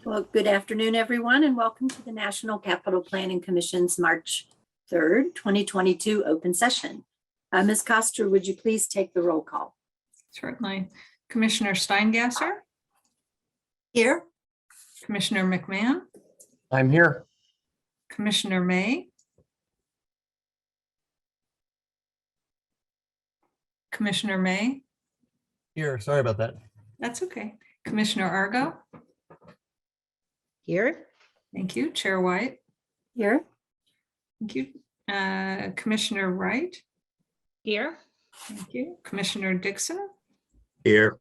Well, good afternoon, everyone, and welcome to the National Capital Planning Commission's March 3rd, 2022 open session. Ms. Koster, would you please take the roll call? Certainly. Commissioner Steingasser? Here. Commissioner McMahon? I'm here. Commissioner May? Commissioner May? Here. Sorry about that. That's okay. Commissioner Argo? Here. Thank you. Chair White? Here. Thank you. Commissioner Wright? Here. Thank you. Commissioner Dixon? Here.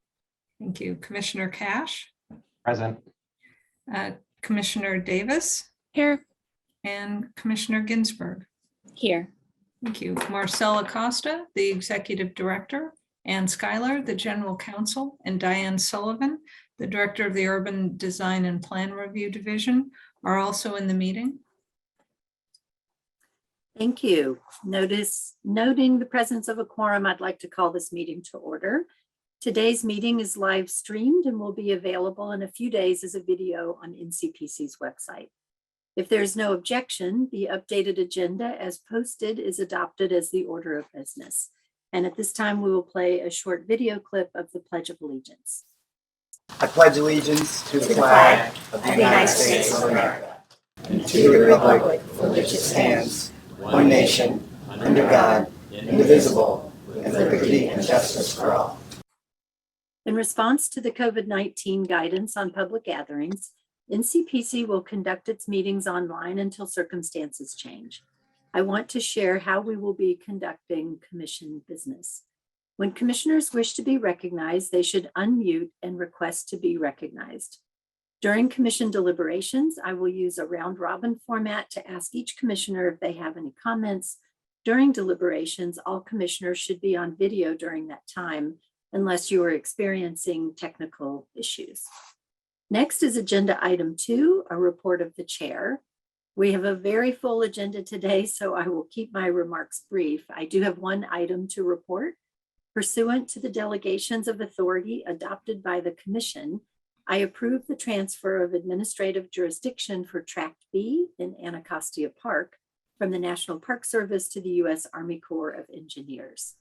Thank you. Commissioner Cash? Present. Commissioner Davis? Here. And Commissioner Ginsburg? Here. Thank you. Marcella Costa, the Executive Director, Ann Schuyler, the General Counsel, and Diane Sullivan, the Director of the Urban Design and Plan Review Division, are also in the meeting. Thank you. Noting the presence of a quorum, I'd like to call this meeting to order. Today's meeting is live streamed and will be available in a few days as a video on NCPC's website. If there's no objection, the updated agenda as posted is adopted as the order of business. And at this time, we will play a short video clip of the Pledge of Allegiance. I pledge allegiance to the flag of the United States of America and to the republic for which it stands, one nation, under God, indivisible, with liberty and justice for all. In response to the COVID-19 guidance on public gatherings, NCPC will conduct its meetings online until circumstances change. I want to share how we will be conducting commission business. When commissioners wish to be recognized, they should unmute and request to be recognized. During commission deliberations, I will use a round-robin format to ask each commissioner if they have any comments. During deliberations, all commissioners should be on video during that time, unless you are experiencing technical issues. Next is agenda item 2, a report of the chair. We have a very full agenda today, so I will keep my remarks brief. I do have one item to report. Pursuant to the delegations of authority adopted by the commission, I approve the transfer of administrative jurisdiction for Tract B in Anacostia Park from the National Park Service to the U.S. Army Corps of Engineers.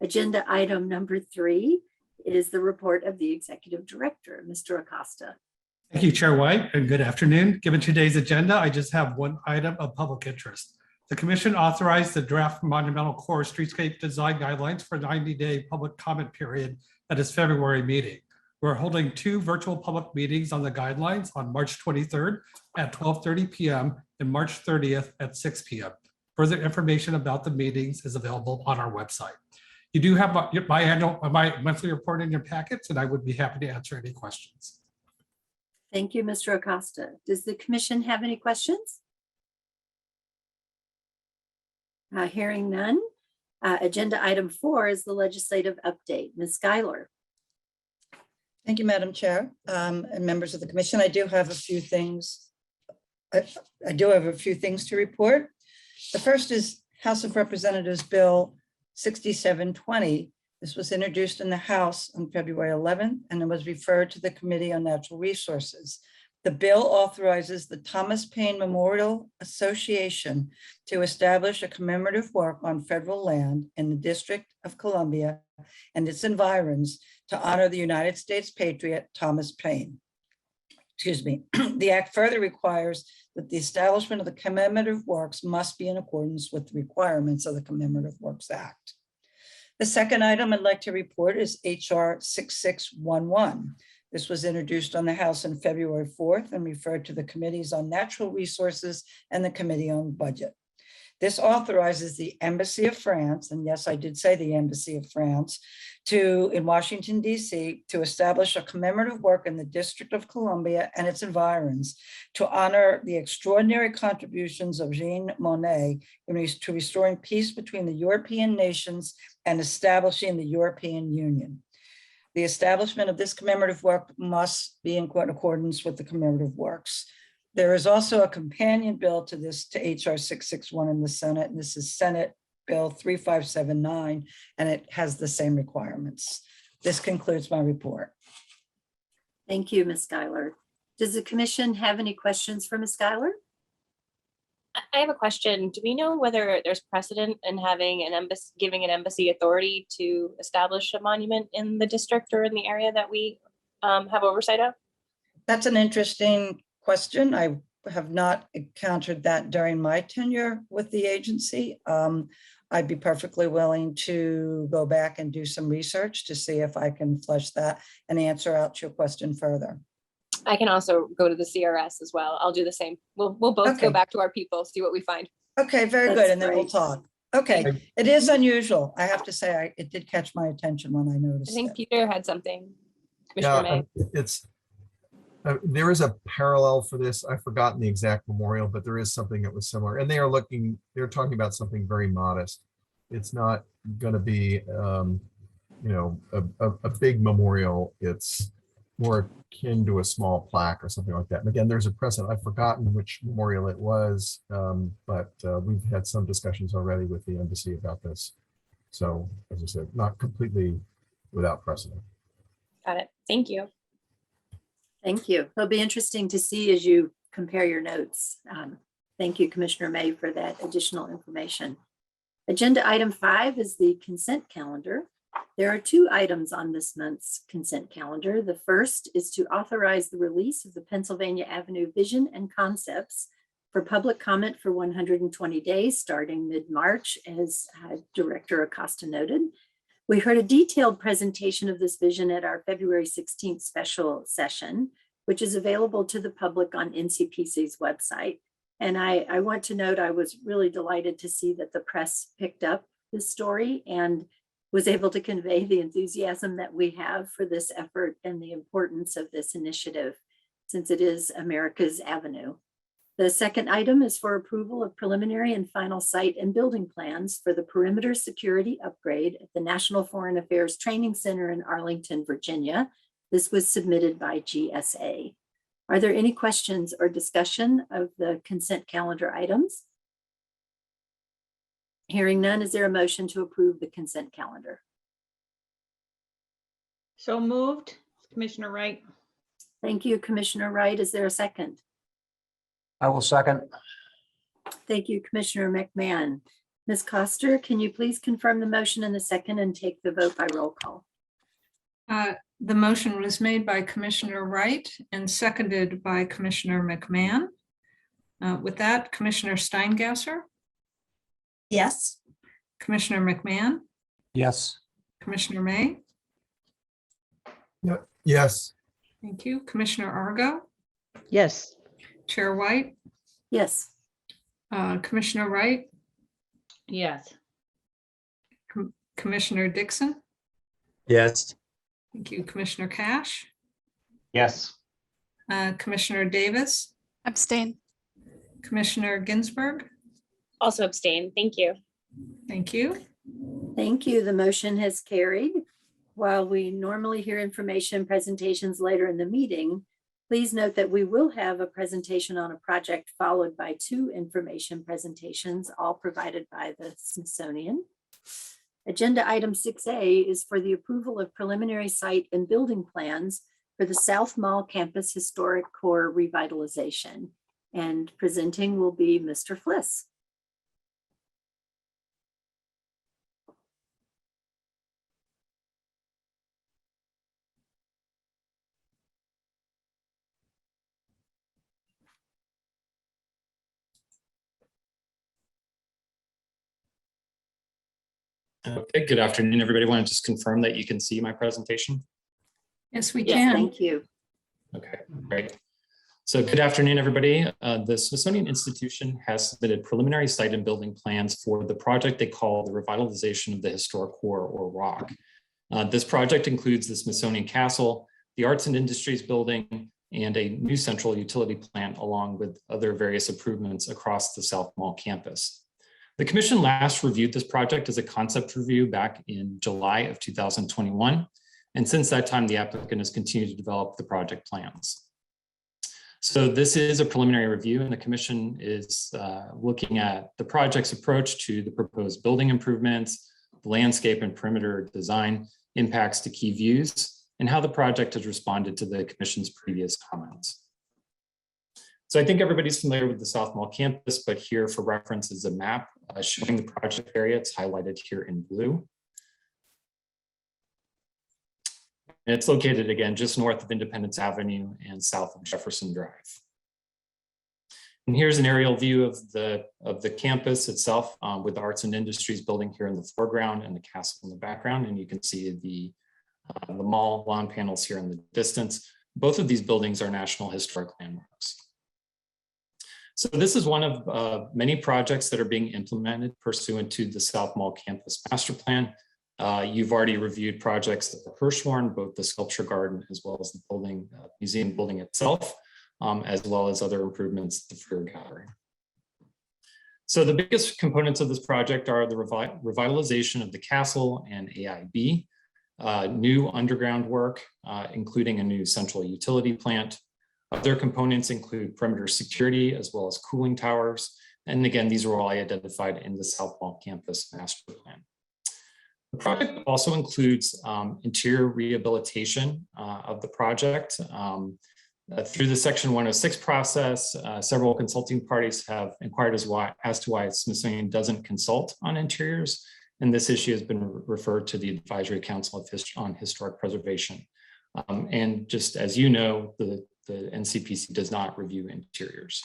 Agenda item number 3 is the report of the Executive Director, Mr. Acosta. Thank you, Chair White, and good afternoon. Given today's agenda, I just have one item of public interest. The Commission authorized the draft Monumental Core Streetscape Design Guidelines for 90-day public comment period at its February meeting. We're holding 2 virtual public meetings on the guidelines on March 23rd at 12:30 p.m. and March 30th at 6 p.m. Further information about the meetings is available on our website. You do have my monthly report in your packets, and I would be happy to answer any questions. Thank you, Mr. Acosta. Does the commission have any questions? Hearing none. Agenda item 4 is the legislative update. Ms. Schuyler. Thank you, Madam Chair, and members of the commission. I do have a few things. I do have a few things to report. The first is House of Representatives Bill 6720. This was introduced in the House on February 11th, and it was referred to the Committee on Natural Resources. The bill authorizes the Thomas Paine Memorial Association to establish a commemorative work on federal land in the District of Columbia and its environs to honor the United States patriot Thomas Paine. Excuse me. The act further requires that the establishment of the commemorative works must be in accordance with the requirements of the Commemorative Works Act. The second item I'd like to report is HR 6611. This was introduced on the House on February 4th and referred to the Committees on Natural Resources and the Committee on Budget. This authorizes the Embassy of France, and yes, I did say the Embassy of France, in Washington, D.C., to establish a commemorative work in the District of Columbia and its environs to honor the extraordinary contributions of Jean Monnet to restoring peace between the European nations and establishing the European Union. The establishment of this commemorative work must be in accordance with the commemorative works. There is also a companion bill to this, to HR 661 in the Senate, and this is Senate Bill 3579, and it has the same requirements. This concludes my report. Thank you, Ms. Schuyler. Does the commission have any questions for Ms. Schuyler? I have a question. Do we know whether there's precedent in having an embassy, giving an embassy authority to establish a monument in the district or in the area that we have oversight of? That's an interesting question. I have not encountered that during my tenure with the agency. I'd be perfectly willing to go back and do some research to see if I can flesh that and answer out your question further. I can also go to the CRS as well. I'll do the same. We'll both go Okay. back to our people, see what we find. Okay, very That's good. And then we'll great. talk. Okay, it is unusual. I have to say, it did catch my attention when I I noticed think it. Peter had something. Commissioner May. It's, there is a parallel for this. I've forgotten the exact memorial, but there is something that was similar. And they're talking about something very modest. It's not going to be, a big memorial. It's more akin to a small plaque or something like that. And again, there's a precedent. I've forgotten which memorial it was, but we've had some discussions already with the embassy about this. So, as I said, not completely without precedent. Got it. Thank you. Thank you. It'll be interesting to see as you compare your notes. Thank you, Commissioner May, for that additional information. Agenda item 5 is the consent calendar. There are 2 items on this month's consent calendar. The first is to authorize the release of the Pennsylvania Avenue Vision and Concepts for public comment for 120 days, starting mid-March, as Director Acosta noted. We heard a detailed presentation of this vision at our February 16th special session, which is available to the public on NCPC's website. And I want to note, I was really delighted to see that the press picked up this story and was able to convey the enthusiasm that we have for this effort and the importance of this initiative, since it is America's Avenue. The second item is for approval of preliminary and final site and building plans for the perimeter security upgrade at the National Foreign Affairs Training Center in Arlington, Virginia. This was submitted by GSA. Are there any questions or discussion of the consent calendar items? Hearing none, is there a motion to approve the consent calendar? So moved, Commissioner Wright. Thank you, Commissioner Wright. Is there a second? I will second. Thank you, Commissioner McMahon. Ms. Coster, can you please confirm the motion and the second and take the vote by roll call? The motion was made by Commissioner Wright and seconded by Commissioner McMahon. With that, Commissioner Steingasser, Yes. Commissioner McMahon, Yes. Commissioner May. Yes. Thank you. Commissioner Argo, Yes. Chair White, Yes. Commissioner Wright, Yes. Commissioner Dixon. Yes. Thank you. Commissioner Cash, Yes. Commissioner Davis, Abstain. Commissioner Ginsburg. Also abstain. Thank you. Thank you. Thank you. The motion has carried. While we normally hear information presentations later in the meeting, please note that we will have a presentation on a project followed by 2 information presentations, all provided by the Smithsonian. Agenda item 6A is for the approval of preliminary site and building plans for the South Mall Campus Historic Core Revitalization. And presenting will be Mr. Fliss. Okay, good afternoon, everybody. Want to just confirm that you can see my presentation? Yes, we Yes, can. thank you. Okay, great. So good afternoon, everybody. The Smithsonian Institution has submitted preliminary site and building plans for the project they call the Revitalization of the Historic Core, or ROC. This project includes the Smithsonian Castle, the Arts and Industries Building, and a new central utility plant, along with other various improvements across the South Mall campus. The Commission last reviewed this project as a concept review back in July of 2021. And since that time, the applicant has continued to develop the project plans. So this is a preliminary review, and the Commission is looking at the project's approach to the proposed building improvements, the landscape and perimeter design impacts to key views, and how the project has responded to the Commission's previous comments. So I think everybody's familiar with the South Mall campus, but here for reference is a map showing the project area. It's highlighted here in blue. And it's located again just north of Independence Avenue and south of Jefferson Drive. And here's an aerial view of the campus itself with the Arts and Industries building here in the foreground and the castle in the background. And you can see the mall lawn panels here in the distance. Both of these buildings are National Historic Landmarks. So this is one of many projects that are being implemented pursuant to the South Mall Campus Master Plan. You've already reviewed projects at the Hirshhorn, both the sculpture garden as well as the building, museum building itself, as well as other improvements to the Freer Gallery. So the biggest components of this project are the revitalization of the castle and AIB, new underground work, including a new central utility plant. Other components include perimeter security as well as cooling towers. And again, these are all identified in the South Mall Campus Master Plan. The project also includes interior rehabilitation of the project. Through the Section 106 process, several consulting parties have inquired as to why Smithsonian doesn't consult on interiors. And this issue has been referred to the Advisory Council on Historic Preservation. And just as you know, the NCPC does not review interiors.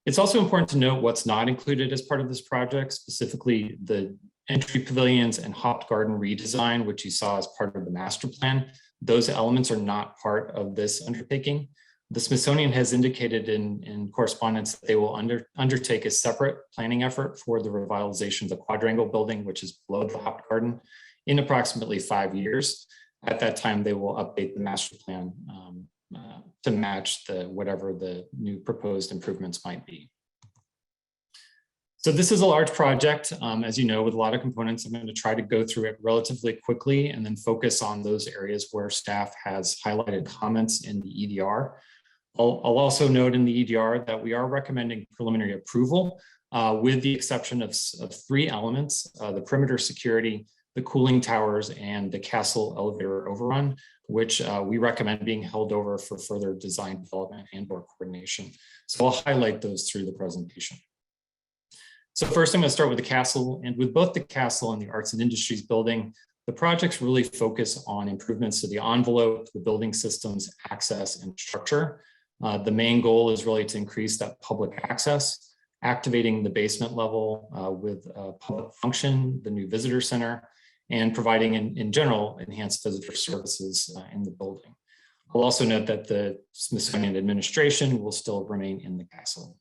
It's also important to note what's not included as part of this project, specifically the entry pavilions and hopped garden redesign, which you saw as part of the master plan. Those elements are not part of this undertaking. The Smithsonian has indicated in correspondence that they will undertake a separate planning effort for the revitalization of the quadrangle building, which is below the hopped garden, in approximately 5 years. At that time, they will update the master plan to match whatever the new proposed improvements might be. So this is a large project, as you know, with a lot of components. I'm going to try to go through it relatively quickly and then focus on those areas where staff has highlighted comments in the EDR. I'll also note in the EDR that we are recommending preliminary approval with the exception of 3 elements, the perimeter security, the cooling towers, and the castle elevator overrun, which we recommend being held over for further design development and/or coordination. So I'll highlight those through the presentation. So first, I'm going to start with the castle, and with both the castle and the Arts and Industries building, the projects really focus on improvements to the envelope, the building systems, access, and structure. The main goal is really to increase that public access, activating the basement level with public function, the new visitor center, and providing in general enhanced visitor services in the building. I'll also note that the Smithsonian administration will still remain in the castle.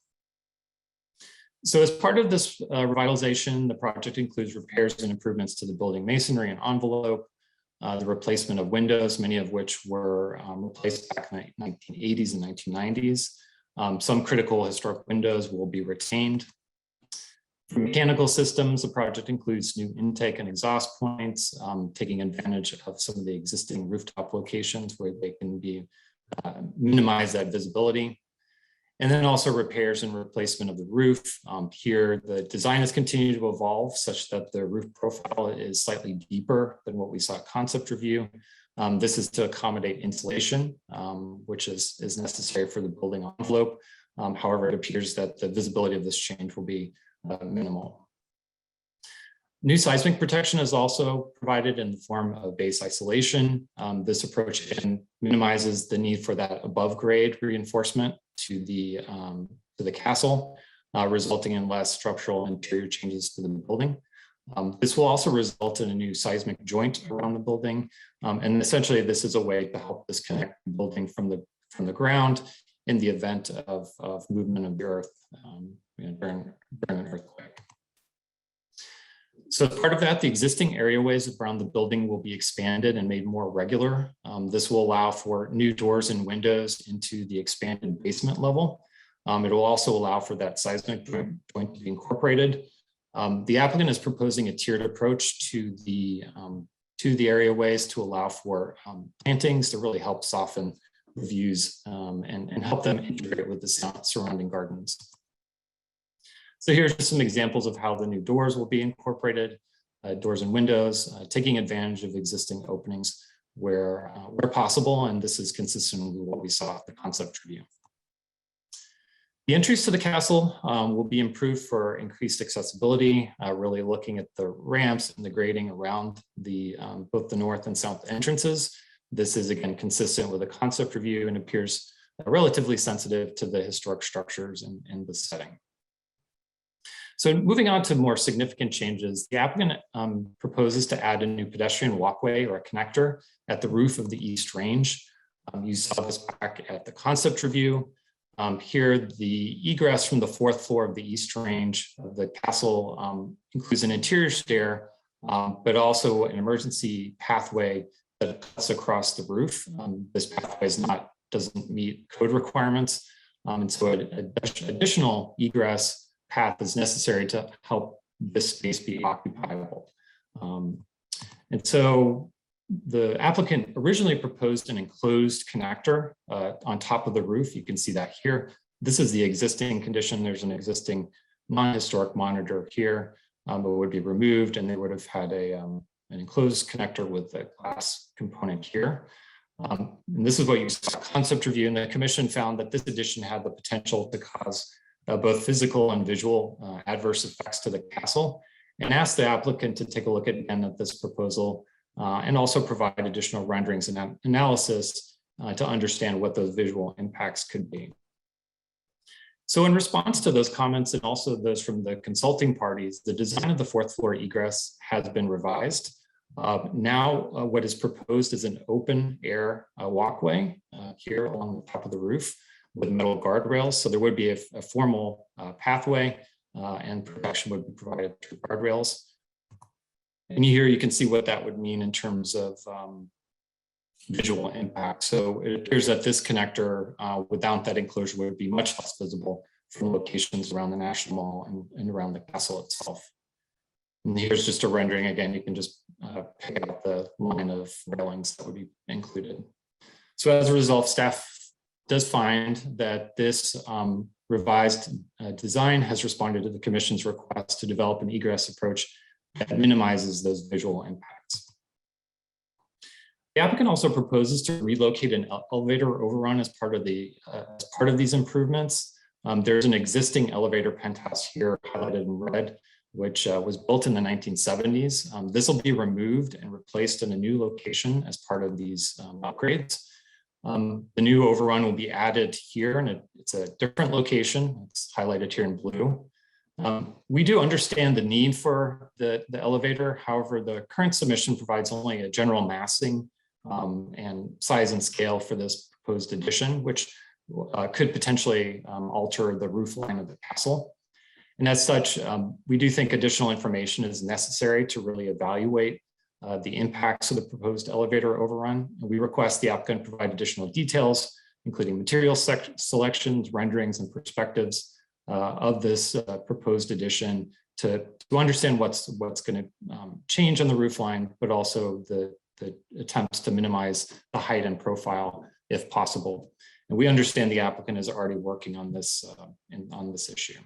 So as part of this revitalization, the project includes repairs and improvements to the building masonry and envelope, the replacement of windows, many of which were replaced back in the 1980s and 1990s. Some critical historic windows will be retained. For mechanical systems, the project includes new intake and exhaust points, taking advantage of some of the existing rooftop locations where they can be minimize that visibility. And then also repairs and replacement of the roof. Here, the design has continued to evolve such that the roof profile is slightly deeper than what we saw at concept review. This is to accommodate insulation, which is necessary for the building envelope. However, it appears that the visibility of this change will be minimal. New seismic protection is also provided in the form of base isolation. This approach minimizes the need for that above grade reinforcement to the castle, resulting in less structural interior changes to the building. This will also result in a new seismic joint around the building. And essentially, this is a way to help disconnect the building from the ground in the event of movement of the earth during an earthquake. So as part of that, the existing areaways around the building will be expanded and made more regular. This will allow for new doors and windows into the expanded basement level. It will also allow for that seismic joint to be incorporated. The applicant is proposing a tiered approach to the areaways to allow for plantings to really help soften the views and help them integrate with the surrounding gardens. So here's just some examples of how the new doors will be incorporated, doors and windows, taking advantage of existing openings where possible, and this is consistent with what we saw at the concept review. The entries to the castle will be improved for increased accessibility, really looking at the ramps and the grading around the both the north and south entrances. This is again consistent with a concept review and appears relatively sensitive to the historic structures in the setting. So moving on to more significant changes, the applicant proposes to add a new pedestrian walkway or a connector at the roof of the East Range. You saw this back at the concept review. Here, the egress from the 4th floor of the East Range of the castle includes an interior stair, but also an emergency pathway that cuts across the roof. This pathway doesn't meet code requirements, and so an additional egress path is necessary to help this space be occupiable. And so the applicant originally proposed an enclosed connector on top of the roof. You can see that here. This is the existing condition. There's an existing non-historic monitor here. It would be removed and they would have had an enclosed connector with a glass component here. And this is what you saw concept review, and the commission found that this addition had the potential to cause both physical and visual adverse effects to the castle, and asked the applicant to take a look again at this proposal and also provide additional renderings and analysis to understand what those visual impacts could be. So in response to those comments and also those from the consulting parties, the design of the 4th floor egress has been revised. Now what is proposed is an open air walkway here along the top of the roof with metal guardrails. So there would be a formal pathway and protection would be provided through guardrails. And here you can see what that would mean in terms of visual impact. So it appears that this connector without that enclosure would be much less visible from locations around the National Mall and around the castle itself. And here's just a rendering. Again, you can just pick out the line of railings that would be included. So as a result, staff does find that this revised design has responded to the commission's request to develop an egress approach that minimizes those visual impacts. The applicant also proposes to relocate an elevator overrun as part of these improvements. There's an existing elevator penthouse here highlighted in red, which was built in the 1970s. This will be removed and replaced in a new location as part of these upgrades. The new overrun will be added here, and it's a different location. It's highlighted here in blue. We do understand the need for the elevator. However, the current submission provides only a general massing and size and scale for this proposed addition, which could potentially alter the roof line of the castle. And as such, we do think additional information is necessary to really evaluate the impacts of the proposed elevator overrun. And we request the applicant provide additional details, including material selections, renderings, and perspectives of this proposed addition to understand what's going to change on the roof line, but also the attempts to minimize the height and profile if possible. And we understand the applicant is already working on this on this issue.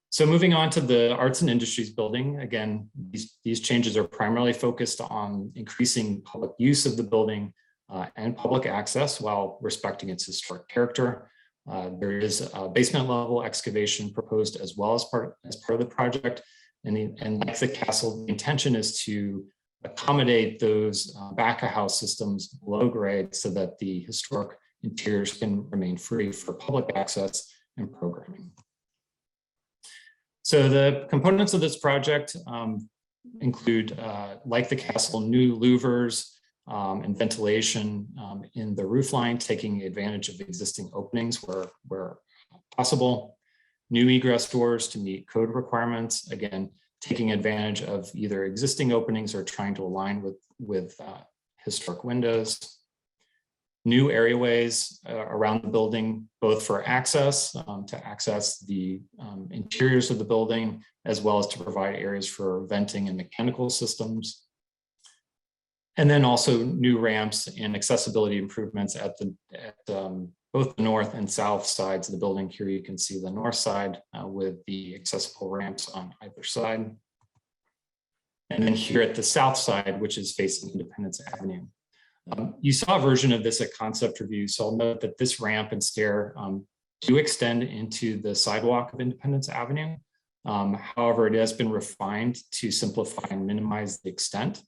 So moving on to the Arts and Industries building, again, these changes are primarily focused on increasing public use of the building and public access while respecting its historic character. There is a basement level excavation proposed as well as part of the project. And like the castle, the intention is to accommodate those back of house systems below grade so that the historic interiors can remain free for public access and programming. So the components of this project include, like the castle, new louvers and ventilation in the roof line, taking advantage of existing openings where possible, new egress doors to meet code requirements, again, taking advantage of either existing openings or trying to align with historic windows, new areaways around the building, both for access, to access the interiors of the building, as well as to provide areas for venting and mechanical systems. And then also new ramps and accessibility improvements at both the north and south sides of the building. Here you can see the north side with the accessible ramps on either side. And then here at the south side, which is facing Independence Avenue. You saw a version of this at concept review, so I'll note that this ramp and stair do extend into the sidewalk of Independence Avenue. However, it has been refined to simplify and minimize the extent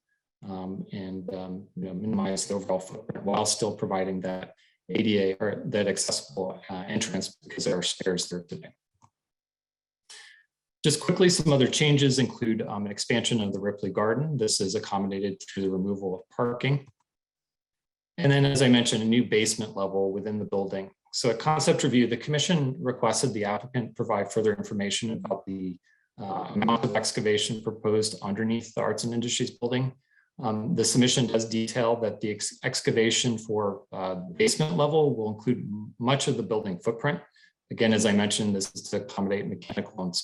minimize the overall footprint while still providing that ADA or that accessible entrance because there are stairs there today. Just quickly, some other changes include an expansion of the Ripley Garden. This is accommodated through the removal of parking. And then, as I mentioned, a new basement level within the building. So at concept review, the commission requested the applicant provide further information about the amount of excavation proposed underneath the Arts and Industries building. The submission does detail that the excavation for basement level will include much of the building footprint. Again, as I mentioned, this is to accommodate mechanical and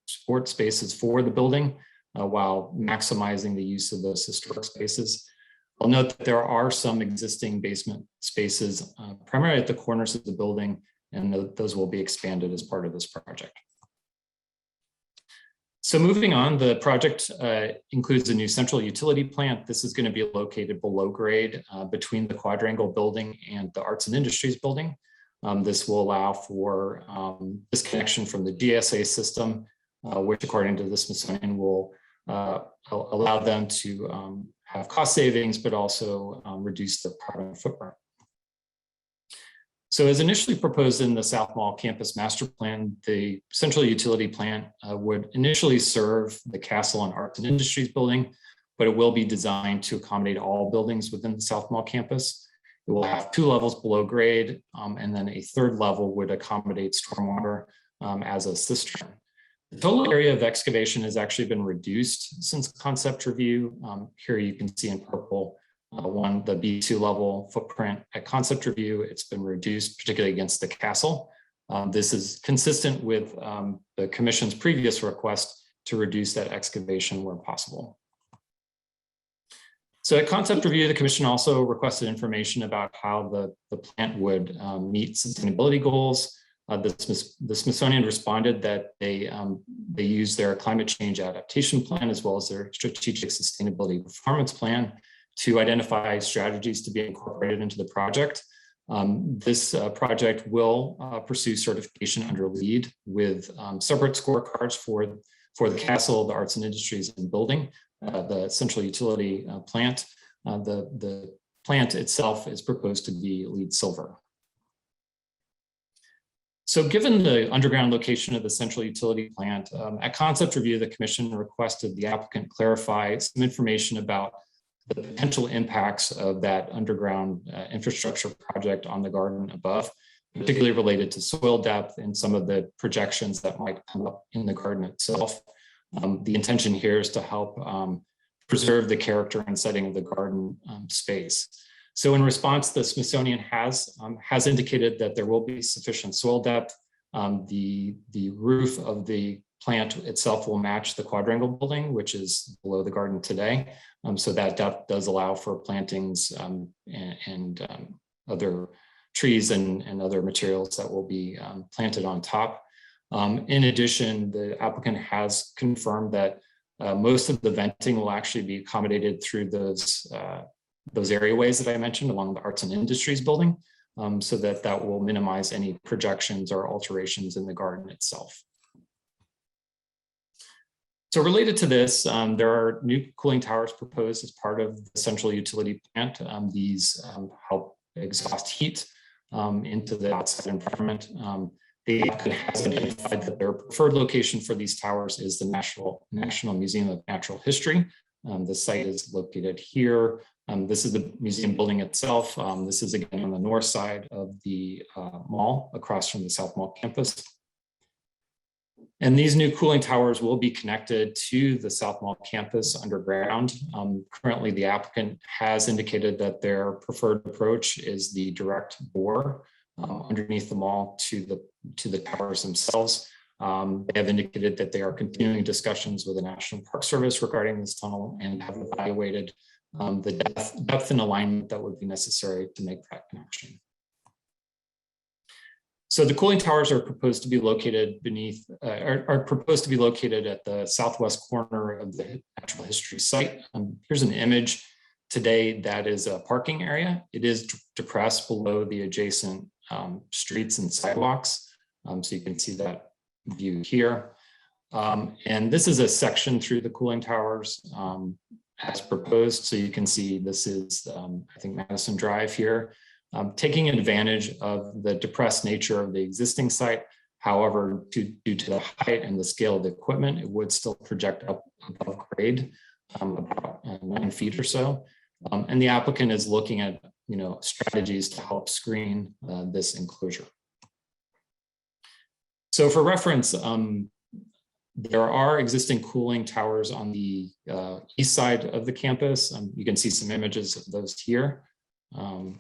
sport spaces for the building while maximizing the use of those historic spaces. I'll note that there are some existing basement spaces, primarily at the corners of the building, and those will be expanded as part of this project. So moving on, the project includes a new central utility plant. This is going to be located below grade between the quadrangle building and the Arts and Industries building. This will allow for disconnection from the GSA system, which according to the Smithsonian will allow them to have cost savings, but also reduce the carbon footprint. So as initially proposed in the South Mall campus master plan, the central utility plant would initially serve the Castle and Arts and Industries building, but it will be designed to accommodate all buildings within the South Mall campus. It will have 2 levels below grade, and then a 3rd level would accommodate stormwater as a cistern. The total area of excavation has actually been reduced since concept review. Here you can see in purple the B2 level footprint at concept review. It's been reduced, particularly against the castle. This is consistent with the commission's previous request to reduce that excavation where possible. So at concept review, the commission also requested information about how the plant would meet sustainability goals. The Smithsonian responded that they use their climate change adaptation plan as well as their strategic sustainability performance plan to identify strategies to be incorporated into the project. This project will pursue certification under LEED with separate scorecards for the castle, the Arts and Industries and building, the central utility plant. The plant itself is proposed to be LEED silver. So given the underground location of the central utility plant, at concept review, the commission requested the applicant clarify some information about the potential impacts of that underground infrastructure project on the garden above, particularly related to soil depth and some of the projections that might come up in the garden itself. The intention here is to help preserve the character and setting of the garden space. So in response, the Smithsonian has indicated that there will be sufficient soil depth. The roof of the plant itself will match the quadrangle building, which is below the garden today. So that depth does allow for plantings and other trees and other materials that will be planted on top. In addition, the applicant has confirmed that most of the venting will actually be accommodated through those areaways that I mentioned along the Arts and Industries building, so that will minimize any projections or alterations in the garden itself. So related to this, there are new cooling towers proposed as part of the central utility plant. These help exhaust heat into the outside environment. The applicant has identified that their preferred location for these towers is the National Museum of Natural History. The site is located here. This is the museum building itself. This is again on the north side of the mall across from the South Mall campus. And these new cooling towers will be connected to the South Mall campus underground. Currently, the applicant has indicated that their preferred approach is the direct bore underneath the mall to the towers themselves. They have indicated that they are continuing discussions with the National Park Service regarding this tunnel and have evaluated the depth and alignment that would be necessary to make that connection. So the cooling towers are proposed to be located at the southwest corner of the natural history site. Here's an image today that is a parking area. It is depressed below the adjacent streets and sidewalks. So you can see that view here. And this is a section through the cooling towers as proposed. So you can see this is, I think, Madison Drive here, taking advantage of the depressed nature of the existing site. However, due to the height and the scale of the equipment, it would still project up above grade, about 9 feet or so. And the applicant is looking at, strategies to help screen this enclosure. So for reference, there are existing cooling towers on the east side of the campus. You can see some images of those here. And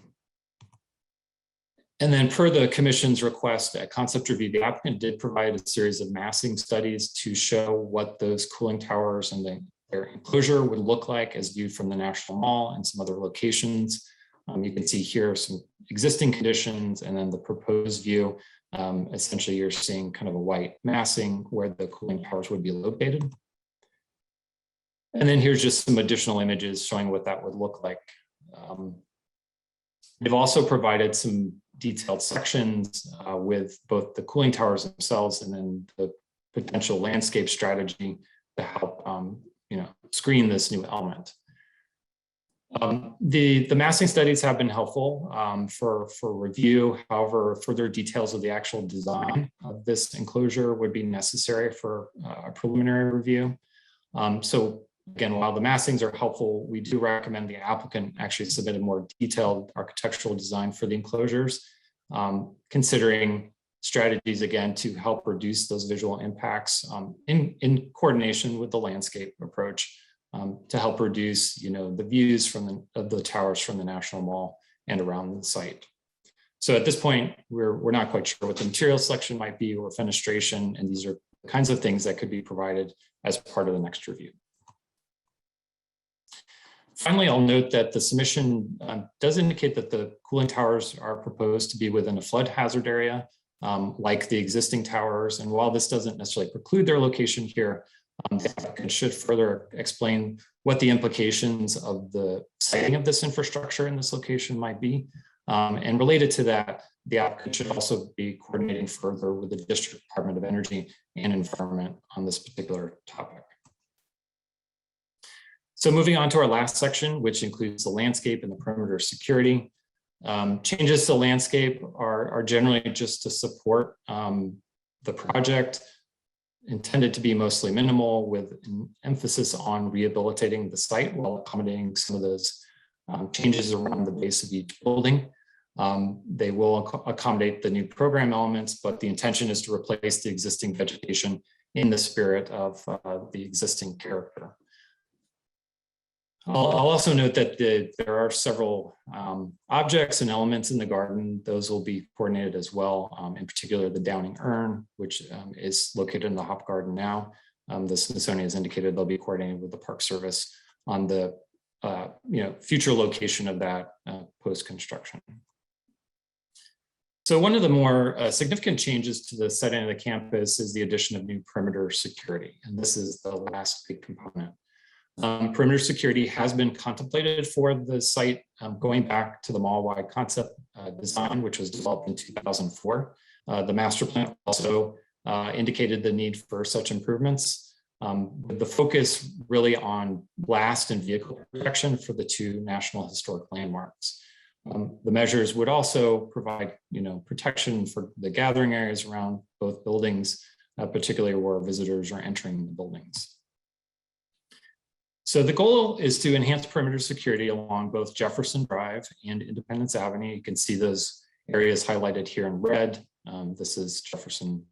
then per the commission's request at concept review, the applicant did provide a series of massing studies to show what those cooling towers and their enclosure would look like as viewed from the National Mall and some other locations. You can see here some existing conditions and then the proposed view. Essentially, you're seeing kind of a white massing where the cooling towers would be located. And then here's just some additional images showing what that would look like. They've also provided some detailed sections with both the cooling towers themselves and then the potential landscape strategy to help screen this new element. The massing studies have been helpful for review. However, further details of the actual design of this enclosure would be necessary for a preliminary review. So again, while the massings are helpful, we do recommend the applicant actually submit a more detailed architectural design for the enclosures, considering strategies again to help reduce those visual impacts in coordination with the landscape approach. To help reduce, the views of the towers from the National Mall and around the site. So at this point, we're not quite sure what the material selection might be or fenestration, and these are the kinds of things that could be provided as part of the next review. Finally, I'll note that the submission does indicate that the cooling towers are proposed to be within a flood hazard area, like the existing towers. And while this doesn't necessarily preclude their location here, the applicant should further explain what the implications of the siting of this infrastructure in this location might be. And related to that, the applicant should also be coordinating further with the District Department of Energy and Environment on this particular topic. So moving on to our last section, which includes the landscape and the perimeter security. Changes to landscape are generally just to support the project, intended to be mostly minimal with an emphasis on rehabilitating the site while accommodating some of those changes around the base of each building. They will accommodate the new program elements, but the intention is to replace the existing vegetation in the spirit of the existing character. I'll also note that there are several objects and elements in the garden. Those will be coordinated as well, in particular the Downing urn, which is located in the Hop Garden now. The Smithsonian has indicated they'll be coordinated with the Park Service on the future location of that post-construction. So one of the more significant changes to the setting of the campus is the addition of new perimeter security. And this is the last big component. Perimeter security has been contemplated for the site going back to the mall-wide concept design, which was developed in 2004. The master plan also indicated the need for such improvements, with the focus really on blast and vehicle protection for the two National Historic Landmarks. The measures would also provide, protection for the gathering areas around both buildings, particularly where visitors are entering the buildings. So the goal is to enhance perimeter security along both Jefferson Drive and Independence Avenue. You can see those areas highlighted here in red. This is Jefferson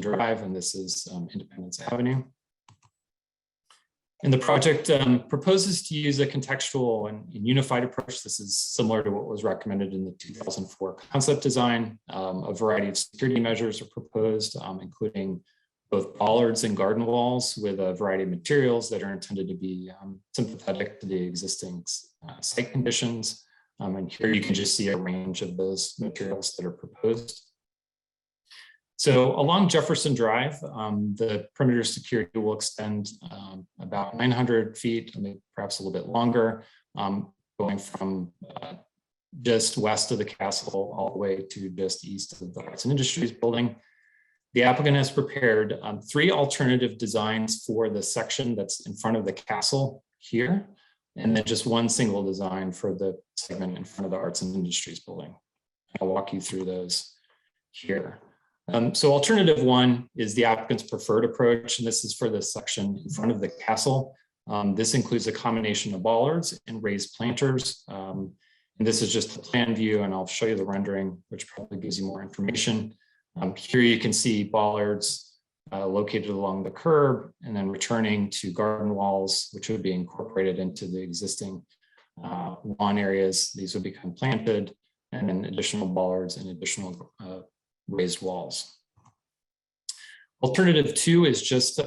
Drive, and this is Independence Avenue. And the project proposes to use a contextual and unified approach. This is similar to what was recommended in the 2004 concept design. A variety of security measures are proposed, including both bollards and garden walls with a variety of materials that are intended to be sympathetic to the existing site conditions. And here you can just see a range of those materials that are proposed. So along Jefferson Drive, the perimeter security will extend about 900 feet, maybe perhaps a little bit longer, going from just west of the castle, all the way to just east of the Arts and Industries building. The applicant has prepared 3 alternative designs for the section that's in front of the castle here, and then just 1 single design for the segment in front of the Arts and Industries building. I'll walk you through those here. So alternative 1 is the applicant's preferred approach, and this is for the section in front of the castle. This includes a combination of bollards and raised planters. And this is just the plan view, and I'll show you the rendering, which probably gives you more information. Here you can see bollards located along the curb and then returning to garden walls, which would be incorporated into the existing lawn areas. These would become planted, and then additional bollards and additional raised walls. Alternative 2 is just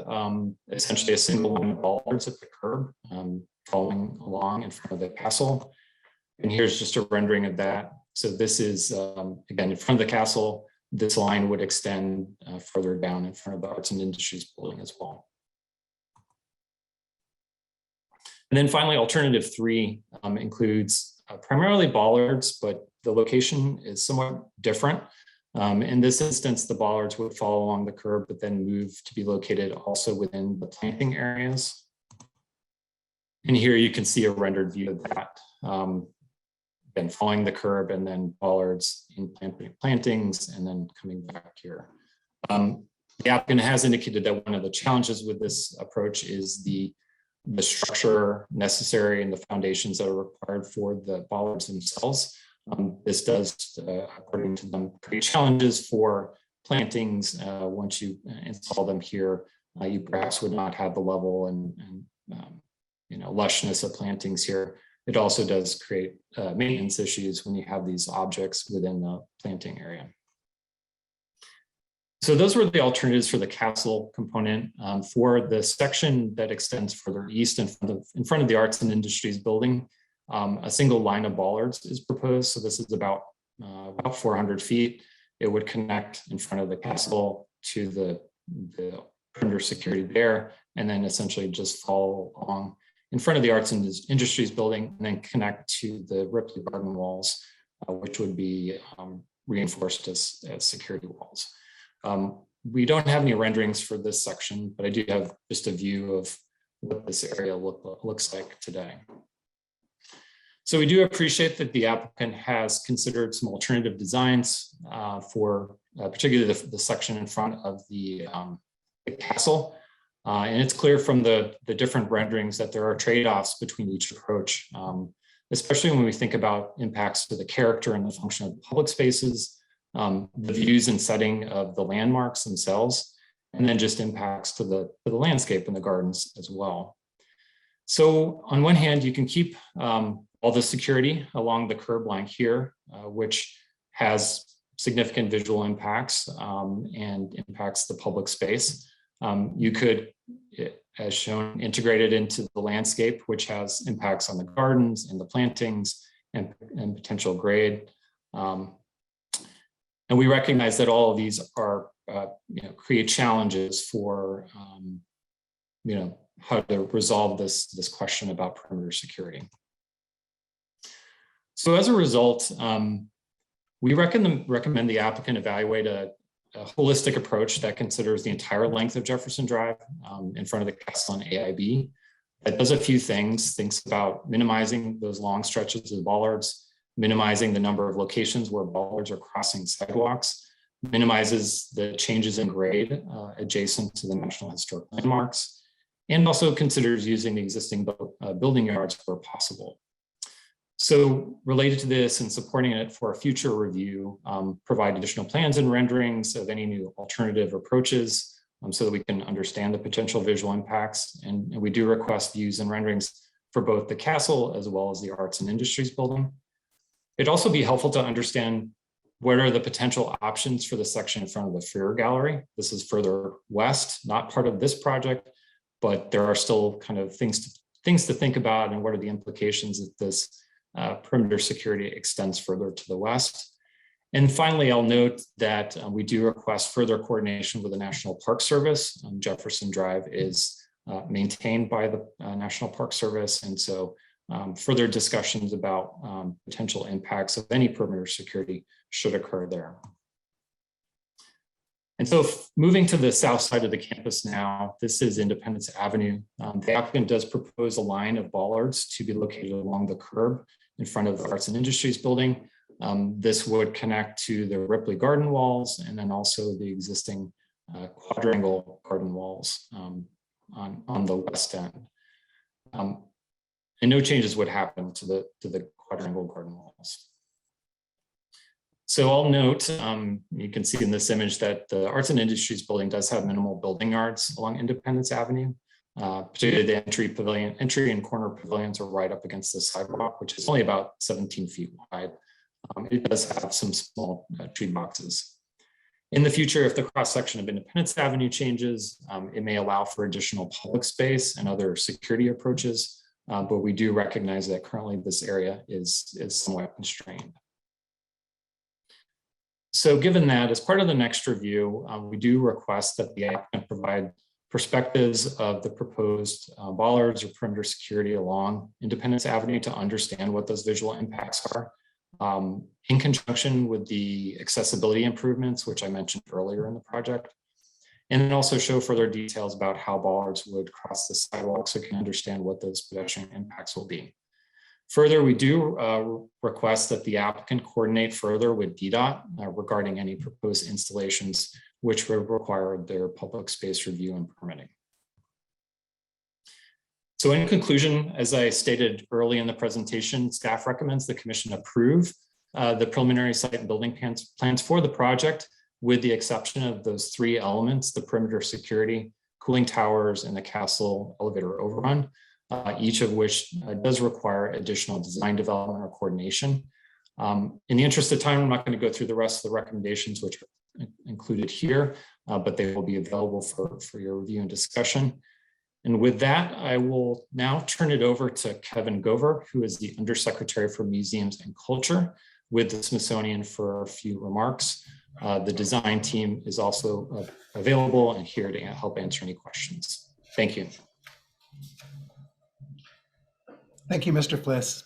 essentially a single line of bollards at the curb following along in front of the castle. And here's just a rendering of that. So this is, again, in front of the castle. This line would extend further down in front of the Arts and Industries building as well. And then finally, alternative 3 includes primarily bollards, but the location is somewhat different. In this instance, the bollards would follow along the curb, but then move to be located also within the planting areas. And here you can see a rendered view of that. Then following the curb, and then bollards in plantings, and then coming back here. The applicant has indicated that one of the challenges with this approach is the structure necessary and the foundations that are required for the bollards themselves. This does, according to them, create challenges for plantings. Once you install them here, you perhaps would not have the level and lushness of plantings here. It also does create maintenance issues when you have these objects within the planting area. So those were the alternatives for the castle component. For the section that extends further east in front of the Arts and Industries building, a single line of bollards is proposed. So this is about 400 feet. It would connect in front of the castle to the perimeter security there, and then essentially just follow along in front of the Arts and Industries building, and then connect to the Ripley garden walls, which would be reinforced as security walls. We don't have any renderings for this section, but I do have just a view of what this area looks like today. So we do appreciate that the applicant has considered some alternative designs for particularly the section in front of the castle. And it's clear from the different renderings that there are trade-offs between each approach, especially when we think about impacts to the character and the function of public spaces, the views and setting of the landmarks themselves, and then just impacts to the landscape and the gardens as well. So on one hand, you can keep all the security along the curb line here, which has significant visual impacts and impacts the public space. You could, as shown, integrate it into the landscape, which has impacts on the gardens and the plantings and potential grade. And we recognize that all of these are, create challenges for, how to resolve this question about perimeter security. So as a result, we recommend the applicant evaluate a holistic approach that considers the entire length of Jefferson Drive in front of the castle and AIB. That does a few things, thinks about minimizing those long stretches of bollards, minimizing the number of locations where bollards are crossing sidewalks, minimizes the changes in grade adjacent to the National Historic Landmarks, and also considers using the existing building yards where possible. So related to this and supporting it for a future review, provide additional plans and renderings of any new alternative approaches so that we can understand the potential visual impacts. And we do request views and renderings for both the castle as well as the Arts and Industries building. It'd also be helpful to understand what are the potential options for the section in front of the Freer Gallery. This is further west, not part of this project, but there are still kind of things to think about, and what are the implications if this perimeter security extends further to the west. And finally, I'll note that we do request further coordination with the National Park Service. Jefferson Drive is maintained by the National Park Service, and so further discussions about potential impacts of any perimeter security should occur there. And so moving to the south side of the campus now, this is Independence Avenue. The applicant does propose a line of bollards to be located along the curb in front of the Arts and Industries building. This would connect to the Ripley garden walls and then also the existing quadrangle garden walls on the west end. And no changes would happen to the quadrangle garden walls. So I'll note, you can see in this image that the Arts and Industries building does have minimal building yards along Independence Avenue. Particularly the entry and corner pavilions are right up against the sidewalk, which is only about 17 feet wide. It does have some small tree boxes. In the future, if the cross-section of Independence Avenue changes, it may allow for additional public space and other security approaches, but we do recognize that currently this area is somewhat constrained. So given that, as part of the next review, we do request that the applicant provide perspectives of the proposed bollards or perimeter security along Independence Avenue to understand what those visual impacts are, in conjunction with the accessibility improvements, which I mentioned earlier in the project, and then also show further details about how bollards would cross the sidewalk so you can understand what those pedestrian impacts will be. Further, we do request that the applicant coordinate further with DDOT regarding any proposed installations which would require their public space review and permitting. So in conclusion, as I stated early in the presentation, staff recommends the commission approve the preliminary site and building plans for the project, with the exception of those three elements: the perimeter security, cooling towers, and the castle elevator overrun, each of which does require additional design development or coordination. In the interest of time, I'm not going to go through the rest of the recommendations, which are included here, but they will be available for your review and discussion. And with that, I will now turn it over to Kevin Gover, who is the Undersecretary for Museums and Culture with the Smithsonian, for a few remarks. The design team is also available and here to help answer any questions. Thank you. Thank you, Mr. Fliss.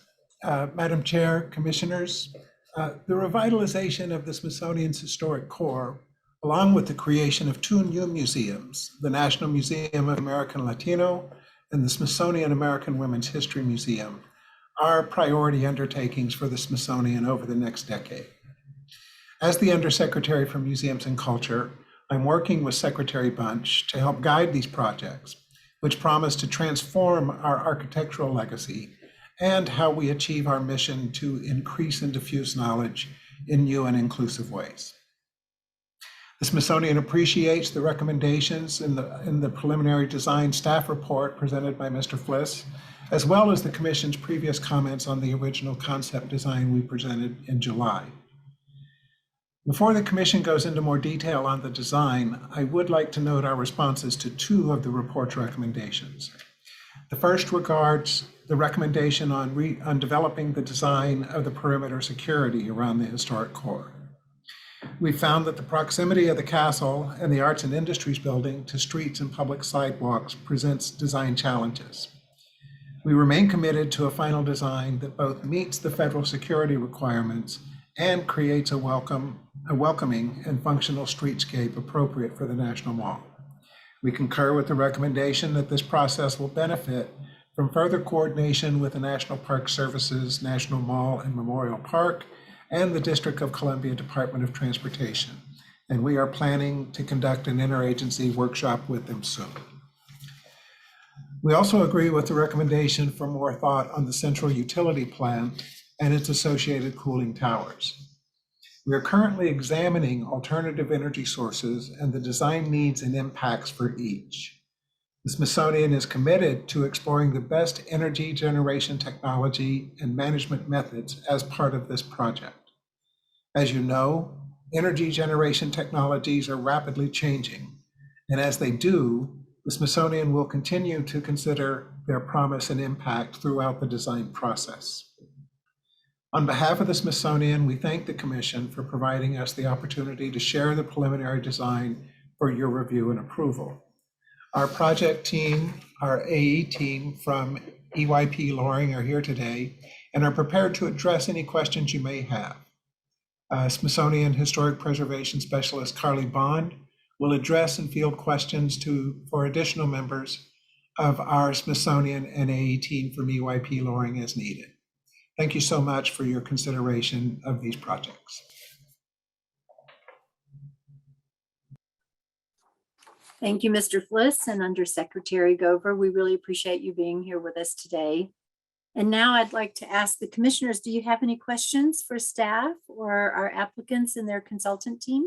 Madam Chair, Commissioners, the revitalization of the Smithsonian's historic core, along with the creation of two new museums, the National Museum of American Latino and the Smithsonian American Women's History Museum, are priority undertakings for the Smithsonian over the next decade. As the Undersecretary for Museums and Culture, I'm working with Secretary Bunch to help guide these projects, which promise to transform our architectural legacy and how we achieve our mission to increase and diffuse knowledge in new and inclusive ways. The Smithsonian appreciates the recommendations in the preliminary design staff report presented by Mr. Fliss, as well as the Commission's previous comments on the original concept design we presented in July. Before the Commission goes into more detail on the design, I would like to note our responses to two of the report's recommendations. The first regards the recommendation on developing the design of the perimeter security around the historic core. We found that the proximity of the castle and the Arts and Industries building to streets and public sidewalks presents design challenges. We remain committed to a final design that both meets the federal security requirements and creates a welcoming and functional streetscape appropriate for the National Mall. We concur with the recommendation that this process will benefit from further coordination with the National Park Service's National Mall and Memorial Park and the District of Columbia Department of Transportation, and we are planning to conduct an interagency workshop with them soon. We also agree with the recommendation for more thought on the central utility plant and its associated cooling towers. We are currently examining alternative energy sources and the design needs and impacts for each. The Smithsonian is committed to exploring the best energy generation technology and management methods as part of this project. As you know, energy generation technologies are rapidly changing, and as they do, the Smithsonian will continue to consider their promise and impact throughout the design process. On behalf of the Smithsonian, we thank the Commission for providing us the opportunity to share the preliminary design for your review and approval. Our project team, our AE team from EYP Loring are here today and are prepared to address any questions you may have. Smithsonian Historic Preservation Specialist Carly Bond will address and field questions for additional members of our Smithsonian NAE team from EYP Loring as needed. Thank you so much for your consideration of these projects. Thank you, Mr. Fliss and Undersecretary Gover. We really appreciate you being here with us today. And now I'd like to ask the commissioners, do you have any questions for staff or our applicants and their consultant team?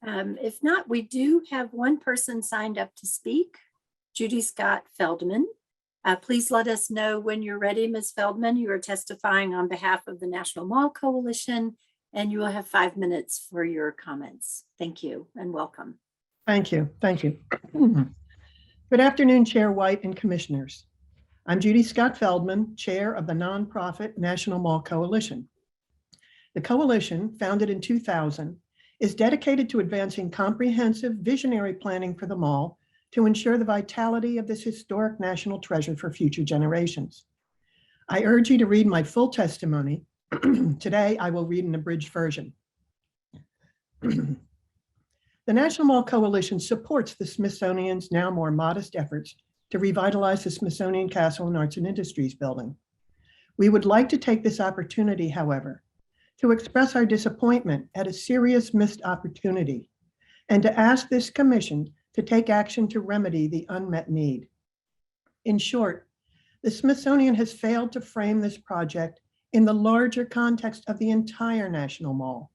If not, we do have one person signed up to speak, Judy Scott Feldman. Please let us know when you're ready, Ms. Feldman. You are testifying on behalf of the National Mall Coalition, and you will have 5 minutes for your comments. Thank you and welcome. Thank you. Thank you. Good afternoon, Chair White and commissioners. I'm Judy Scott Feldman, chair of the nonprofit National Mall Coalition. The coalition, founded in 2000, is dedicated to advancing comprehensive visionary planning for the mall to ensure the vitality of this historic national treasure for future generations. I urge you to read my full testimony. Today, I will read an abridged version. The National Mall Coalition supports the Smithsonian's now more modest efforts to revitalize the Smithsonian Castle and Arts and Industries building. We would like to take this opportunity, however, to express our disappointment at a serious missed opportunity and to ask this commission to take action to remedy the unmet need. In short, the Smithsonian has failed to frame this project in the larger context of the entire National Mall,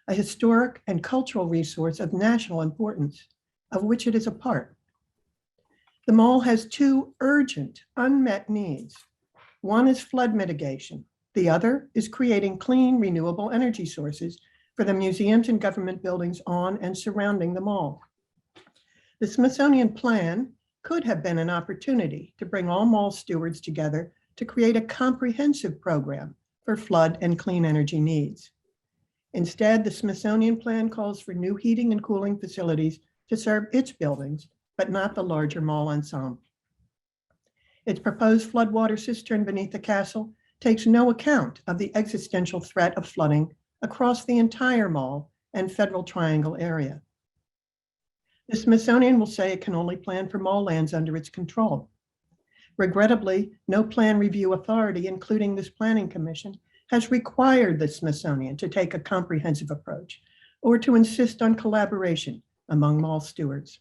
a historic and cultural resource of national importance, of which it is a part. The mall has two urgent, unmet needs. One is flood mitigation. The other is creating clean, renewable energy sources for the museums and government buildings on and surrounding the mall. The Smithsonian plan could have been an opportunity to bring all mall stewards together to create a comprehensive program for flood and clean energy needs. Instead, the Smithsonian plan calls for new heating and cooling facilities to serve its buildings, but not the larger mall ensemble. Its proposed floodwater cistern beneath the castle takes no account of the existential threat of flooding across the entire mall and Federal Triangle area. The Smithsonian will say it can only plan for mall lands under its control. Regrettably, no plan review authority, including this planning commission, has required the Smithsonian to take a comprehensive approach or to insist on collaboration among mall stewards.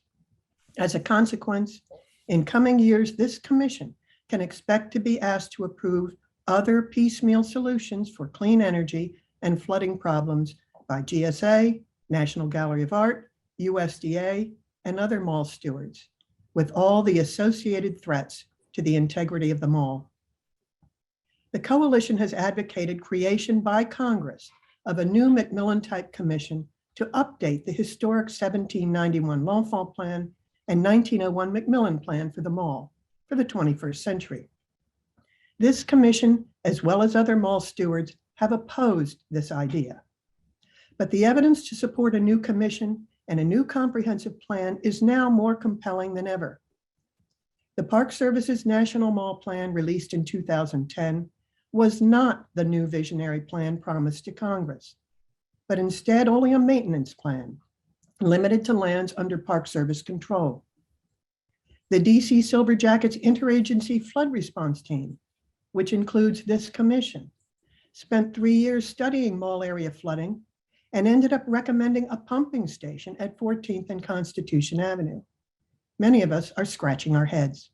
As a consequence, in coming years, this commission can expect to be asked to approve other piecemeal solutions for clean energy and flooding problems by GSA, National Gallery of Art, USDA, and other mall stewards, with all the associated threats to the integrity of the mall. The coalition has advocated creation by Congress of a new Macmillan-type commission to update the historic 1791 L'Enfant Plan and 1901 Macmillan Plan for the mall for the 21st century. This commission, as well as other mall stewards, have opposed this idea. But the evidence to support a new commission and a new comprehensive plan is now more compelling than ever. The Park Service's National Mall Plan, released in 2010, was not the new visionary plan promised to Congress, but instead only a maintenance plan, limited to lands under Park Service control. The DC Silver Jackets Interagency Flood Response Team, which includes this commission, spent 3 years studying mall area flooding and ended up recommending a pumping station at 14th and Constitution Avenue. Many of us are scratching our heads.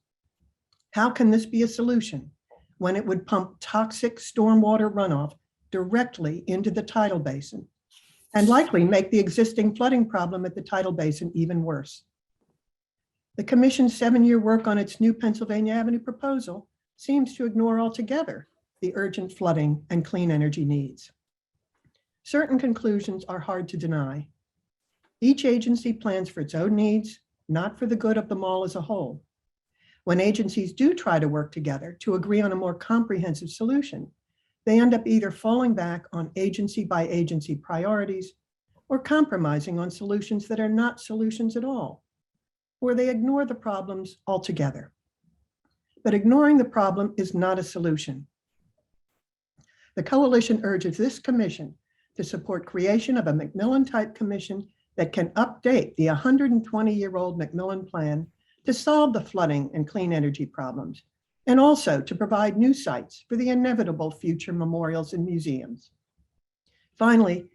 How can this be a solution when it would pump toxic stormwater runoff directly into the tidal basin and likely make the existing flooding problem at the tidal basin even worse? The commission's 7-year work on its new Pennsylvania Avenue proposal seems to ignore altogether the urgent flooding and clean energy needs. Certain conclusions are hard to deny. Each agency plans for its own needs, not for the good of the mall as a whole. When agencies do try to work together to agree on a more comprehensive solution, they end up either falling back on agency by agency priorities or compromising on solutions that are not solutions at all. or they ignore the problems altogether. But ignoring the problem is not a solution. The coalition urges this commission to support creation of a Macmillan-type commission that can update the 120-year-old Macmillan Plan to solve the flooding and clean energy problems, and also to provide new sites for the inevitable future memorials and museums. Finally,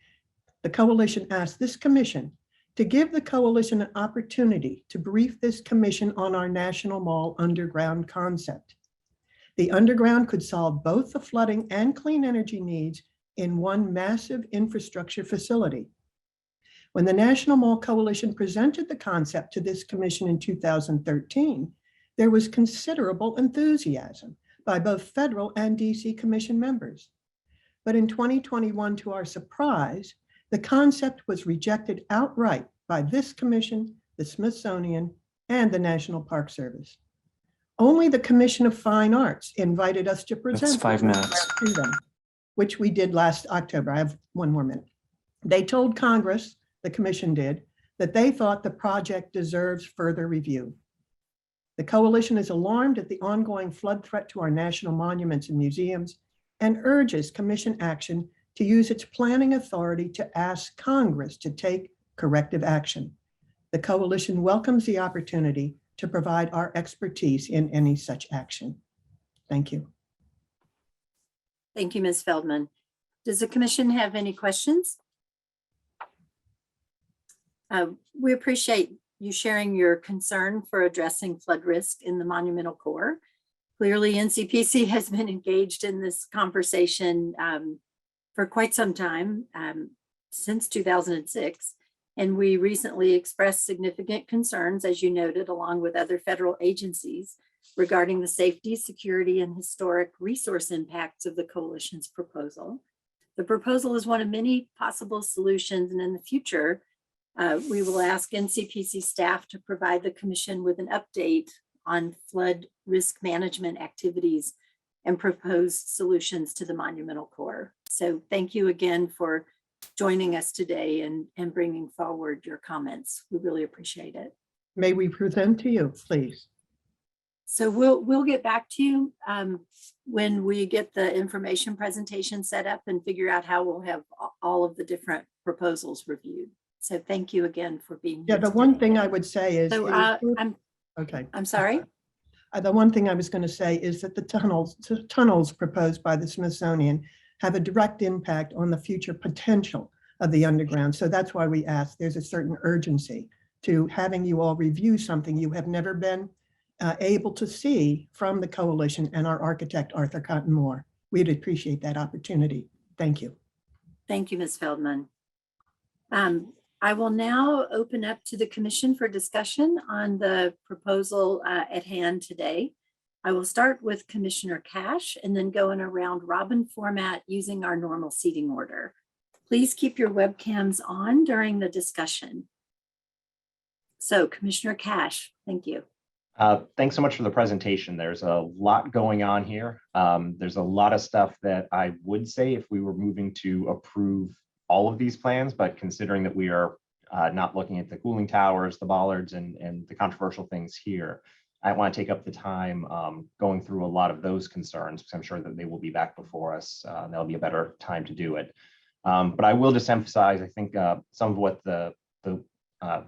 the coalition asked this commission to give the coalition an opportunity to brief this commission on our National Mall underground concept. The underground could solve both the flooding and clean energy needs in one massive infrastructure facility. When the National Mall Coalition presented the concept to this commission in 2013, there was considerable enthusiasm by both federal and DC commission members. But in 2021, to our surprise, the concept was rejected outright by this commission, the Smithsonian, and the National Park Service. Only the Commission of Fine Arts invited us to present That's 5 minutes. to them, which we did last October. I have 1 more minute. They told Congress, the commission did, that they thought the project deserves further review. The coalition is alarmed at the ongoing flood threat to our national monuments and museums and urges commission action to use its planning authority to ask Congress to take corrective action. The coalition welcomes the opportunity to provide our expertise in any such action. Thank you. Thank you, Ms. Feldman. Does the commission have any questions? We appreciate you sharing your concern for addressing flood risk in the monumental core. Clearly, NCPC has been engaged in this conversation for quite some time, since 2006. And we recently expressed significant concerns, as you noted, along with other federal agencies regarding the safety, security, and historic resource impacts of the coalition's proposal. The proposal is one of many possible solutions, and in the future, we will ask NCPC staff to provide the commission with an update on flood risk management activities and proposed solutions to the monumental core. So thank you again for joining us today and bringing forward your comments. We really appreciate it. May we present to you, please? So we'll get back to you when we get the information presentation set up and figure out how we'll have all of the different proposals reviewed. So thank you again for being here. Yeah, the one thing I would say is, So I'm sorry. The one thing I was going to say is that the tunnels proposed by the Smithsonian have a direct impact on the future potential of the underground. So that's why we asked, there's a certain urgency to having you all review something you have never been able to see from the coalition and our architect, Arthur Cotton Moore. We'd appreciate that opportunity. Thank you. Thank you, Ms. Feldman. I will now open up to the commission for discussion on the proposal at hand today. I will start with Commissioner Cash and then go in a round robin format using our normal seating order. Please keep your webcams on during the discussion. So Commissioner Cash, thank you. Thanks so much for the presentation. There's a lot going on here. There's a lot of stuff that I would say if we were moving to approve all of these plans, but considering that we are not looking at the cooling towers, the bollards, and the controversial things here, I want to take up the time going through a lot of those concerns, because I'm sure that they will be back before us. That'll be a better time to do it. But I will just emphasize, I think some of what the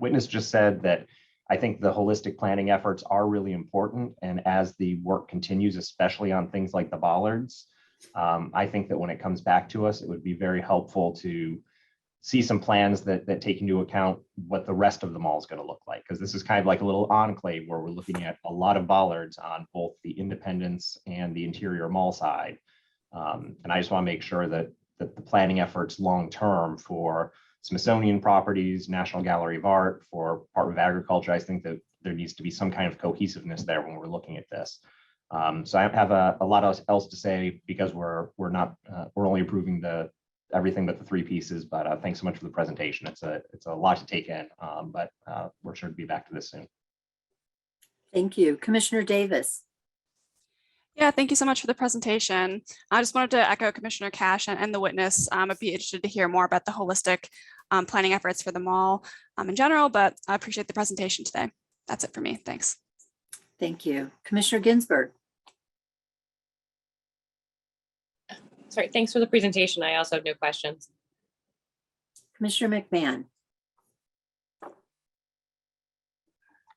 witness just said, that I think the holistic planning efforts are really important. And as the work continues, especially on things like the bollards, I think that when it comes back to us, it would be very helpful to see some plans that take into account what the rest of the mall is going to look like. Because this is kind of like a little enclave where we're looking at a lot of bollards on both the Independence and the interior mall side. And I just want to make sure that the planning efforts long-term for Smithsonian properties, National Gallery of Art, for Department of Agriculture, I think that there needs to be some kind of cohesiveness there when we're looking at this. So I have a lot else to say, because we're only approving everything but the 3 pieces. But thanks so much for the presentation. It's a lot to take in, but we're sure to be back to this soon. Thank you, Commissioner Davis. Yeah, thank you so much for the presentation. I just wanted to echo Commissioner Cash and the witness. I'd be interested to hear more about the holistic planning efforts for the mall in general, but I appreciate the presentation today. that's it for me. Thanks. Thank you. Commissioner Ginsburg. Sorry, thanks for the presentation. I also have no questions. Commissioner McMahon.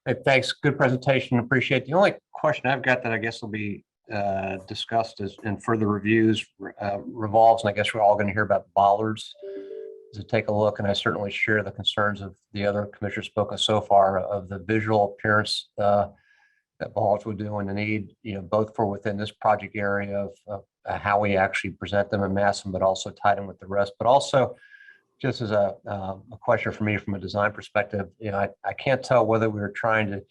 Hey, thanks. Good presentation. Appreciate it. The only question I've got that I guess will be discussed is in further reviews revolves, and I guess we're all going to hear about bollards. To take a look, and I certainly share the concerns of the other commissioners spoken so far of the visual appearance that bollards would do, and the need, both for within this project area of how we actually present them and mass them, but also tie them with the rest. But also, just as a question for me from a design perspective, I can't tell whether we were trying to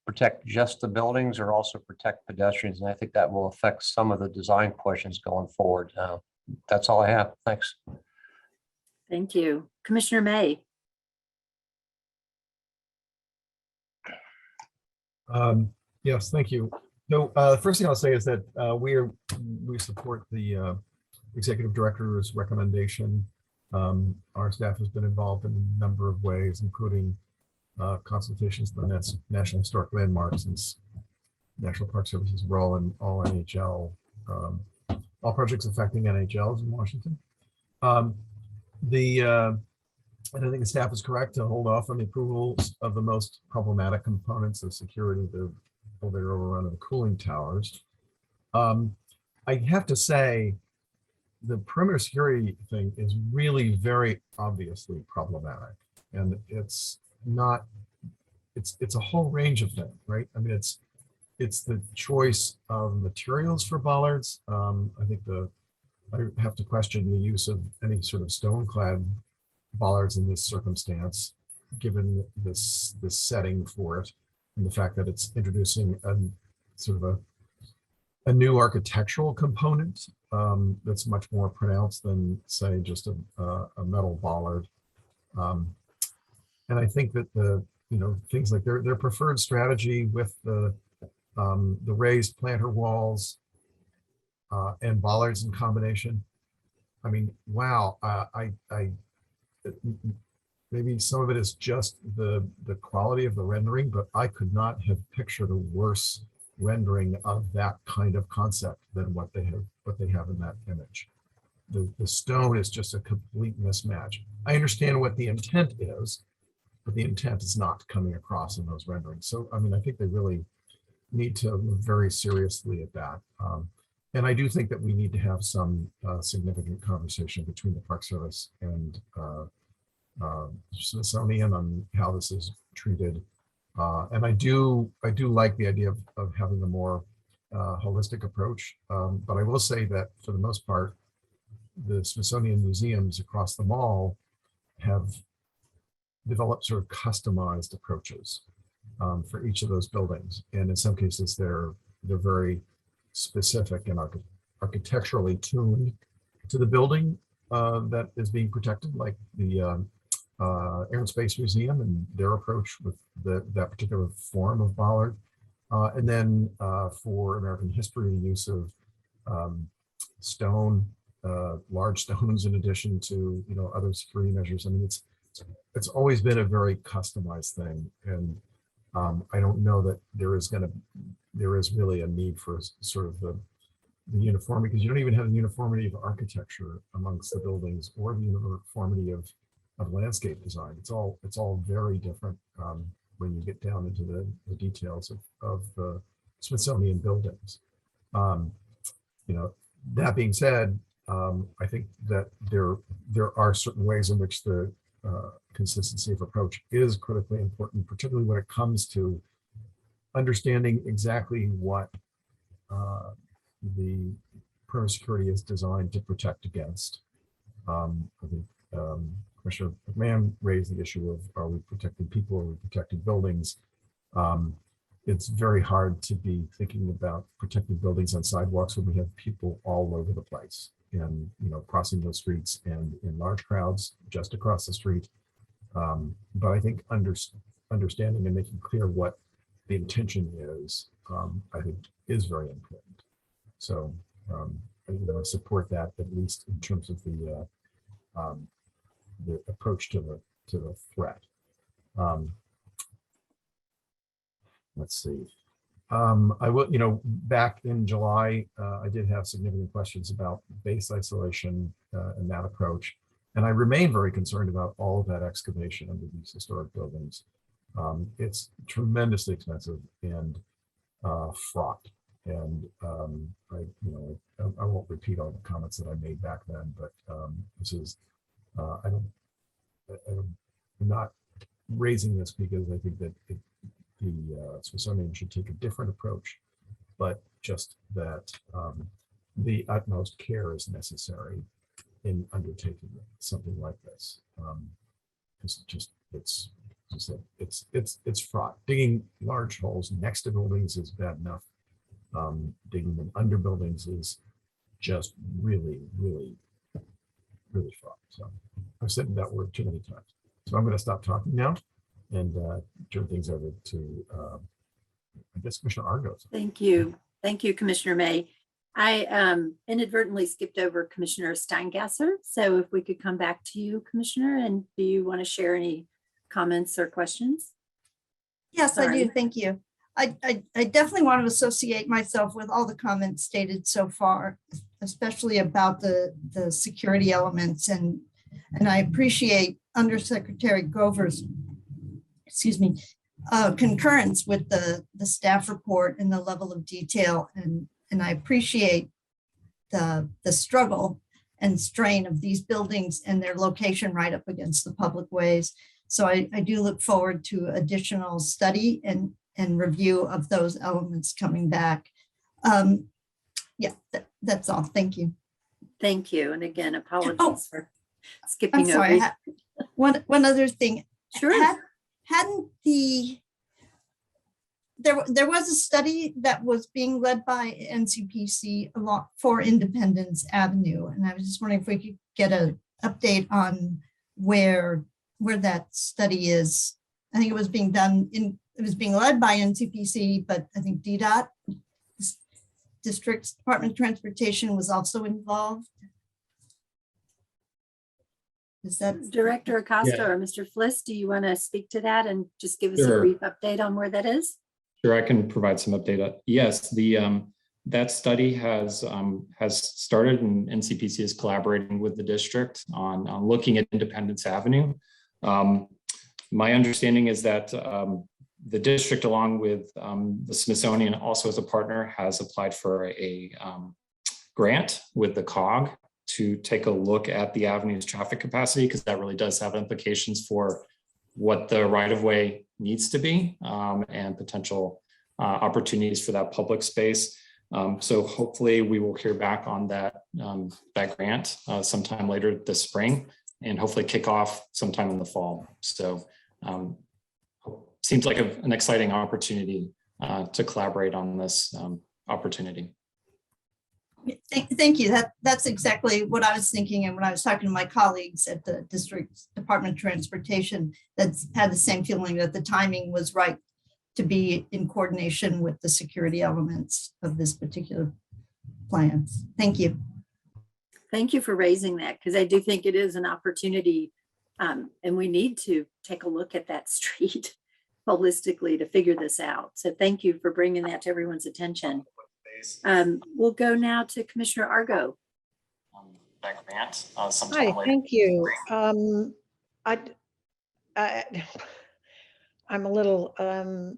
protect just the buildings or also protect pedestrians, and I think that will affect some of the design questions going forward. That's all I have. Thanks. Thank you. Commissioner May. Yes, thank you. So first thing I'll say is that we support the executive director's recommendation. Our staff has been involved in a number of ways, including consultations with the National Historic Landmarks since National Park Service's role in all NHL, all projects affecting NHLs in Washington. And I think the staff is correct to hold off on the approvals of the most problematic components of security, the elevator overrun of the cooling towers. I have to say, the perimeter security thing is really very obviously problematic, and it's a whole range of things, right? I mean, it's the choice of materials for bollards. I think I have to question the use of any sort of stone-clad bollards in this circumstance, given this setting for it, and the fact that it's introducing a sort of a new architectural component that's much more pronounced than, say, just a metal bollard. And I think that things like their preferred strategy with the raised planter walls and bollards in combination. I mean, wow, maybe some of it is just the quality of the rendering, but I could not have pictured a worse rendering of that kind of concept than what they have in that image. The stone is just a complete mismatch. I understand what the intent is, but the intent is not coming across in those renderings. So, I mean, I think they really need to look very seriously at that. And I do think that we need to have some significant conversation between the Park Service and Smithsonian on how this is treated. And I do like the idea of having a more holistic approach. But I will say that for the most part, the Smithsonian museums across the mall have developed sort of customized approaches for each of those buildings. And in some cases, they're very specific and architecturally tuned to the building that is being protected, like the Air and Space Museum and their approach with that particular form of bollard. And then for American history, the use of stone, large stones in addition to other security measures. I mean, it's always been a very customized thing, and I don't know that there is really a need for sort of the uniformity, because you don't even have the uniformity of architecture amongst the buildings or the uniformity of landscape design. It's all very different when you get down into the details of the Smithsonian buildings. That being said, I think that there are certain ways in which the consistency of approach is critically important, particularly when it comes to understanding exactly what the perimeter security is designed to protect against. I think Commissioner McMahon raised the issue of, are we protecting people, are we protecting buildings? It's very hard to be thinking about protecting buildings on sidewalks when we have people all over the place and crossing those streets and in large crowds just across the street. But I think understanding and making clear what the intention is, I think is very important. So I support that, at least in terms of the approach to the threat. let's see. I will, back in July, I did have significant questions about base isolation and that approach. And I remain very concerned about all of that excavation under these historic buildings. It's tremendously expensive and fraught. And I won't repeat all the comments that I made back then, but this is, I'm not raising this because I think that the Smithsonian should take a different approach, but just that the utmost care is necessary in undertaking something like this. It's fraught. Digging large holes next to buildings is bad enough. Digging them under buildings is just really, really, really fraught. So I've said that word too many times. So I'm going to stop talking now and turn things over to, I guess, Commissioner Argos. Thank you. Thank you, Commissioner May. I inadvertently skipped over Commissioner Steingasser. So if we could come back to you, Commissioner, and do you want to share any comments or questions? Yes, I Sorry. do. Thank you. I definitely want to associate myself with all the comments stated so far, especially about the security elements. And I appreciate Undersecretary Grover's, concurrence with the staff report and the level of detail. And I appreciate the struggle and strain of these buildings and their location right up against the public ways. So I do look forward to additional study and review of those elements coming back. Yeah, that's all. Thank you. Thank you. And again, apologies for I'm skipping sorry. over. One other thing. Sure. There was a study that was being led by NCPC a lot for Independence Avenue, and I was just wondering if we could get an update on where that study is. I think it was being led by NCPC, but I think DDOT, District Department of Transportation, was also involved. Is that Director Acosta Yeah. or Mr. Fliss, do you want to speak to that and just give us a Sure. brief update on where that is? Sure, I can provide some update. Yes, that study has started, and NCPC is collaborating with the district on looking at Independence Avenue. My understanding is that the district, along with the Smithsonian, also as a partner, has applied for a grant with the COG to take a look at the avenue's traffic capacity, because that really does have implications for what the right-of-way needs to be and potential opportunities for that public space. So hopefully we will hear back on that grant sometime later this spring, and hopefully kick off sometime in the fall. So seems like an exciting opportunity to collaborate on this opportunity. Thank you. That's exactly what I was thinking. And when I was talking to my colleagues at the District Department of Transportation, that's had the same feeling that the timing was right to be in coordination with the security elements of this particular plan. Thank you. Thank you for raising that, because I do think it is an opportunity, and we need to take a look at that street holistically to figure this out. So thank you for bringing that to everyone's attention. We'll go now to Commissioner Argo. That grant Hi, thank you. I'm a little I'm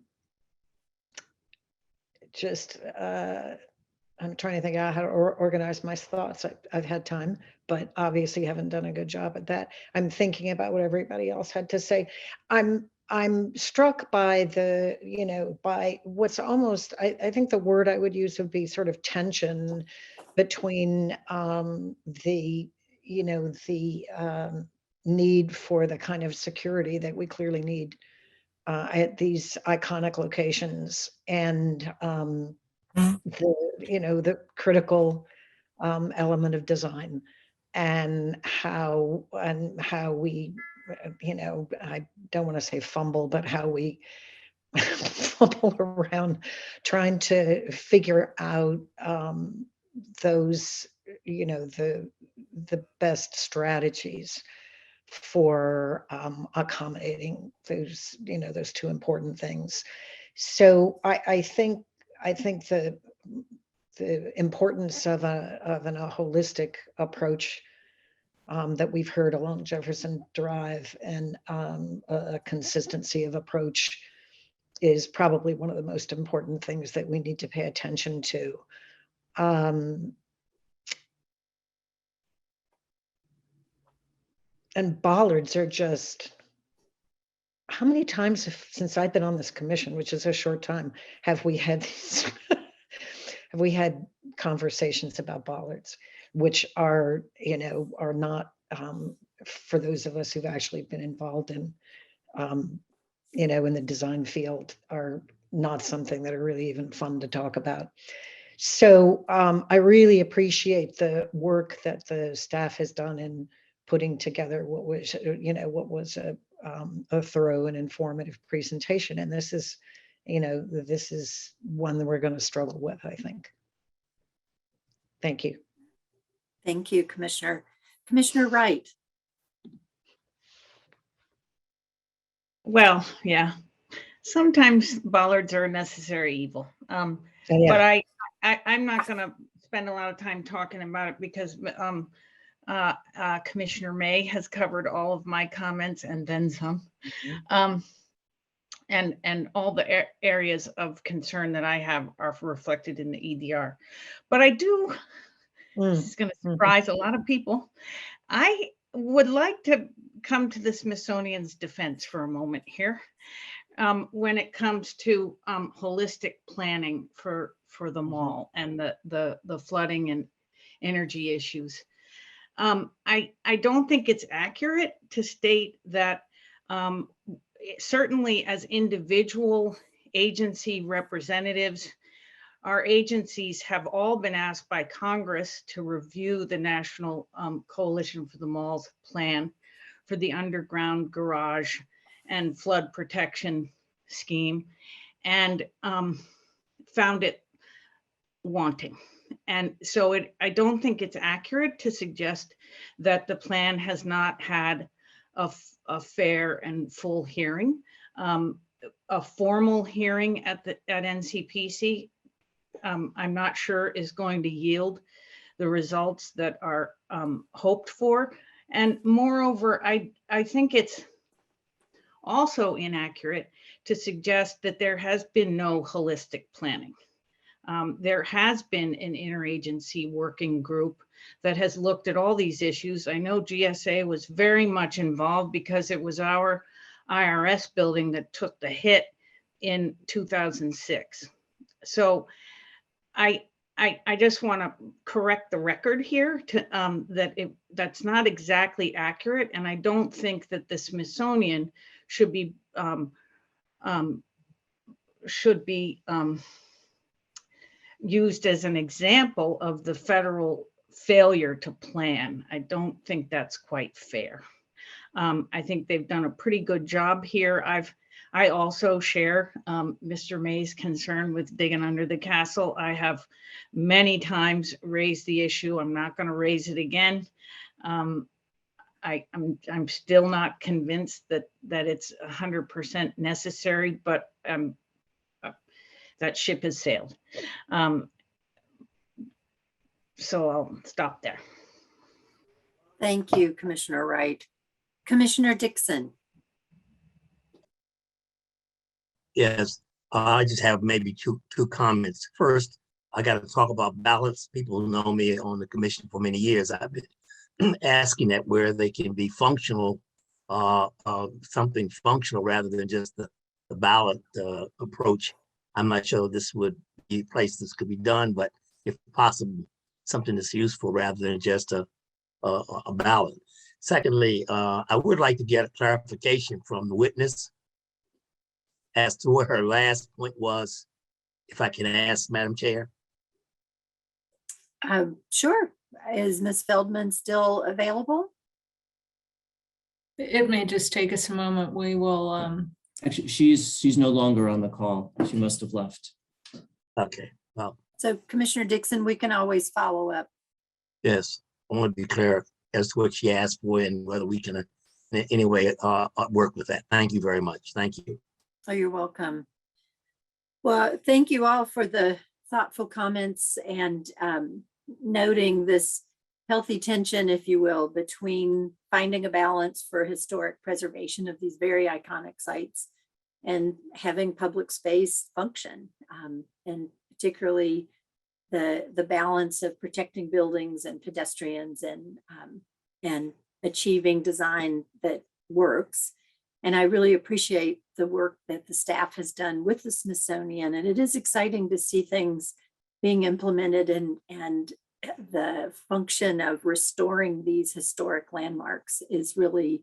trying to think out how to organize my thoughts. I've had time, but obviously haven't done a good job at that. I'm thinking about what everybody else had to say. I'm struck by by what's almost, I think the word I would use would be sort of tension between the need for the kind of security that we clearly need at these iconic locations, and the critical element of design, and how we, I don't want to say fumble, but how we fumble around trying to figure out those, the best strategies for accommodating those, those two important things. So I think the importance of a holistic approach that we've heard along Jefferson Drive and a consistency of approach is probably one of the most important things that we need to pay attention to. And bollards are just, how many times since I've been on this commission, which is a short time, have we had these, have we had conversations about bollards, which are, are not, for those of us who've actually been involved in, in the design field, are not something that are really even fun to talk about. So I really appreciate the work that the staff has done in putting together what was a thorough and informative presentation. And this is, this is one that we're going to struggle with, I think. Thank you. Thank you, Commissioner. Commissioner Wright. Well, yeah, sometimes bollards are a necessary evil. Yeah. But I'm not going to spend a lot of time talking about it because Commissioner May has covered all of my comments and then some. And all the areas of concern that I have are reflected in the EDR. But I do, this is going to surprise a lot of people. I would like to come to the Smithsonian's defense for a moment here. When it comes to holistic planning for the mall and the flooding and energy issues. I don't think it's accurate to state that certainly as individual agency representatives, our agencies have all been asked by Congress to review the National Coalition for the Malls plan for the underground garage and flood protection scheme, and found it wanting. And so I don't think it's accurate to suggest that the plan has not had a fair and full hearing. A formal hearing at NCPC, I'm not sure is going to yield the results that are hoped for. And moreover, I think it's also inaccurate to suggest that there has been no holistic planning. There has been an interagency working group that has looked at all these issues. I know GSA was very much involved because it was our IRS building that took the hit in 2006. So I just want to correct the record here to that's not exactly accurate, and I don't think that the Smithsonian should be used as an example of the federal failure to plan. I don't think that's quite fair. I think they've done a pretty good job here. I also share Mr. May's concern with digging under the castle. I have many times raised the issue. I'm not going to raise it again. I'm still not convinced that it's 100% necessary, but that ship has sailed. So I'll stop there. Thank you, Commissioner Wright. Commissioner Dixon. Yes, I just have maybe two comments. First, I got to talk about ballots. People know me on the commission for many years. I've been asking that where they can be functional, something functional rather than just the ballot approach. I'm not sure this would be a place this could be done, but if possible, something that's useful rather than just a ballot. Secondly, I would like to get a clarification from the witness as to what her last point was, if I can ask, Madam Chair. Sure. Is Ms. Feldman still available? It may just take us a moment. We will. Actually, she's no longer on the call. She must have left. Okay. Well. So Commissioner Dixon, we can always follow up. Yes, I want to be clear as to what she asked for and whether we can in any way work with that. Thank you very much. Thank you. Oh, you're welcome. Well, thank you all for the thoughtful comments and noting this healthy tension, if you will, between finding a balance for historic preservation of these very iconic sites and having public space function, and particularly the balance of protecting buildings and pedestrians and achieving design that works. And I really appreciate the work that the staff has done with the Smithsonian. And it is exciting to see things being implemented and the function of restoring these historic landmarks is really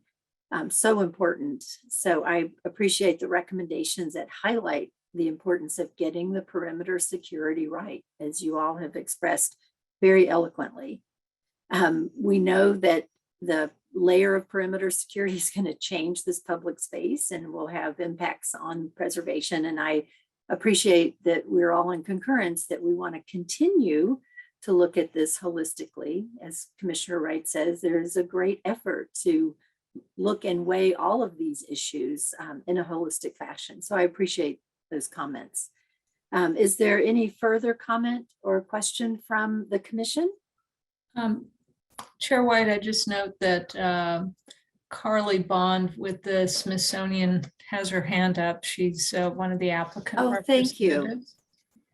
so important. So I appreciate the recommendations that highlight the importance of getting the perimeter security right, as you all have expressed very eloquently. We know that the layer of perimeter security is going to change this public space and will have impacts on preservation. And I appreciate that we're all in concurrence that we want to continue to look at this holistically. As Commissioner Wright says, there is a great effort to look and weigh all of these issues in a holistic fashion. So I appreciate those comments. Is there any further comment or question from the commission? Chair White, I just note that Carly Bond with the Smithsonian has her hand up. She's one of the applicant Oh, thank you. representatives.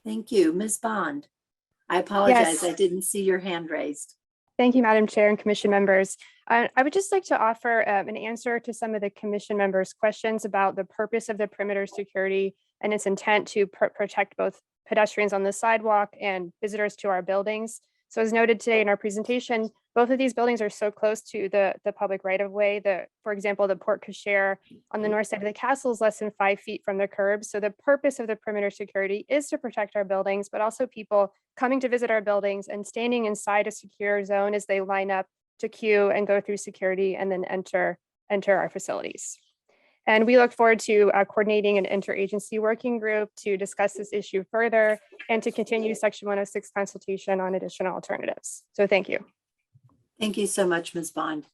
Thank you, Ms. Bond. I apologize, Yes. I didn't see your hand raised. Thank you, Madam Chair and Commission members. I would just like to offer an answer to some of the Commission members' questions about the purpose of the perimeter security and its intent to protect both pedestrians on the sidewalk and visitors to our buildings. So as noted today in our presentation, both of these buildings are so close to the public right-of-way. For example, the porte cochere on the north side of the castle is less than 5 feet from the curb. So the purpose of the perimeter security is to protect our buildings, but also people coming to visit our buildings and standing inside a secure zone as they line up to queue and go through security and then enter our facilities. And we look forward to coordinating an interagency working group to discuss this issue further and to continue Section 106 consultation on additional alternatives. So thank you. Thank you so much, Ms. Bond.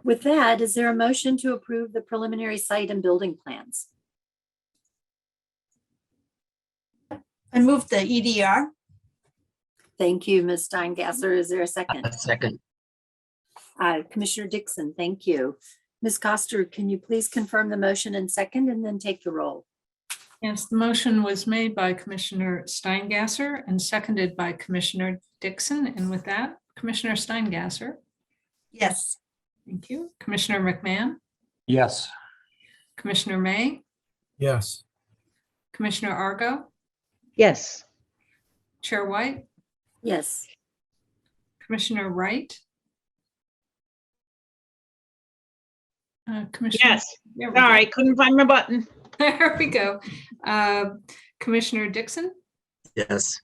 With that, is there a motion to approve the preliminary site and building plans? I move the EDR. Thank you, Ms. Steingasser. Is there a second? Second. Commissioner Dixon, thank you. Ms. Coster, can you please confirm the motion and second and then take the roll? Yes, the motion was made by Commissioner Steingasser and seconded by Commissioner Dixon. And with that, Commissioner Steingasser. Yes. Thank you. Commissioner McMahon, Yes. Commissioner May, Yes. Commissioner Argo, Yes. Chair White, Yes. Commissioner Wright. Commissioner. Yes. There we Sorry, go. couldn't find my button. There we go. Commissioner Dixon, Yes.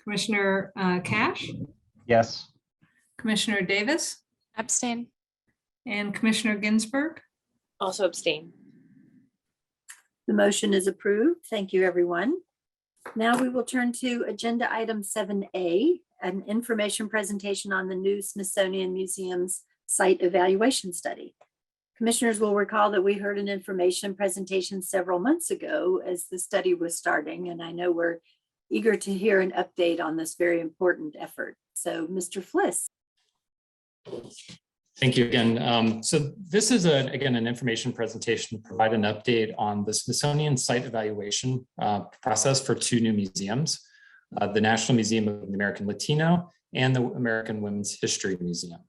Commissioner Cash, Yes. Commissioner Davis, Abstain. and Commissioner Ginsburg. Also abstain. The motion is approved. Thank you, everyone. Now we will turn to agenda item 7A, an information presentation on the new Smithsonian Museum's site evaluation study. Commissioners will recall that we heard an information presentation several months ago as the study was starting, and I know we're eager to hear an update on this very important effort. So, Mr. Fliss. Thank you again. So this is, again, an information presentation to provide an update on the Smithsonian site evaluation process for two new museums, the National Museum of the American Latino and the American Women's History Museum.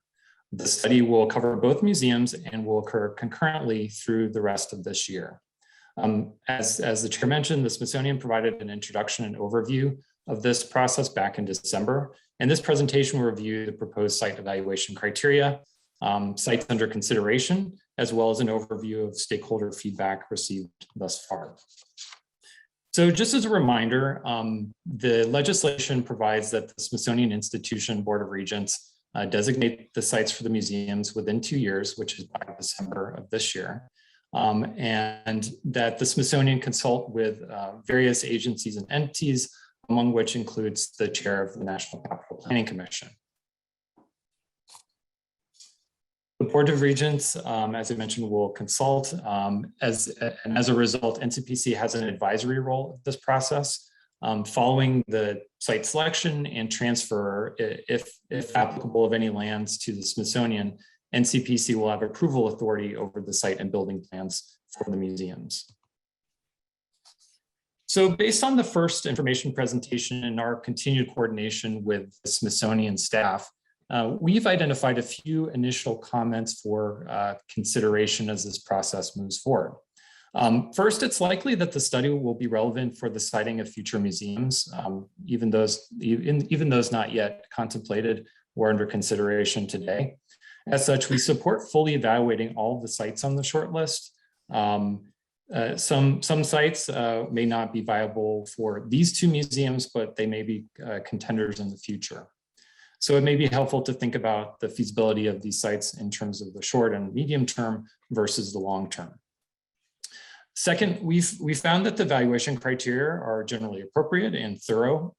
The study will cover both museums and will occur concurrently through the rest of this year. As the chair mentioned, the Smithsonian provided an introduction and overview of this process back in December. And this presentation will review the proposed site evaluation criteria, sites under consideration, as well as an overview of stakeholder feedback received thus far. So just as a reminder, the legislation provides that the Smithsonian Institution Board of Regents designate the sites for the museums within 2 years, which is by December of this year, and that the Smithsonian consult with various agencies and entities, among which includes the chair of the National Capital Planning Commission. The Board of Regents, as I mentioned, will consult. And as a result, NCPC has an advisory role in this process. Following the site selection and transfer, if applicable, of any lands to the Smithsonian, NCPC will have approval authority over the site and building plans for the museums. So based on the first information presentation and our continued coordination with the Smithsonian staff, we've identified a few initial comments for consideration as this process moves forward. First, it's likely that the study will be relevant for the siting of future museums, even those not yet contemplated or under consideration today. As such, we support fully evaluating all of the sites on the short list. Some sites may not be viable for these two museums, but they may be contenders in the future. So it may be helpful to think about the feasibility of these sites in terms of the short and medium term versus the long term. Second, we found that the evaluation criteria are generally appropriate and thorough.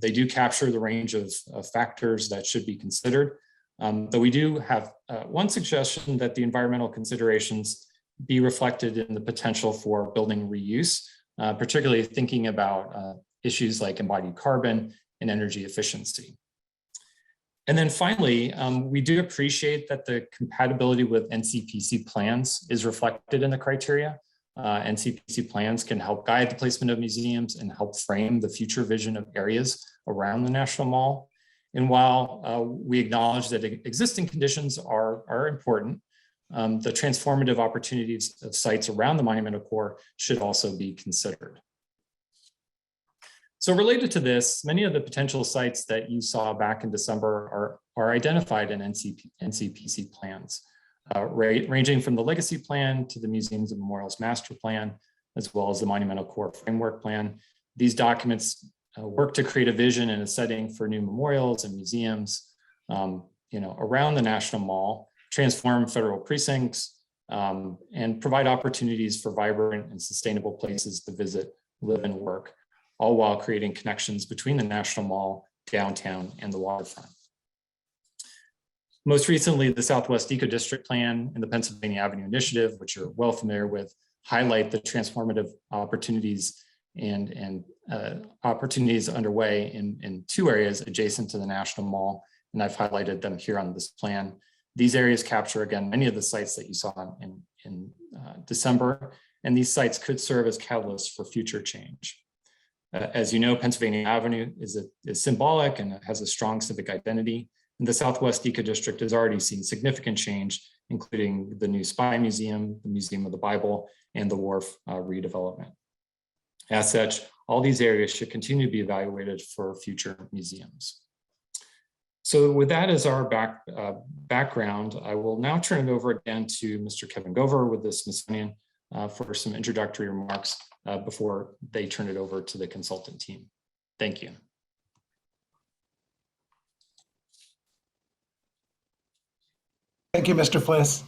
They do capture the range of factors that should be considered, though we do have one suggestion that the environmental considerations be reflected in the potential for building reuse, particularly thinking about issues like embodied carbon and energy efficiency. And then finally, we do appreciate that the compatibility with NCPC plans is reflected in the criteria. NCPC plans can help guide the placement of museums and help frame the future vision of areas around the National Mall. And while we acknowledge that existing conditions are important, the transformative opportunities of sites around the monumental core should also be considered. So related to this, many of the potential sites that you saw back in December are identified in NCPC plans, ranging from the Legacy Plan to the Museums and Memorials Master Plan, as well as the Monumental Core Framework Plan. These documents work to create a vision and a setting for new memorials and museums around the National Mall, transform federal precincts, and provide opportunities for vibrant and sustainable places to visit, live, and work, all while creating connections between the National Mall, downtown, and the waterfront. Most recently, the Southwest Eco District Plan and the Pennsylvania Avenue Initiative, which you're well familiar with, highlight the transformative opportunities and opportunities underway in two areas adjacent to the National Mall, and I've highlighted them here on this plan. These areas capture, again, many of the sites that you saw in December, and these sites could serve as catalysts for future change. As you know, Pennsylvania Avenue is symbolic and has a strong civic identity. And the Southwest Eco District has already seen significant change, including the new Spy Museum, the Museum of the Bible, and the Wharf redevelopment. As such, all these areas should continue to be evaluated for future museums. So with that as our background, I will now turn it over again to Mr. Kevin Gover with the Smithsonian for some introductory remarks before they turn it over to the consultant team. Thank you. Thank you, Mr. Fliss.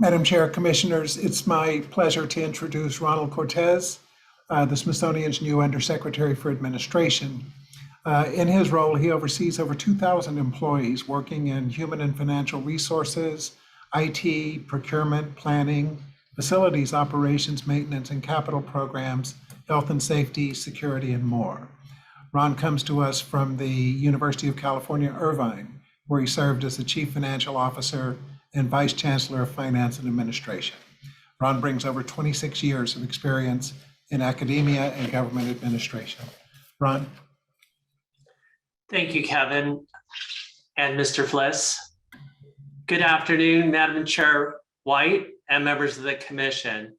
Madam Chair, Commissioners, it's my pleasure to introduce Ronald Cortez, the Smithsonian's new Undersecretary for Administration. In his role, he oversees over 2,000 employees working in human and financial resources, IT, procurement, planning, facilities, operations, maintenance, and capital programs, health and safety, security, and more. Ron comes to us from the University of California, Irvine, where he served as the Chief Financial Officer and Vice Chancellor of Finance and Administration. Ron brings over 26 years of experience in academia and government administration. Ron? Thank you, Kevin and Mr. Fliss. Good afternoon, Madam Chair White and members of the Commission.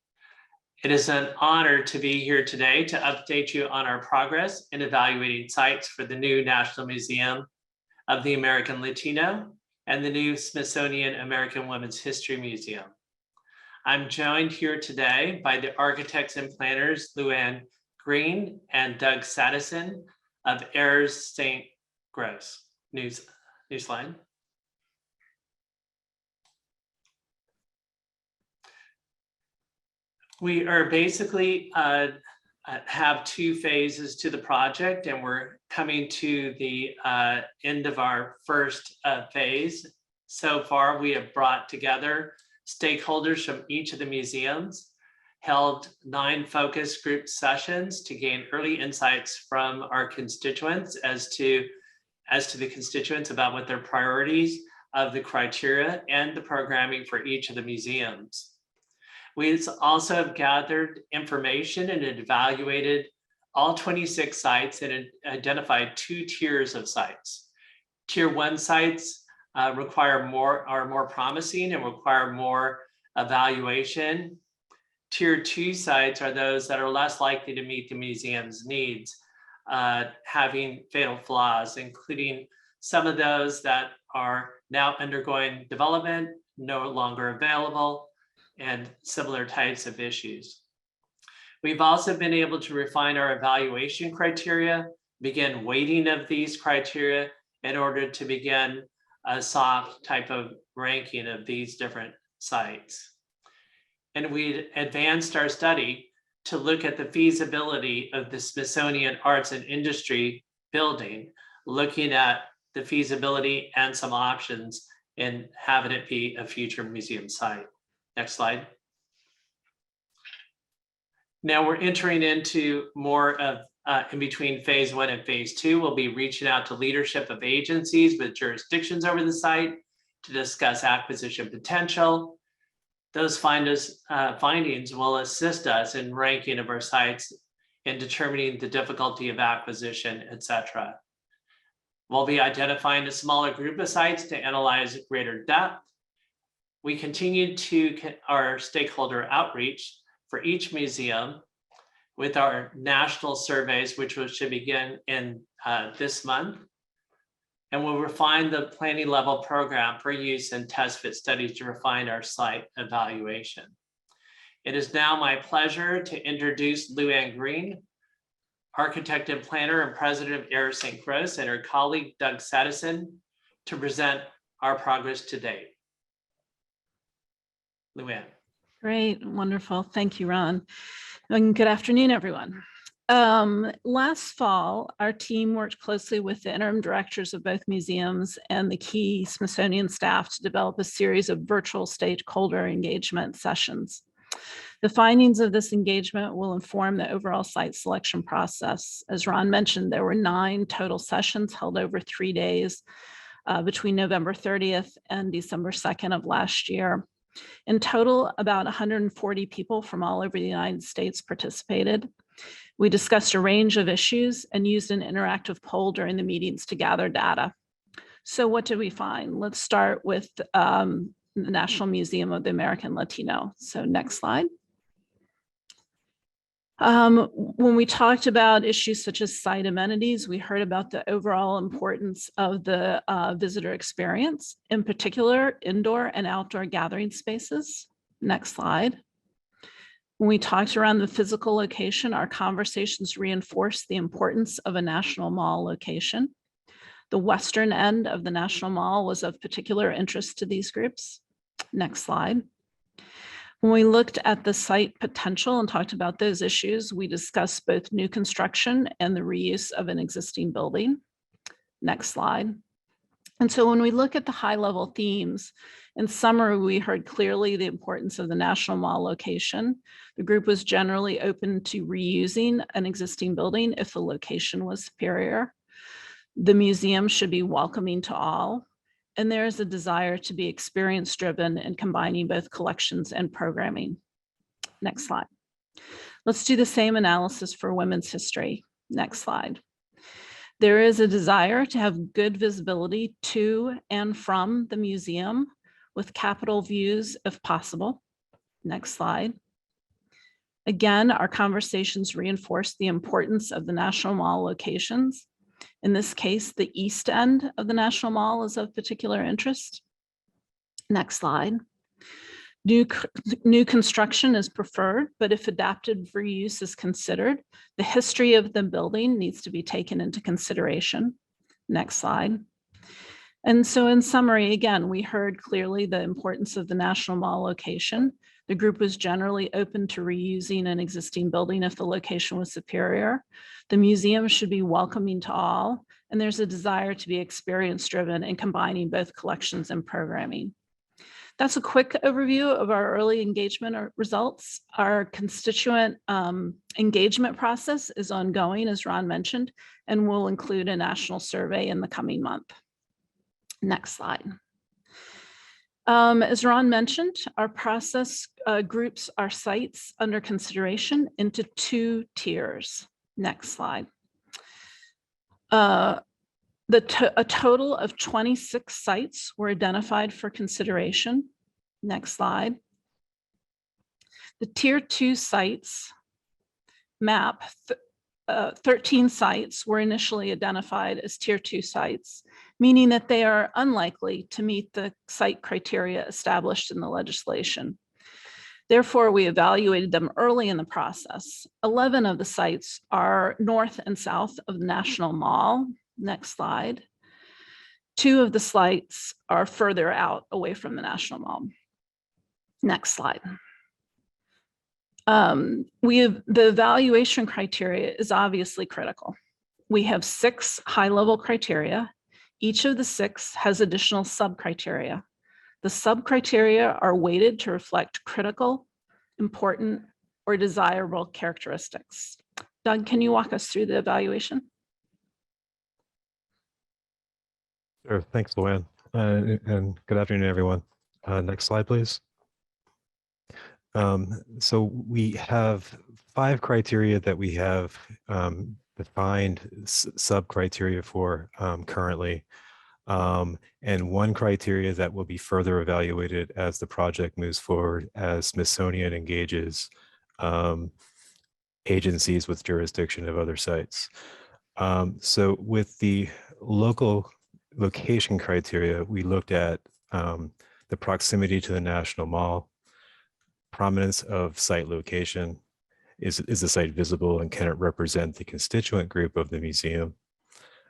It is an honor to be here today to update you on our progress in evaluating sites for the new National Museum of the American Latino and the new Smithsonian American Women's History Museum. I'm joined here today by the architects and planners, Luann Green and Doug Sadison of Ayers St. Gross. New slide. We are basically have two phases to the project, and we're coming to the end of our first phase, So far, we have brought together stakeholders from each of the museums, held 9 focus group sessions to gain early insights from our constituents as to the constituents about what their priorities of the criteria and the programming for each of the museums. We also have gathered information and evaluated all 26 sites and identified 2 tiers of sites. Tier 1 sites are more promising and require more evaluation. Tier 2 sites are those that are less likely to meet the museum's needs, having fatal flaws, including some of those that are now undergoing development, no longer available, and similar types of issues. We've also been able to refine our evaluation criteria, begin weighting of these criteria in order to begin a soft type of ranking of these different sites. And we advanced our study to look at the feasibility of the Smithsonian Arts and Industry building, looking at the feasibility and some options in having it be a future museum site. Next slide. Now we're entering into more of in between phase 1 and phase 2. We'll be reaching out to leadership of agencies with jurisdictions over the site to discuss acquisition potential. Those findings will assist us in ranking of our sites and determining the difficulty of acquisition, etc. We'll be identifying a smaller group of sites to analyze greater depth. We continue to our stakeholder outreach for each museum with our national surveys, which should begin in this month. And we'll refine the planning level program for use in test fit studies to refine our site evaluation. It is now my pleasure to introduce Luann Green, architect and planner and president of Air St. Croix, and her colleague Doug Sadison to present our progress to date. Luann. Great, wonderful. Thank you, Ron. And good afternoon, everyone. Last fall, our team worked closely with the interim directors of both museums and the key Smithsonian staff to develop a series of virtual stakeholder engagement sessions. The findings of this engagement will inform the overall site selection process. As Ron mentioned, there were 9 total sessions held over 3 days between November 30th and December 2nd of last year. In total, about 140 people from all over the United States participated. We discussed a range of issues and used an interactive poll during the meetings to gather data. So what did we find? Let's start with the National Museum of the American Latino. So next slide. When we talked about issues such as site amenities, we heard about the overall importance of the visitor experience, in particular, indoor and outdoor gathering spaces. Next slide. When we talked around the physical location, our conversations reinforced the importance of a National Mall location. The western end of the National Mall was of particular interest to these groups. Next slide. When we looked at the site potential and talked about those issues, we discussed both new construction and the reuse of an existing building. Next slide. And so when we look at the high-level themes, in summary, we heard clearly the importance of the National Mall location. The group was generally open to reusing an existing building if the location was superior. The museum should be welcoming to all. And there is a desire to be experience-driven in combining both collections and programming. Next slide. Let's do the same analysis for women's history. Next slide. There is a desire to have good visibility to and from the museum with capitol views if possible. Next slide. Again, our conversations reinforce the importance of the National Mall locations. In this case, the east end of the National Mall is of particular interest. Next slide. New construction is preferred, but if adapted reuse is considered, the history of the building needs to be taken into consideration. Next slide. And so in summary, again, we heard clearly the importance of the National Mall location. The group was generally open to reusing an existing building if the location was superior. The museum should be welcoming to all, and there's a desire to be experience-driven and combining both collections and programming. That's a quick overview of our early engagement results. Our constituent engagement process is ongoing, as Ron mentioned, and will include a national survey in the coming month. Next slide. As Ron mentioned, our process groups our sites under consideration into 2 tiers. Next slide. A total of 26 sites were identified for consideration. Next slide. The tier 2 sites map, 13 sites were initially identified as tier 2 sites, meaning that they are unlikely to meet the site criteria established in the legislation. Therefore, we evaluated them early in the process. 11 of the sites are north and south of the National Mall. Next slide. 2 of the sites are further out away from the National Mall. Next slide. The evaluation criteria is obviously critical. We have 6 high-level criteria. Each of the 6 has additional sub-criteria. The sub-criteria are weighted to reflect critical, important, or desirable characteristics. Doug, can you walk us through the evaluation? Sure. Thanks, Luann. And good afternoon, everyone. Next slide, please. So we have 5 criteria that we have defined sub-criteria for currently, and 1 criteria that will be further evaluated as the project moves forward as Smithsonian engages agencies with jurisdiction of other sites. So with the location criteria, we looked at the proximity to the National Mall, prominence of site location, is the site visible and can it represent the constituent group of the museum,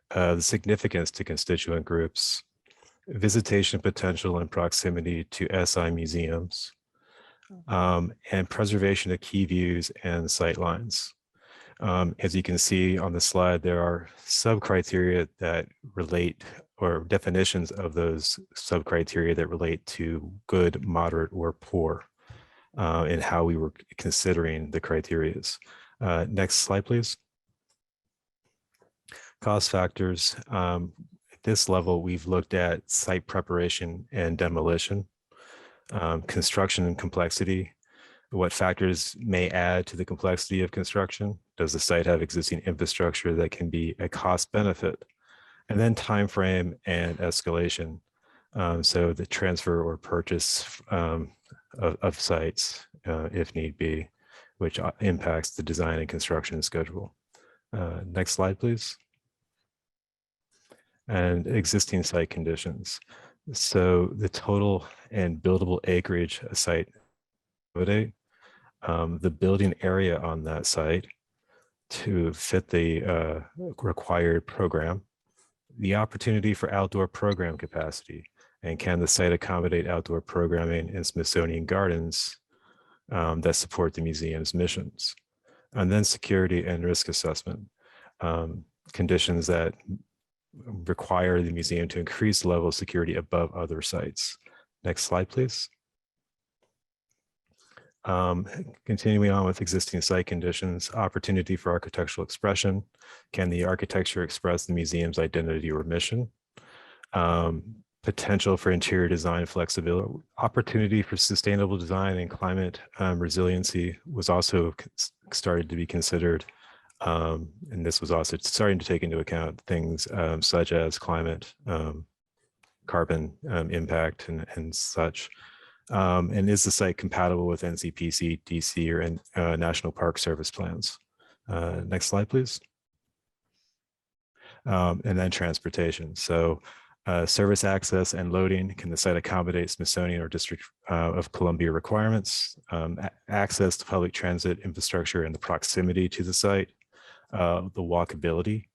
the significance to constituent groups, visitation potential and proximity to SI museums, and preservation of key views and sight lines. As you can see on the slide, there are sub-criteria that relate, or definitions of those sub-criteria that relate to good, moderate, or poor in how we were considering the criterias. Next slide, please. Cost factors. At this level, we've looked at site preparation and demolition, construction and complexity. What factors may add to the complexity of construction? Does the site have existing infrastructure that can be a cost benefit? And then time frame and escalation. So the transfer or purchase of sites, if need be, which impacts the design and construction schedule. Next slide, please. And existing site conditions. So the total and buildable acreage a site accommodate, the building area on that site to fit the required program, the opportunity for outdoor program capacity, and can the site accommodate outdoor programming in Smithsonian gardens that support the museum's missions, and then security and risk assessment, conditions that require the museum to increase the level of security above other sites. Next slide, please. Continuing on with existing site conditions, opportunity for architectural expression. Can the architecture express the museum's identity or mission? Potential for interior design flexibility. Opportunity for sustainable design and climate resiliency was also started to be considered. And this was also starting to take into account things such as climate, carbon impact and such. And is the site compatible with NCPC, DC, or National Park Service plans? Next slide, please. And then transportation. So service access and loading. Can the site accommodate Smithsonian or District of Columbia requirements? Access to public transit infrastructure and the proximity to the site. The walkability.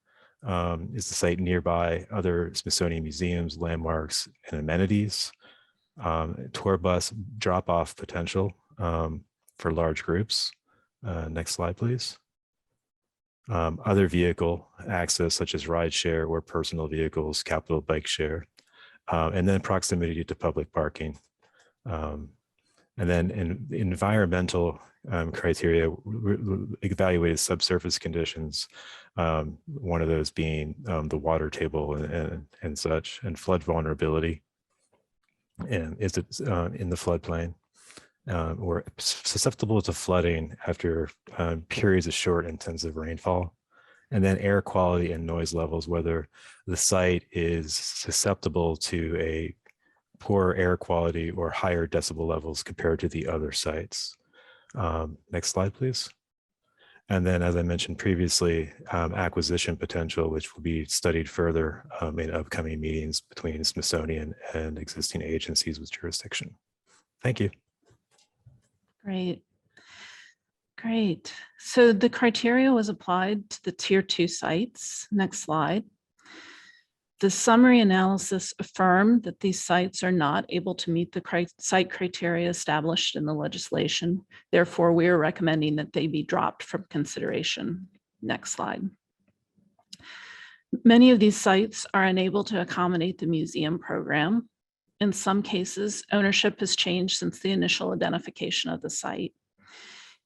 Is the site nearby other Smithsonian museums, landmarks, and amenities? Tour bus drop-off potential for large groups. Next slide, please. Other vehicle access such as ride share or personal vehicles, capital bike share, and then proximity to public parking. And then in environmental criteria, evaluated subsurface conditions, one of those being the water table and such, and flood vulnerability. And is it in the floodplain or susceptible to flooding after periods of short intensive rainfall? And then air quality and noise levels, whether the site is susceptible to a poor air quality or higher decibel levels compared to the other sites. Next slide, please. And then, as I mentioned previously, acquisition potential, which will be studied further in upcoming meetings between Smithsonian and existing agencies with jurisdiction. Thank you. Great. Great. So the criteria was applied to the tier 2 sites. Next slide. The summary analysis affirmed that these sites are not able to meet the site criteria established in the legislation. Therefore, we are recommending that they be dropped from consideration. Next slide. Many of these sites are unable to accommodate the museum program. In some cases, ownership has changed since the initial identification of the site.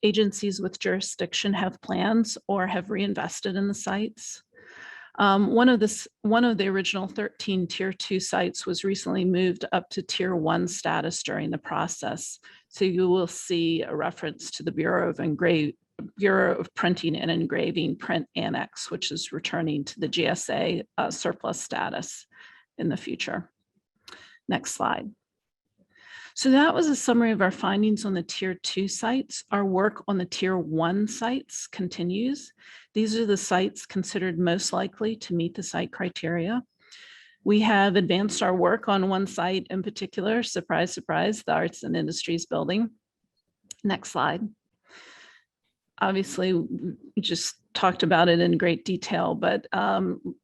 Agencies with jurisdiction have plans or have reinvested in the sites. One of the original 13 tier 2 sites was recently moved up to tier 1 status during the process. So you will see a reference to the Bureau of Printing and Engraving print annex, which is returning to the GSA surplus status in the future. Next slide. So that was a summary of our findings on the tier 2 sites. Our work on the tier 1 sites continues. These are the sites considered most likely to meet the site criteria. We have advanced our work on one site in particular, surprise, surprise, the Arts and Industries building. Next slide. Obviously, we just talked about it in great detail, but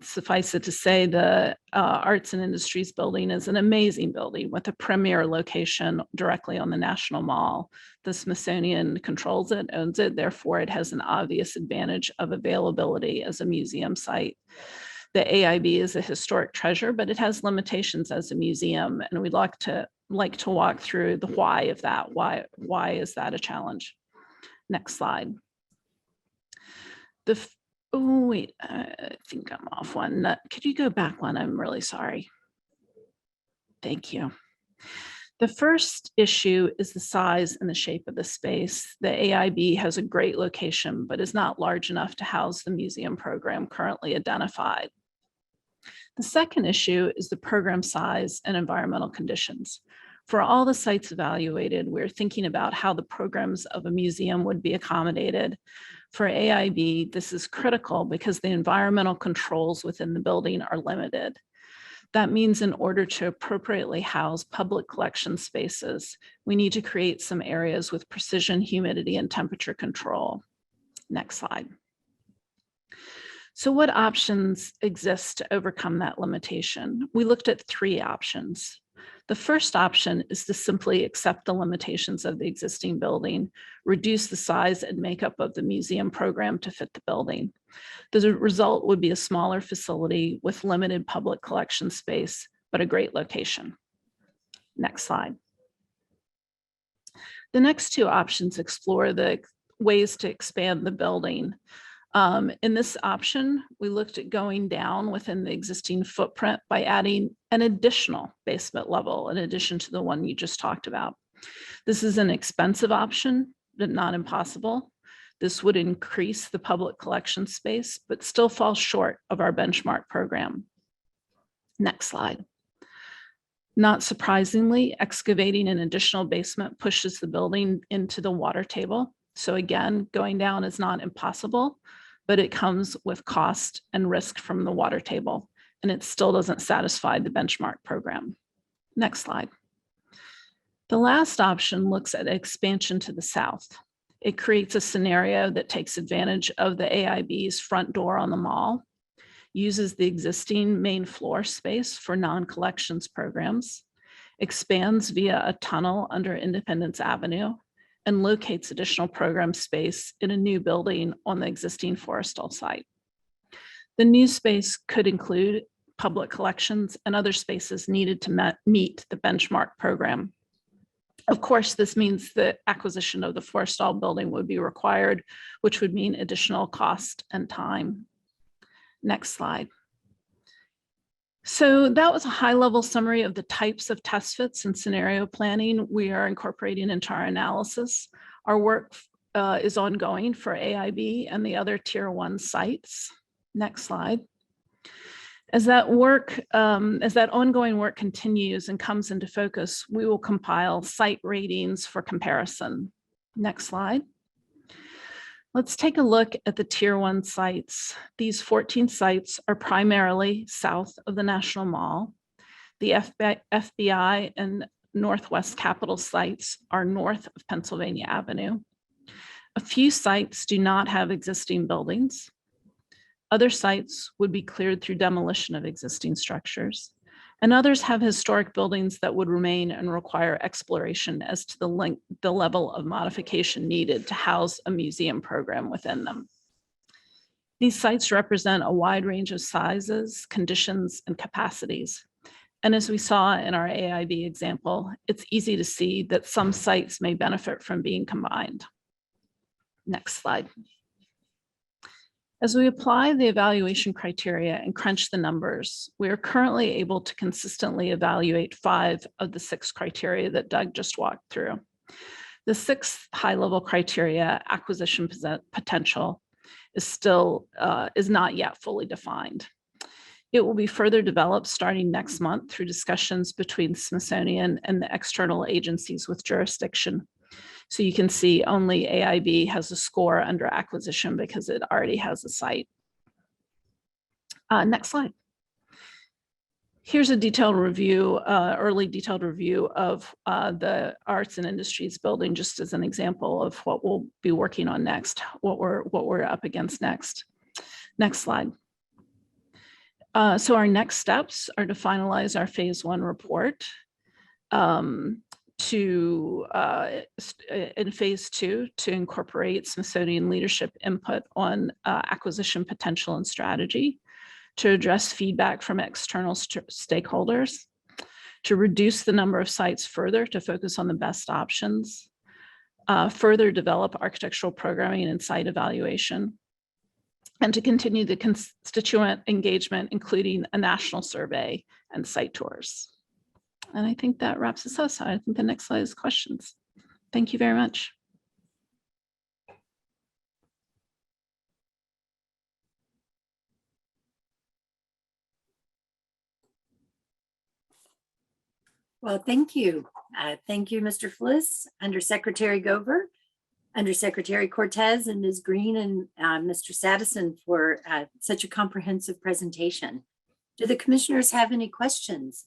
suffice it to say the Arts and Industries building is an amazing building with a premier location directly on the National Mall. The Smithsonian controls it, owns it, therefore it has an obvious advantage of availability as a museum site. The AIB is a historic treasure, but it has limitations as a museum, and we'd like to walk through the why of that. Why is that a challenge? Next slide. I think I'm off one. Could you go back one? I'm really sorry. Thank you. The first issue is the size and the shape of the space. The AIB has a great location, but is not large enough to house the museum program currently identified. The second issue is the program size and environmental conditions. For all the sites evaluated, we're thinking about how the programs of a museum would be accommodated. For AIB, this is critical because the environmental controls within the building are limited. That means in order to appropriately house public collection spaces, we need to create some areas with precision, humidity, and temperature control. Next slide. So what options exist to overcome that limitation? We looked at 3 options. The first option is to simply accept the limitations of the existing building, reduce the size and makeup of the museum program to fit the building. The result would be a smaller facility with limited public collection space, but a great location. Next slide. The next 2 options explore the ways to expand the building. In this option, we looked at going down within the existing footprint by adding an additional basement level in addition to the one you just talked about. This is an expensive option, but not impossible. This would increase the public collection space, but still fall short of our benchmark program. Next slide. Not surprisingly, excavating an additional basement pushes the building into the water table. So again, going down is not impossible, but it comes with cost and risk from the water table, and it still doesn't satisfy the benchmark program. Next slide. The last option looks at expansion to the south. It creates a scenario that takes advantage of the AIB's front door on the mall, uses the existing main floor space for non-collections programs, expands via a tunnel under Independence Avenue, and locates additional program space in a new building on the existing Forrestal site. The new space could include public collections and other spaces needed to meet the benchmark program. Of course, this means the acquisition of the Forrestal building would be required, which would mean additional cost and time. Next slide. So that was a high-level summary of the types of test fits and scenario planning we are incorporating into our analysis. Our work is ongoing for AIB and the other Tier 1 sites. Next slide. As that ongoing work continues and comes into focus, we will compile site ratings for comparison. Next slide. Let's take a look at the Tier 1 sites. These 14 sites are primarily south of the National Mall. The FBI and Northwest Capitol sites are north of Pennsylvania Avenue. A few sites do not have existing buildings. Other sites would be cleared through demolition of existing structures, and others have historic buildings that would remain and require exploration as to the level of modification needed to house a museum program within them. These sites represent a wide range of sizes, conditions, and capacities. And as we saw in our AIB example, it's easy to see that some sites may benefit from being combined. Next slide. As we apply the evaluation criteria and crunch the numbers, we are currently able to consistently evaluate 5 of the 6 criteria that Doug just walked through. The 6th high-level criteria, acquisition potential, is not yet fully defined. It will be further developed starting next month through discussions between Smithsonian and the external agencies with jurisdiction. So you can see only AIB has a score under acquisition because it already has a site. Next slide. Here's a detailed review, early detailed review of the Arts and Industries building, just as an example of what we'll be working on next, what we're up against next. Next slide. So our next steps are to finalize our phase 1 report. In phase 2 to incorporate Smithsonian leadership input on acquisition potential and strategy, to address feedback from external stakeholders, to reduce the number of sites further to focus on the best options, further develop architectural programming and site evaluation, and to continue the constituent engagement, including a national survey and site tours. And I think that wraps us up. So I think the next slide is questions. Thank you very much. Well, thank you. Thank you, Mr. Fliss, Undersecretary Gover, Undersecretary Cortez, and Ms. Green, and Mr. Sadison for such a comprehensive presentation. Do the commissioners have any questions?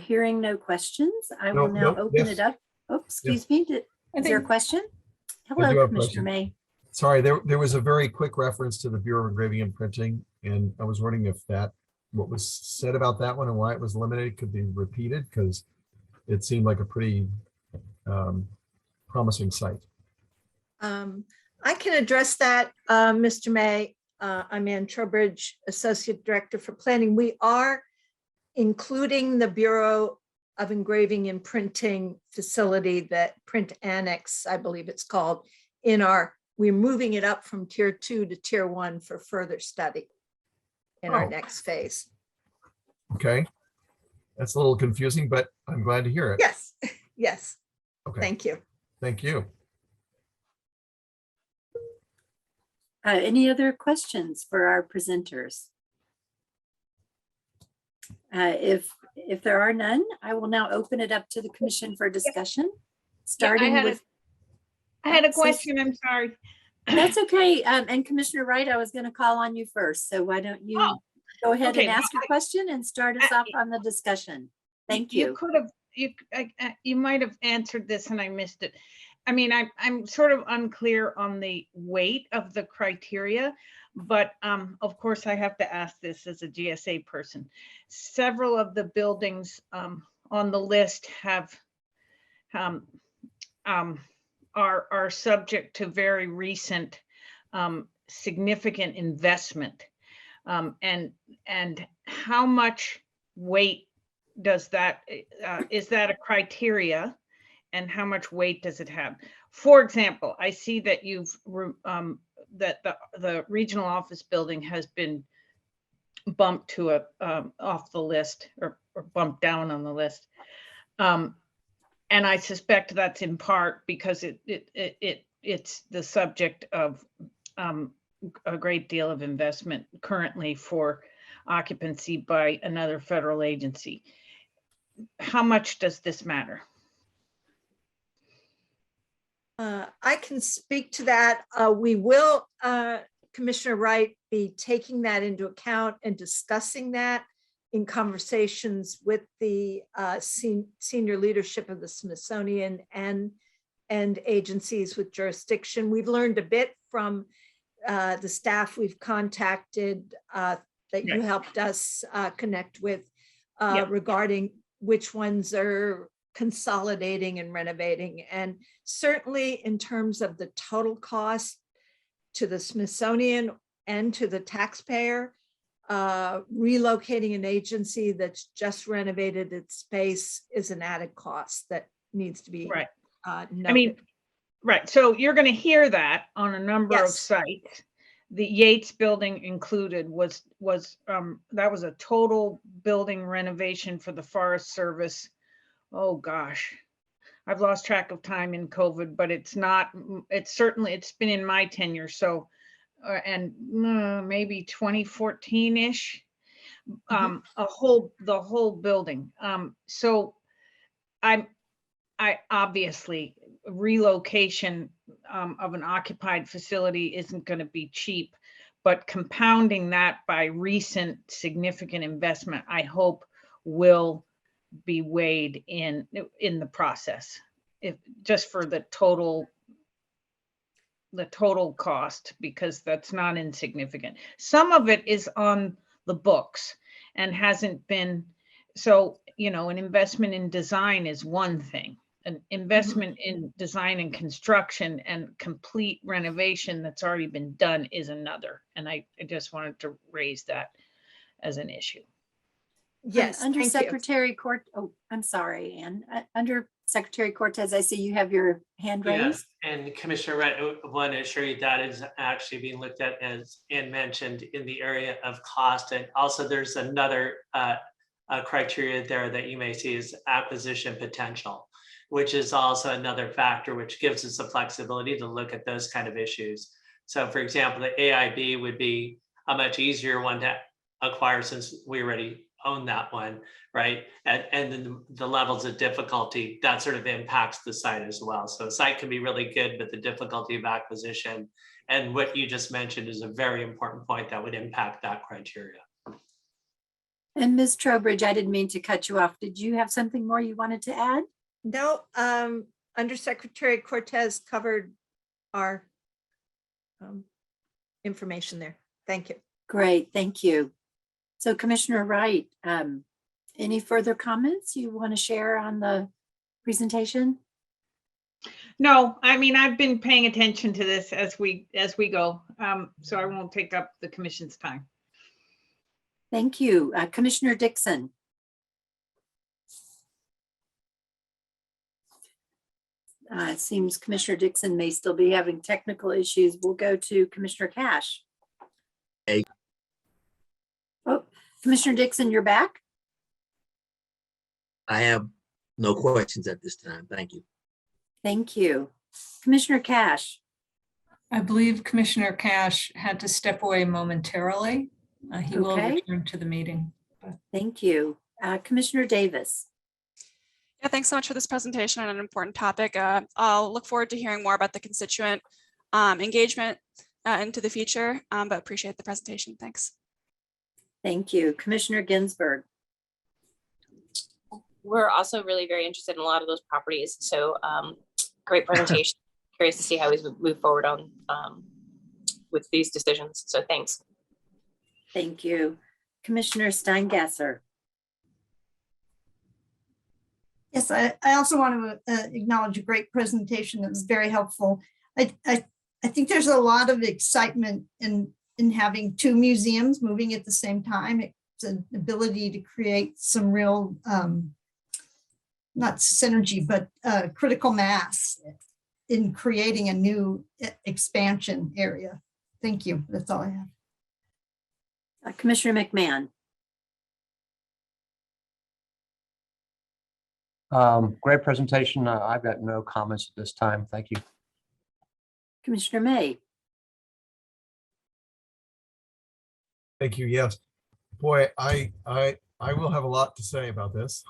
Hearing no questions, I will now open it up. Oh, excuse me. Is there a question? Hello, Commissioner May. Sorry, there was a very quick reference to the Bureau of Engraving and Printing, and I was wondering if what was said about that one and why it was eliminated could be repeated, because it seemed like a pretty promising site. I can address that, Mr. May. I'm Ann Trowbridge, Associate Director for Planning. We are including the Bureau of Engraving and Printing facility, that print annex, I believe it's called, we're moving it up from Tier 2 to Tier 1 for further study in our next phase. Okay. That's a little confusing, but I'm glad to hear it. Yes, yes. Okay. Thank you. Thank you. Any other questions for our presenters? If there are none, I will now open it up to the commission for discussion, starting with. I had a question, I'm sorry. That's okay. And Commissioner Wright, I was going to call on you first. So why don't you go ahead and ask your question and start us off on the discussion. Thank you. You could have, you might have answered this and I missed it. I mean, I'm sort of unclear on the weight of the criteria, but of course I have to ask this as a GSA person. Several of the buildings on the list have are subject to very recent significant investment. And how much weight does that, is that a criteria? And how much weight does it have? For example, I see that you've, that the regional office building has been bumped to a, off the list or bumped down on the list. And I suspect that's in part because it's the subject of a great deal of investment currently for occupancy by another federal agency. How much does this matter? I can speak to that. We will, Commissioner Wright, be taking that into account and discussing that in conversations with the senior leadership of the Smithsonian and agencies with jurisdiction. We've learned a bit from the staff we've contacted that you helped us connect with regarding which ones are consolidating and renovating. And certainly in terms of the total cost to the Smithsonian and to the taxpayer, relocating an agency that's just renovated its space is an added cost that needs to be noted. I mean, right. So you're going to hear that on a number of sites. The Yates building included was that was a total building renovation for the Forest Service. Oh gosh, I've lost track of time in COVID, but it's not, it's certainly, it's been in my tenure. So, and maybe 2014-ish, the whole building. So I obviously relocation of an occupied facility isn't going to be cheap, but compounding that by recent significant investment, I hope will be weighed in the process, if just for the total cost, because that's not insignificant. Some of it is on the books and hasn't been, so, you know, an investment in design is one thing. An investment in design and construction and complete renovation that's already been done is another. And I just wanted to raise that as an issue. Yes, Under thank you. Secretary Cort, oh, I'm sorry, Ann. Under Secretary Cortez, I see you have your hand raised. Yes, and Commissioner Wright, I want to assure you that is actually being looked at, as Ann mentioned, in the area of cost. And also there's another criteria there that you may see is acquisition potential, which is also another factor which gives us the flexibility to look at those kind of issues. So for example, the AIB would be a much easier one to acquire since we already own that one, right? And then the levels of difficulty, that sort of impacts the site as well. So a site can be really good, but the difficulty of acquisition and what you just mentioned is a very important point that would impact that criteria. And Ms. Trowbridge, I didn't mean to cut you off. Did you have something more you wanted to add? No, Undersecretary Cortez covered our information there. Thank you. Great, thank you. So Commissioner Wright, any further comments you want to share on the presentation? No, I mean, I've been paying attention to this as we go, so I won't take up the commission's time. Thank you. Commissioner Dixon. It seems Commissioner Dixon may still be having technical issues. We'll go to Commissioner Cash. Hey. Oh, Commissioner Dixon, you're back? I have no questions at this time. Thank you. Thank you. Commissioner Cash. I believe Commissioner Cash had to step away momentarily. He will return to the meeting. Thank you. Commissioner Davis. Yeah, thanks so much for this presentation on an important topic. I'll look forward to hearing more about the constituent engagement into the future, but appreciate the presentation. Thanks. Thank you. Commissioner Ginsburg. We're also really very interested in a lot of those properties. So great presentation. Curious to see how we move forward on with these decisions. So thanks. Thank you. Commissioner Steingasser. Yes, I also want to acknowledge a great presentation that was very helpful. I think there's a lot of excitement in having two museums moving at the same time. It's an ability to create some real, not synergy, but critical mass in creating a new expansion area. Thank you. That's all I have. Commissioner McMahon. Great presentation. I've got no comments at this time. Thank you. Commissioner May. Thank you. Yes. Boy, I will have a lot to say about this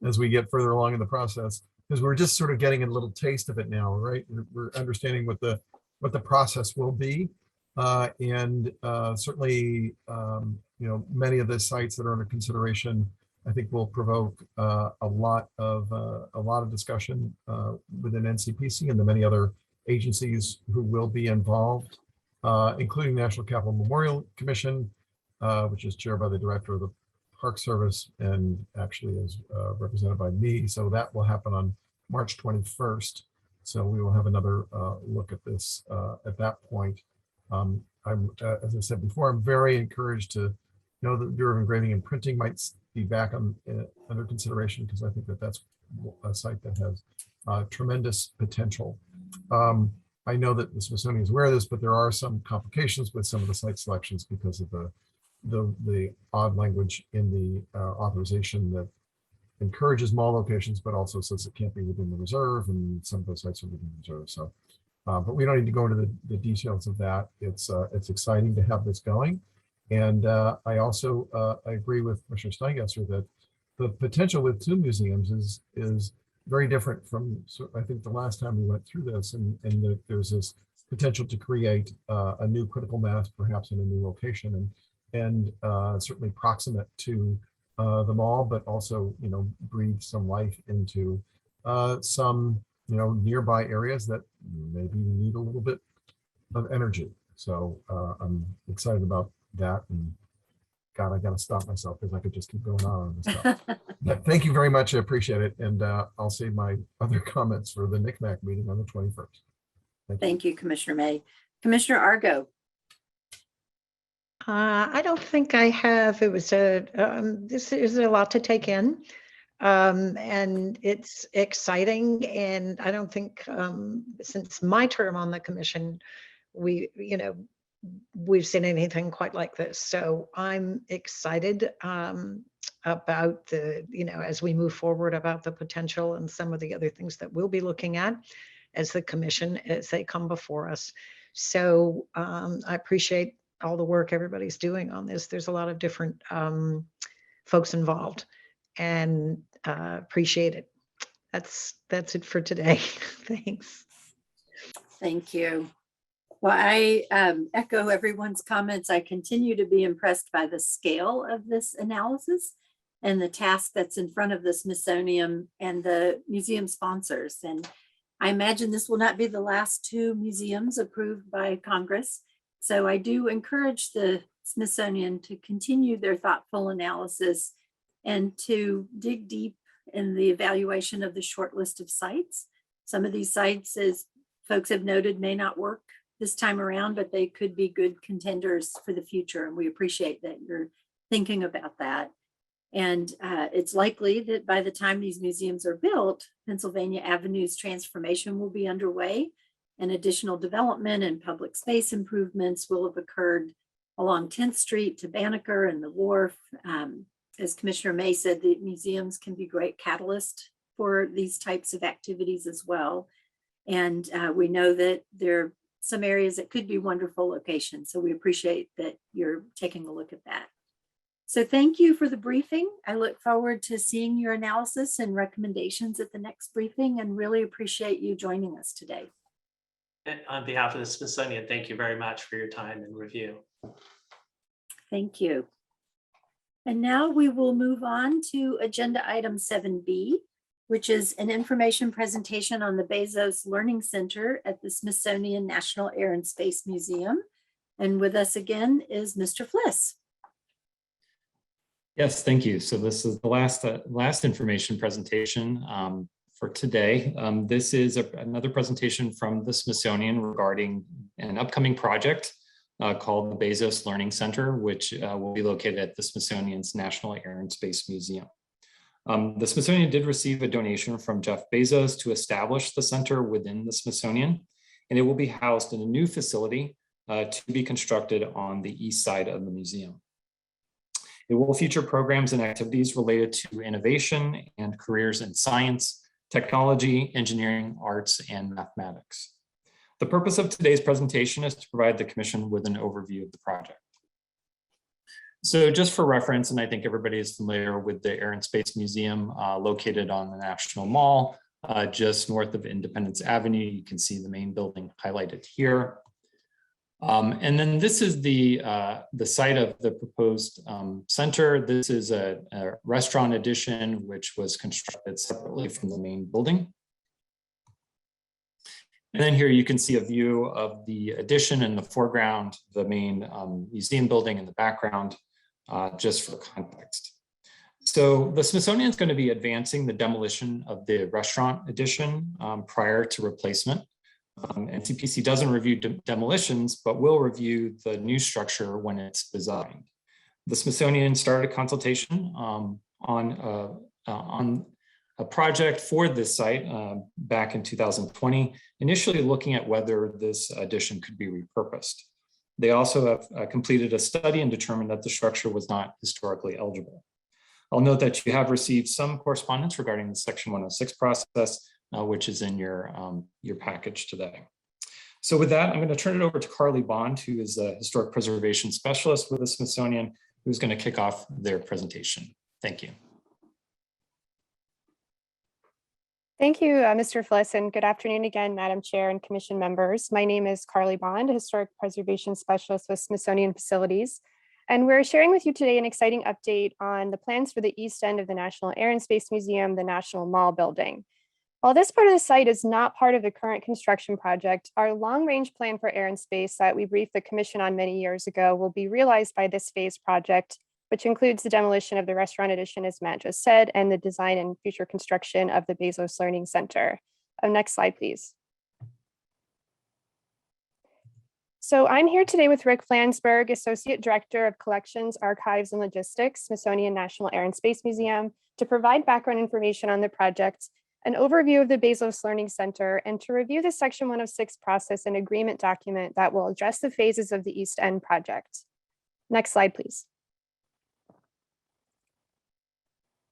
as we get further along in the process, because we're just sort of getting a little taste of it now, right? We're understanding what the process will be. And certainly, many of the sites that are under consideration, I think will provoke a lot of discussion within NCPC and the many other agencies who will be involved, including National Capital Memorial Commission, which is chaired by the director of the Park Service and actually is represented by me. So that will happen on March 21st. So we will have another look at this at that point. As I said before, I'm very encouraged to know that the Bureau of Engraving and Printing might be back under consideration, because I think that that's a site that has tremendous potential. I know that the Smithsonian is aware of this, but there are some complications with some of the site selections because of the odd language in the authorization that encourages mall locations, but also says it can't be within the reserve, and some of those sites are within the reserve. So, but we don't need to go into the details of that. It's exciting to have this going. And I also I agree with Commissioner Steigesser that the potential with two museums is very different from, I think, the last time we went through this, and there's this potential to create a new critical mass, perhaps in a new location, and certainly proximate to the mall, but also breathe some life into some nearby areas that maybe need a little bit of energy. So I'm excited about that, and God, I gotta stop myself because I could just keep going on this stuff. But thank you very much. I appreciate it, and I'll save my other comments for the NCMAC meeting on the 21st. Thank you, Commissioner May. Commissioner Argo. I don't think I have. It was this is a lot to take in, and it's exciting. And I don't think since my term on the commission, we've seen anything quite like this. So I'm excited about as we move forward, about the potential and some of the other things that we'll be looking at as the commission as they come before us. So I appreciate all the work everybody's doing on this. There's a lot of different folks involved, and appreciate it. That's it for today. Thanks. Thank you. Well, I echo everyone's comments. I continue to be impressed by the scale of this analysis and the task that's in front of the Smithsonian and the museum sponsors. And I imagine this will not be the last two museums approved by Congress. So I do encourage the Smithsonian to continue their thoughtful analysis and to dig deep in the evaluation of the short list of sites. Some of these sites, as folks have noted, may not work this time around, but they could be good contenders for the future. And we appreciate that you're thinking about that. And it's likely that by the time these museums are built, Pennsylvania Avenue's transformation will be underway, and additional development and public space improvements will have occurred along 10th Street to Banneker and the Wharf. As Commissioner May said, the museums can be great catalyst for these types of activities as well. And we know that there are some areas that could be wonderful locations. So we appreciate that you're taking a look at that. So thank you for the briefing. I look forward to seeing your analysis and recommendations at the next briefing, and really appreciate you joining us today. On behalf of the Smithsonian, thank you very much for your time and review. Thank you. And now we will move on to agenda item 7B, which is an information presentation on the Bezos Learning Center at the Smithsonian National Air and Space Museum. And with us again is Mr. Fliss. Yes, thank you. So this is the last information presentation for today. This is another presentation from the Smithsonian regarding an upcoming project called the Bezos Learning Center, which will be located at the Smithsonian's National Air and Space Museum. The Smithsonian did receive a donation from Jeff Bezos to establish the center within the Smithsonian, and it will be housed in a new facility to be constructed on the east side of the museum. It will feature programs and activities related to innovation and careers in science, technology, engineering, arts, and mathematics. The purpose of today's presentation is to provide the Commission with an overview of the project. So just for reference, and I think everybody is familiar with the Air and Space Museum located on the National Mall, just north of Independence Avenue. You can see the main building highlighted here. And then this is the site of the proposed center. This is a restaurant addition, which was constructed separately from the main building. And then here you can see a view of the addition in the foreground, the main museum building in the background, just for context. So the Smithsonian is going to be advancing the demolition of the restaurant addition prior to replacement. NCPC doesn't review demolitions, but will review the new structure when it's designed. The Smithsonian started a consultation on a project for this site back in 2020, initially looking at whether this addition could be repurposed. They also have completed a study and determined that the structure was not historically eligible. I'll note that you have received some correspondence regarding the Section 106 process, which is in your package today. So with that, I'm going to turn it over to Carly Bond, who is a historic preservation specialist with the Smithsonian, who's going to kick off their presentation. Thank you. Thank you, Mr. Fliss, and good afternoon again, Madam Chair and Commission members. My name is Carly Bond, Historic Preservation Specialist with Smithsonian Facilities, and we're sharing with you today an exciting update on the plans for the east end of the National Air and Space Museum, the National Mall building. While this part of the site is not part of the current construction project, our long-range plan for air and space that we briefed the Commission on many years ago will be realized by this phase project, which includes the demolition of the restaurant addition, as Matt just said, and the design and future construction of the Bezos Learning Center. Next slide, please. So I'm here today with Rick Flansburgh, Associate Director of Collections, Archives, and Logistics, Smithsonian National Air and Space Museum, to provide background information on the project, an overview of the Bezos Learning Center, and to review the Section 106 process and agreement document that will address the phases of the East End project. Next slide, please.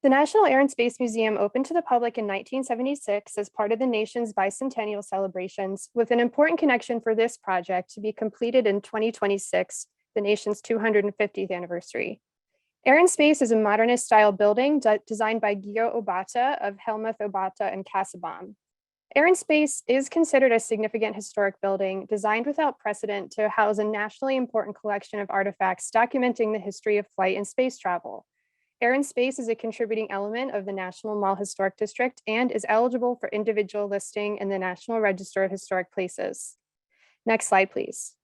The National Air and Space Museum opened to the public in 1976 as part of the nation's bicentennial celebrations, with an important connection for this project to be completed in 2026, the nation's 250th anniversary. Air and Space is a modernist style building designed by Gio Obata of Helmuth Obata and Casaubon. Air and Space is considered a significant historic building designed without precedent to house a nationally important collection of artifacts documenting the history of flight and space travel. Air and Space is a contributing element of the National Mall Historic District and is eligible for individual listing in the National Register of Historic Places. Next slide, please.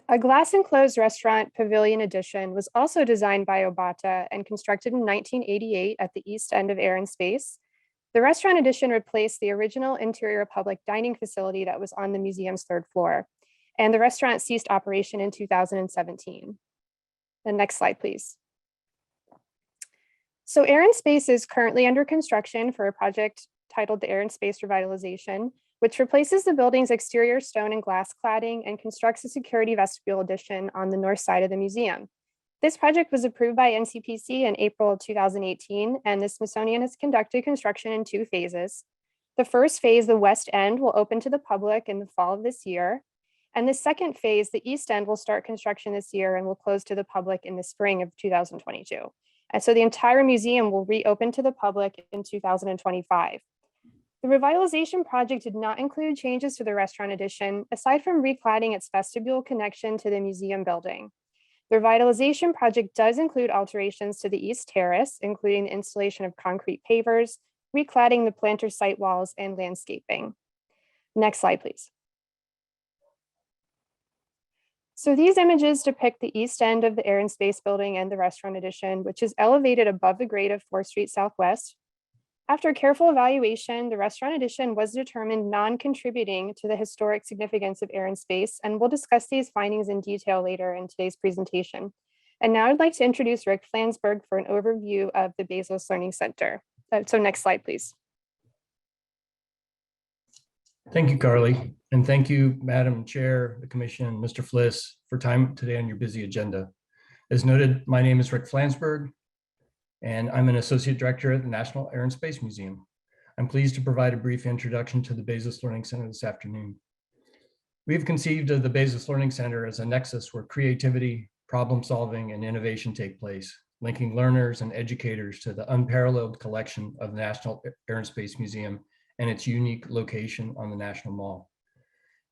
A glass enclosed restaurant pavilion addition was also designed by Obata and constructed in 1988 at the east end of Air and Space. The restaurant addition replaced the original interior public dining facility that was on the museum's third floor, and the restaurant ceased operation in 2017. The next slide, please. So Air and Space is currently under construction for a project titled the Air and Space Revitalization, which replaces the building's exterior stone and glass cladding and constructs a security vestibule addition on the north side of the museum. This project was approved by NCPC in April of 2018, and the Smithsonian has conducted construction in 2 phases. The first phase, the west end, will open to the public in the fall of this year. And the second phase, the east end, will start construction this year and will close to the public in the spring of 2022. And so the entire museum will reopen to the public in 2025. The revitalization project did not include changes to the restaurant addition, aside from recladding its vestibule connection to the museum building. The revitalization project does include alterations to the east terrace, including the installation of concrete pavers, recladding the planter site walls, and landscaping. Next slide, please. So these images depict the east end of the Air and Space Building and the restaurant addition, which is elevated above the grade of 4th Street Southwest. After careful evaluation, the restaurant addition was determined non-contributing to the historic significance of Air and Space, and we'll discuss these findings in detail later in today's presentation. And now I'd like to introduce Rick Flansburgh for an overview of the Bezos Learning Center. So next slide, please. Thank you, Carly. And thank you, Madam Chair, the Commission, Mr. Fliss, for time today on your busy agenda. As noted, my name is Rick Flansburgh, and I'm an Associate Director at the National Air and Space Museum. I'm pleased to provide a brief introduction to the Bezos Learning Center this afternoon. We've conceived of the Bezos Learning Center as a nexus where creativity, problem solving, and innovation take place, linking learners and educators to the unparalleled collection of the National Air and Space Museum and its unique location on the National Mall.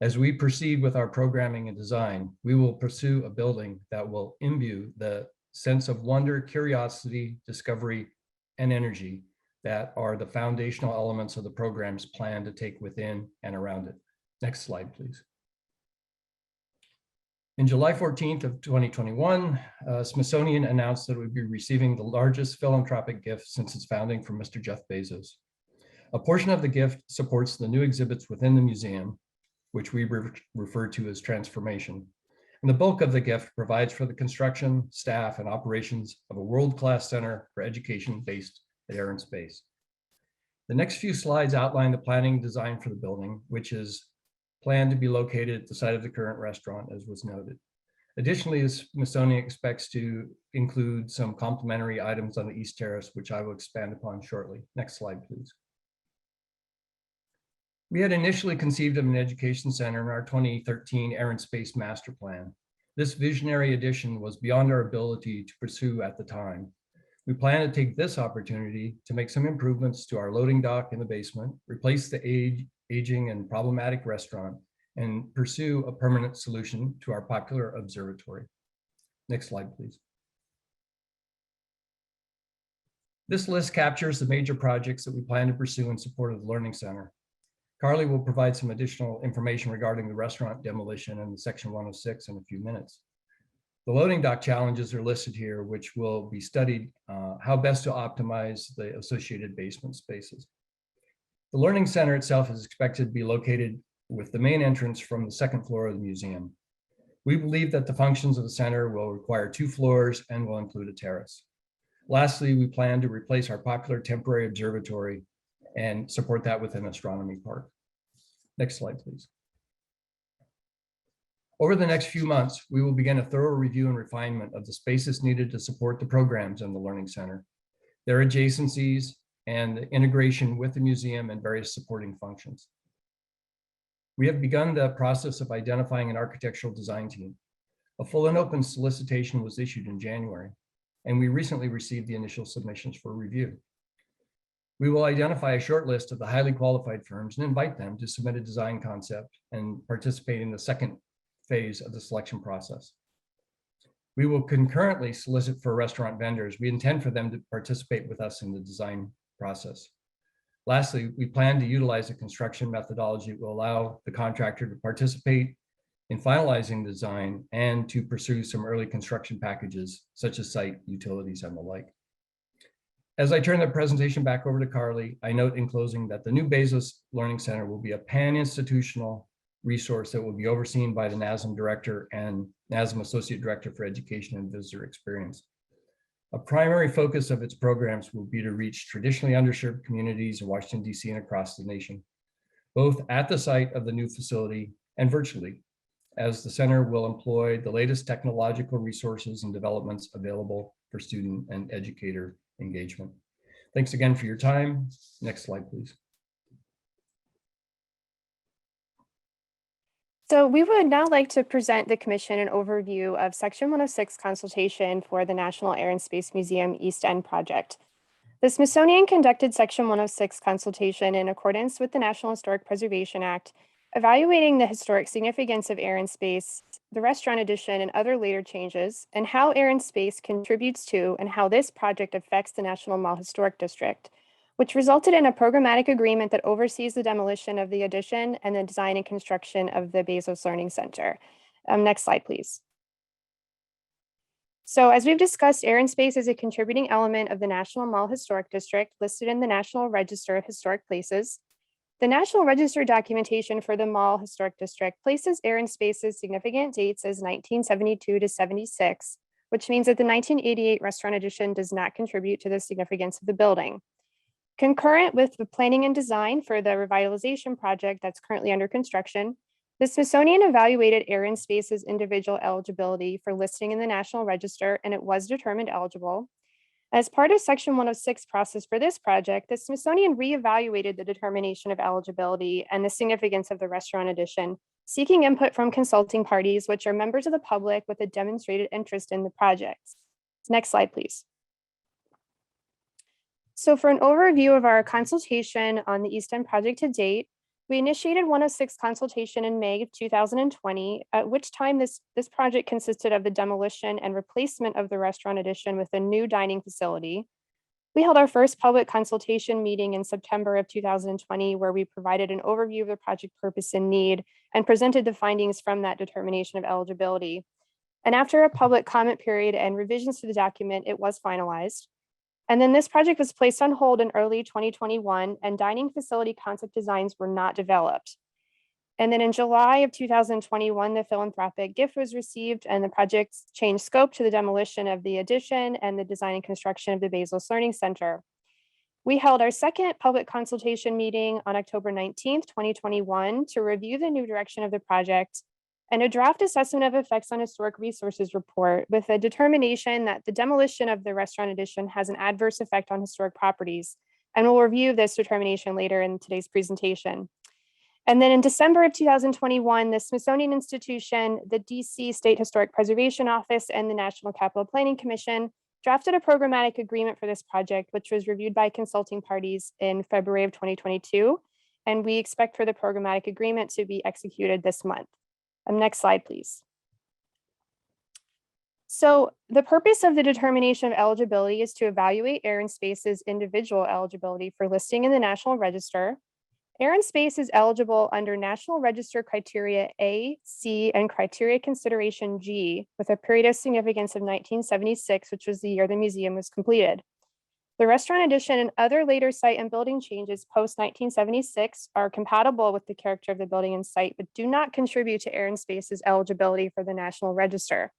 As we proceed with our programming and design, we will pursue a building that will imbue the sense of wonder, curiosity, discovery, and energy that are the foundational elements of the programs planned to take within and around it. Next slide, please. In July 14th of 2021, Smithsonian announced that it would be receiving the largest philanthropic gift since its founding from Mr. Jeff Bezos. A portion of the gift supports the new exhibits within the museum, which we refer to as transformation. And the bulk of the gift provides for the construction, staff, and operations of a world-class center for education based at Air and Space. The next few slides outline the planning and design for the building, which is planned to be located at the site of the current restaurant, as was noted. Additionally, the Smithsonian expects to include some complementary items on the East Terrace, which I will expand upon shortly. Next slide, please. We had initially conceived of an education center in our 2013 Air and Space Master Plan. This visionary addition was beyond our ability to pursue at the time. We plan to take this opportunity to make some improvements to our loading dock in the basement, replace the aging and problematic restaurant, and pursue a permanent solution to our popular observatory. Next slide, please. This list captures the major projects that we plan to pursue in support of the Learning Center. Carly will provide some additional information regarding the restaurant demolition in Section 106 in a few minutes. The loading dock challenges are listed here, which will be studied how best to optimize the associated basement spaces. The Learning Center itself is expected to be located with the main entrance from the 2nd floor of the museum. We believe that the functions of the center will require 2 floors and will include a terrace. Lastly, we plan to replace our popular temporary observatory and support that with an astronomy park. Next slide, please. Over the next few months, we will begin a thorough review and refinement of the spaces needed to support the programs in the Learning Center, their adjacencies, and the integration with the museum and various supporting functions. We have begun the process of identifying an architectural design team. A full and open solicitation was issued in January, and we recently received the initial submissions for review. We will identify a short list of the highly qualified firms and invite them to submit a design concept and participate in the 2nd phase of the selection process. We will concurrently solicit for restaurant vendors. We intend for them to participate with us in the design process. Lastly, we plan to utilize a construction methodology that will allow the contractor to participate in finalizing the design and to pursue some early construction packages, such as site utilities and the like. As I turn the presentation back over to Carly, I note in closing that the new Bezos Learning Center will be a pan-institutional resource that will be overseen by the NASM Director and NASM Associate Director for Education and Visitor Experience. A primary focus of its programs will be to reach traditionally underserved communities in Washington, D.C. and across the nation, both at the site of the new facility and virtually, as the center will employ the latest technological resources and developments available for student and educator engagement. Thanks again for your time. Next slide, please. So we would now like to present the Commission an overview of Section 106 consultation for the National Air and Space Museum East End project. The Smithsonian conducted Section 106 consultation in accordance with the National Historic Preservation Act, evaluating the historic significance of Air and Space, the restaurant addition, and other later changes, and how Air and Space contributes to and how this project affects the National Mall Historic District, which resulted in a programmatic agreement that oversees the demolition of the addition and the design and construction of the Bezos Learning Center. Next slide, please. So as we've discussed, air and space is a contributing element of the National Mall Historic District listed in the National Register of Historic Places. The National Register documentation for the Mall Historic District places air and space's significant dates as 1972 to 76, which means that the 1988 restaurant addition does not contribute to the significance of the building. Concurrent with the planning and design for the revitalization project that's currently under construction, the Smithsonian evaluated air and space's individual eligibility for listing in the National Register, and it was determined eligible. As part of Section 106 process for this project, the Smithsonian reevaluated the determination of eligibility and the significance of the restaurant addition, seeking input from consulting parties, which are members of the public with a demonstrated interest in the project. Next slide, please. So for an overview of our consultation on the East End project to date, we initiated 106 consultation in May of 2020, at which time this project consisted of the demolition and replacement of the restaurant addition with a new dining facility. We held our first public consultation meeting in September of 2020, where we provided an overview of the project purpose and need and presented the findings from that determination of eligibility. And after a public comment period and revisions to the document, it was finalized. And then this project was placed on hold in early 2021, and dining facility concept designs were not developed. And then in July of 2021, the philanthropic gift was received, and the project changed scope to the demolition of the addition and the design and construction of the Bezos Learning Center. We held our second public consultation meeting on October 19th, 2021 to review the new direction of the project and a draft assessment of effects on historic resources report with a determination that the demolition of the restaurant addition has an adverse effect on historic properties. And we'll review this determination later in today's presentation. And then in December of 2021, the Smithsonian Institution, the DC State Historic Preservation Office, and the National Capital Planning Commission drafted a programmatic agreement for this project, which was reviewed by consulting parties in February of 2022. And we expect for the programmatic agreement to be executed this month. Next slide, please. So the purpose of the determination of eligibility is to evaluate air and space's individual eligibility for listing in the National Register. Air and space is eligible under National Register criteria A, C, and criteria consideration G, with a period of significance of 1976, which was the year the museum was completed. The restaurant addition and other later site and building changes post-1976 are compatible with the character of the building and site, but do not contribute to air and space's eligibility for the National Register.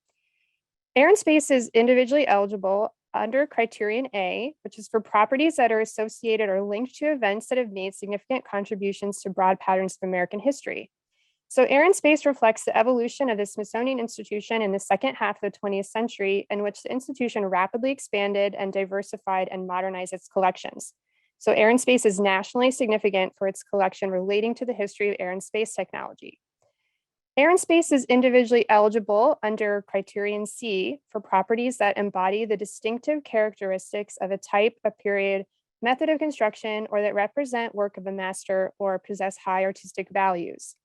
Air and space is individually eligible under criterion A, which is for properties that are associated or linked to events that have made significant contributions to broad patterns of American history. So air and space reflects the evolution of the Smithsonian Institution in the second half of the 20th century, in which the institution rapidly expanded and diversified and modernized its collections. So air and space is nationally significant for its collection relating to the history of air and space technology. Air and space is individually eligible under criterion C for properties that embody the distinctive characteristics of a type, a period, method of construction, or that represent work of a master or possess high artistic values.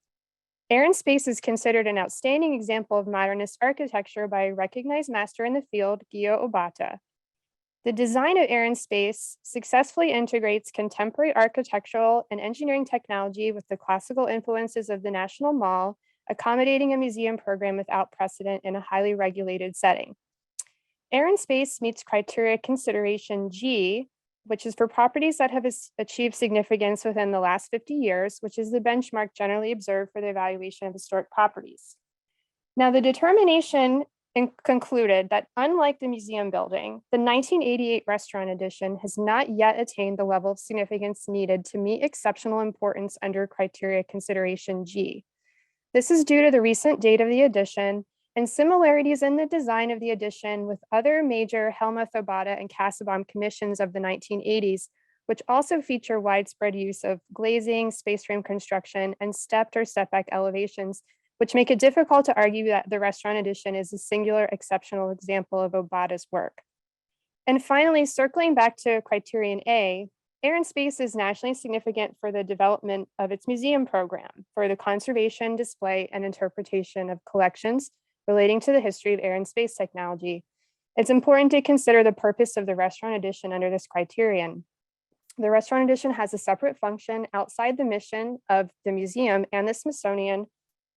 Air and space is considered an outstanding example of modernist architecture by a recognized master in the field, Gio Obata. The design of air and space successfully integrates contemporary architectural and engineering technology with the classical influences of the National Mall, accommodating a museum program without precedent in a highly regulated setting. Air and space meets criteria consideration G, which is for properties that have achieved significance within the last 50 years, which is the benchmark generally observed for the evaluation of historic properties. Now, the determination concluded that unlike the museum building, the 1988 restaurant addition has not yet attained the level of significance needed to meet exceptional importance under criteria consideration G. This is due to the recent date of the addition and similarities in the design of the addition with other major Hellmuth, Obata, and Kassebaum commissions of the 1980s, which also feature widespread use of glazing, space frame construction, and stepped or step-back elevations, which make it difficult to argue that the restaurant addition is a singular exceptional example of Obata's work. And finally, circling back to criterion A, air and space is nationally significant for the development of its museum program for the conservation, display, and interpretation of collections relating to the history of air and space technology. It's important to consider the purpose of the restaurant addition under this criterion. The restaurant addition has a separate function outside the mission of the museum and the Smithsonian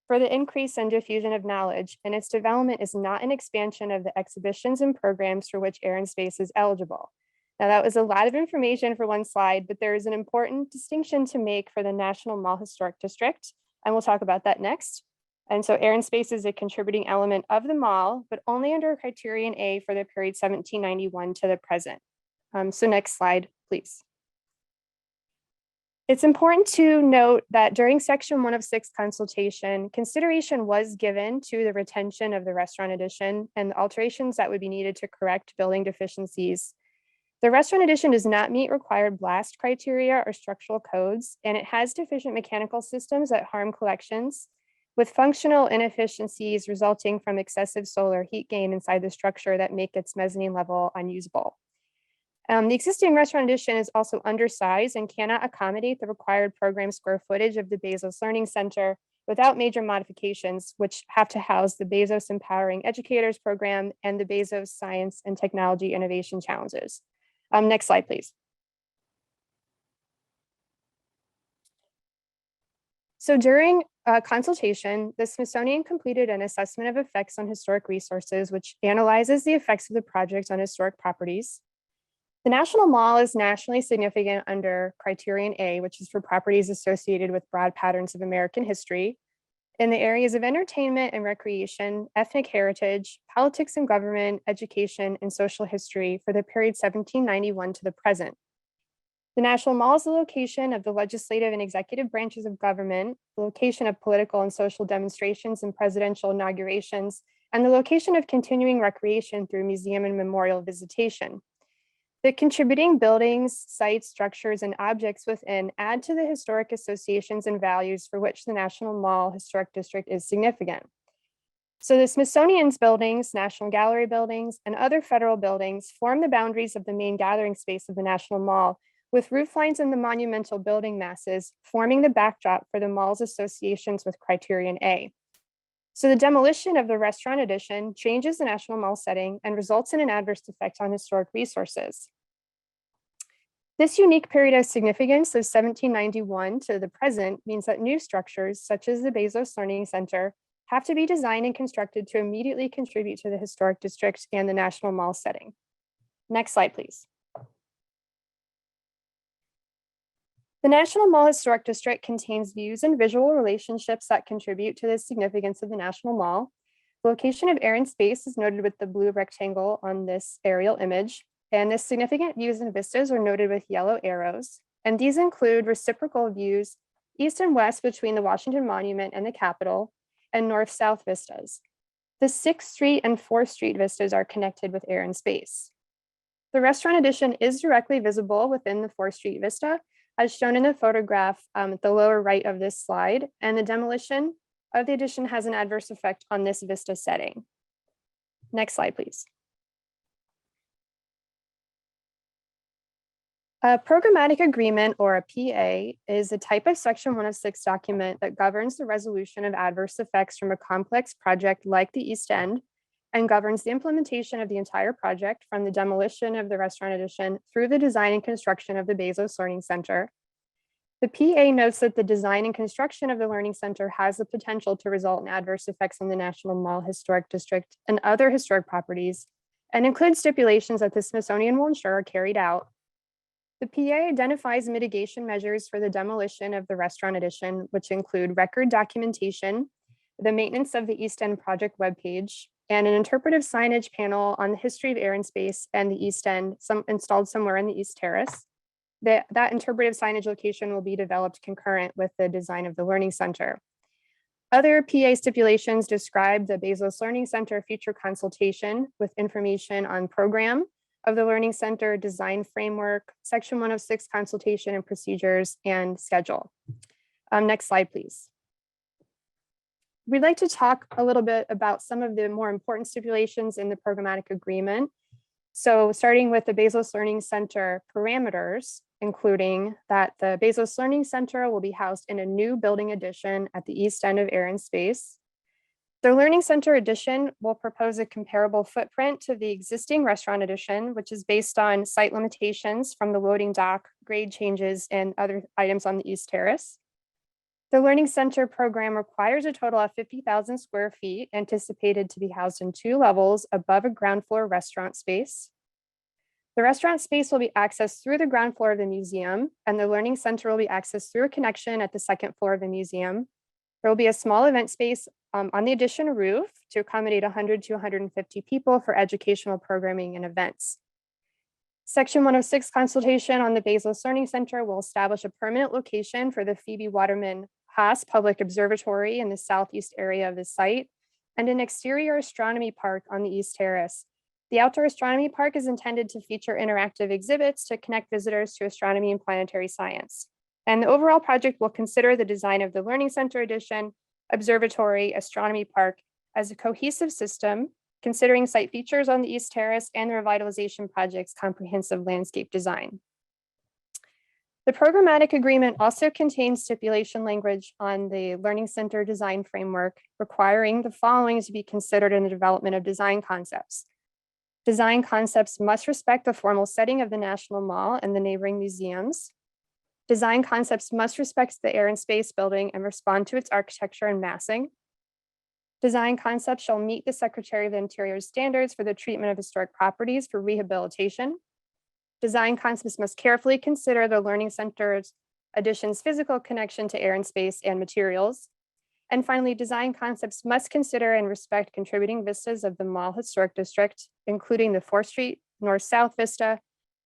for the increase and diffusion of knowledge, and its development is not an expansion of the exhibitions and programs for which Air and Space is eligible. Now, that was a lot of information for one slide, but there is an important distinction to make for the National Mall Historic District, and we'll talk about that next. And so Air and Space is a contributing element of the mall, but only under criterion A for the period 1791 to the present. So next slide, please. It's important to note that during section 1 of 6 consultation, consideration was given to the retention of the restaurant addition and the alterations that would be needed to correct building deficiencies. The restaurant addition does not meet required blast criteria or structural codes, and it has deficient mechanical systems that harm collections, with functional inefficiencies resulting from excessive solar heat gain inside the structure that make its mezzanine level unusable. The existing restaurant addition is also undersized and cannot accommodate the required program square footage of the Bezos Learning Center without major modifications, which have to house the Bezos Empowering Educators Program and the Bezos Science and Technology Innovation Challenges. Next slide, please. So during consultation, the Smithsonian completed an assessment of effects on historic resources, which analyzes the effects of the project on historic properties. The National Mall is nationally significant under criterion A, which is for properties associated with broad patterns of American history in the areas of entertainment and recreation, ethnic heritage, politics and government, education, and social history for the period 1791 to the present. The National Mall is the location of the legislative and executive branches of government, the location of political and social demonstrations and presidential inaugurations, and the location of continuing recreation through museum and memorial visitation. The contributing buildings, sites, structures, and objects within add to the historic associations and values for which the National Mall Historic District is significant. So the Smithsonian's buildings, National Gallery buildings, and other federal buildings form the boundaries of the main gathering space of the National Mall, with roof lines and the monumental building masses forming the backdrop for the mall's associations with criterion A. So the demolition of the restaurant addition changes the National Mall setting and results in an adverse effect on historic resources. This unique period of significance of 1791 to the present means that new structures, such as the Bezos Learning Center, have to be designed and constructed to immediately contribute to the historic district and the National Mall setting. Next slide, please. The National Mall Historic District contains views and visual relationships that contribute to the significance of the National Mall. The location of air and space is noted with the blue rectangle on this aerial image, and the significant views and vistas are noted with yellow arrows. And these include reciprocal views east and west between the Washington Monument and the Capitol, and north-south vistas. The 6th Street and 4th Street vistas are connected with air and space. The restaurant addition is directly visible within the 4th Street vista, as shown in the photograph at the lower right of this slide, and the demolition of the addition has an adverse effect on this vista setting. Next slide, please. A programmatic agreement, or a PA, is a type of section 1 of 6 document that governs the resolution of adverse effects from a complex project like the East End, and governs the implementation of the entire project from the demolition of the restaurant addition through the design and construction of the Bezos Learning Center. The PA notes that the design and construction of the Learning Center has the potential to result in adverse effects on the National Mall Historic District and other historic properties, and includes stipulations that the Smithsonian will ensure are carried out. The PA identifies mitigation measures for the demolition of the restaurant addition, which include record documentation, the maintenance of the East End project webpage, and an interpretive signage panel on the history of air and space and the East End, installed somewhere in the East Terrace. That interpretive signage location will be developed concurrent with the design of the Learning Center. Other PA stipulations describe the Bezos Learning Center future consultation with information on program of the Learning Center, design framework, section 1 of 6 consultation and procedures, and schedule. Next slide, please. We'd like to talk a little bit about some of the more important stipulations in the programmatic agreement. So starting with the Bezos Learning Center parameters, including that the Bezos Learning Center will be housed in a new building addition at the east end of Air and Space. The Learning Center addition will propose a comparable footprint to the existing restaurant addition, which is based on site limitations from the loading dock, grade changes, and other items on the East Terrace. The Learning Center program requires a total of 50,000 square feet, anticipated to be housed in 2 levels above a ground floor restaurant space. The restaurant space will be accessed through the ground floor of the museum, and the Learning Center will be accessed through a connection at the 2nd floor of the museum. There will be a small event space on the addition roof to accommodate 100 to 150 people for educational programming and events. Section 106 consultation on the Bezos Learning Center will establish a permanent location for the Phoebe Waterman Haas Public Observatory in the southeast area of the site, and an exterior astronomy park on the East Terrace. The outdoor astronomy park is intended to feature interactive exhibits to connect visitors to astronomy and planetary science. And the overall project will consider the design of the Learning Center addition, observatory, astronomy park as a cohesive system, considering site features on the East Terrace and the revitalization project's comprehensive landscape design. The programmatic agreement also contains stipulation language on the Learning Center design framework, requiring the following to be considered in the development of design concepts. Design concepts must respect the formal setting of the National Mall and the neighboring museums. Design concepts must respect the Air and Space Building and respond to its architecture and massing. Design concepts shall meet the Secretary of the Interior's standards for the treatment of historic properties for rehabilitation. Design concepts must carefully consider the Learning Center's addition's physical connection to air and space and materials. And finally, design concepts must consider and respect contributing vistas of the Mall Historic District, including the 4th Street North-South vista,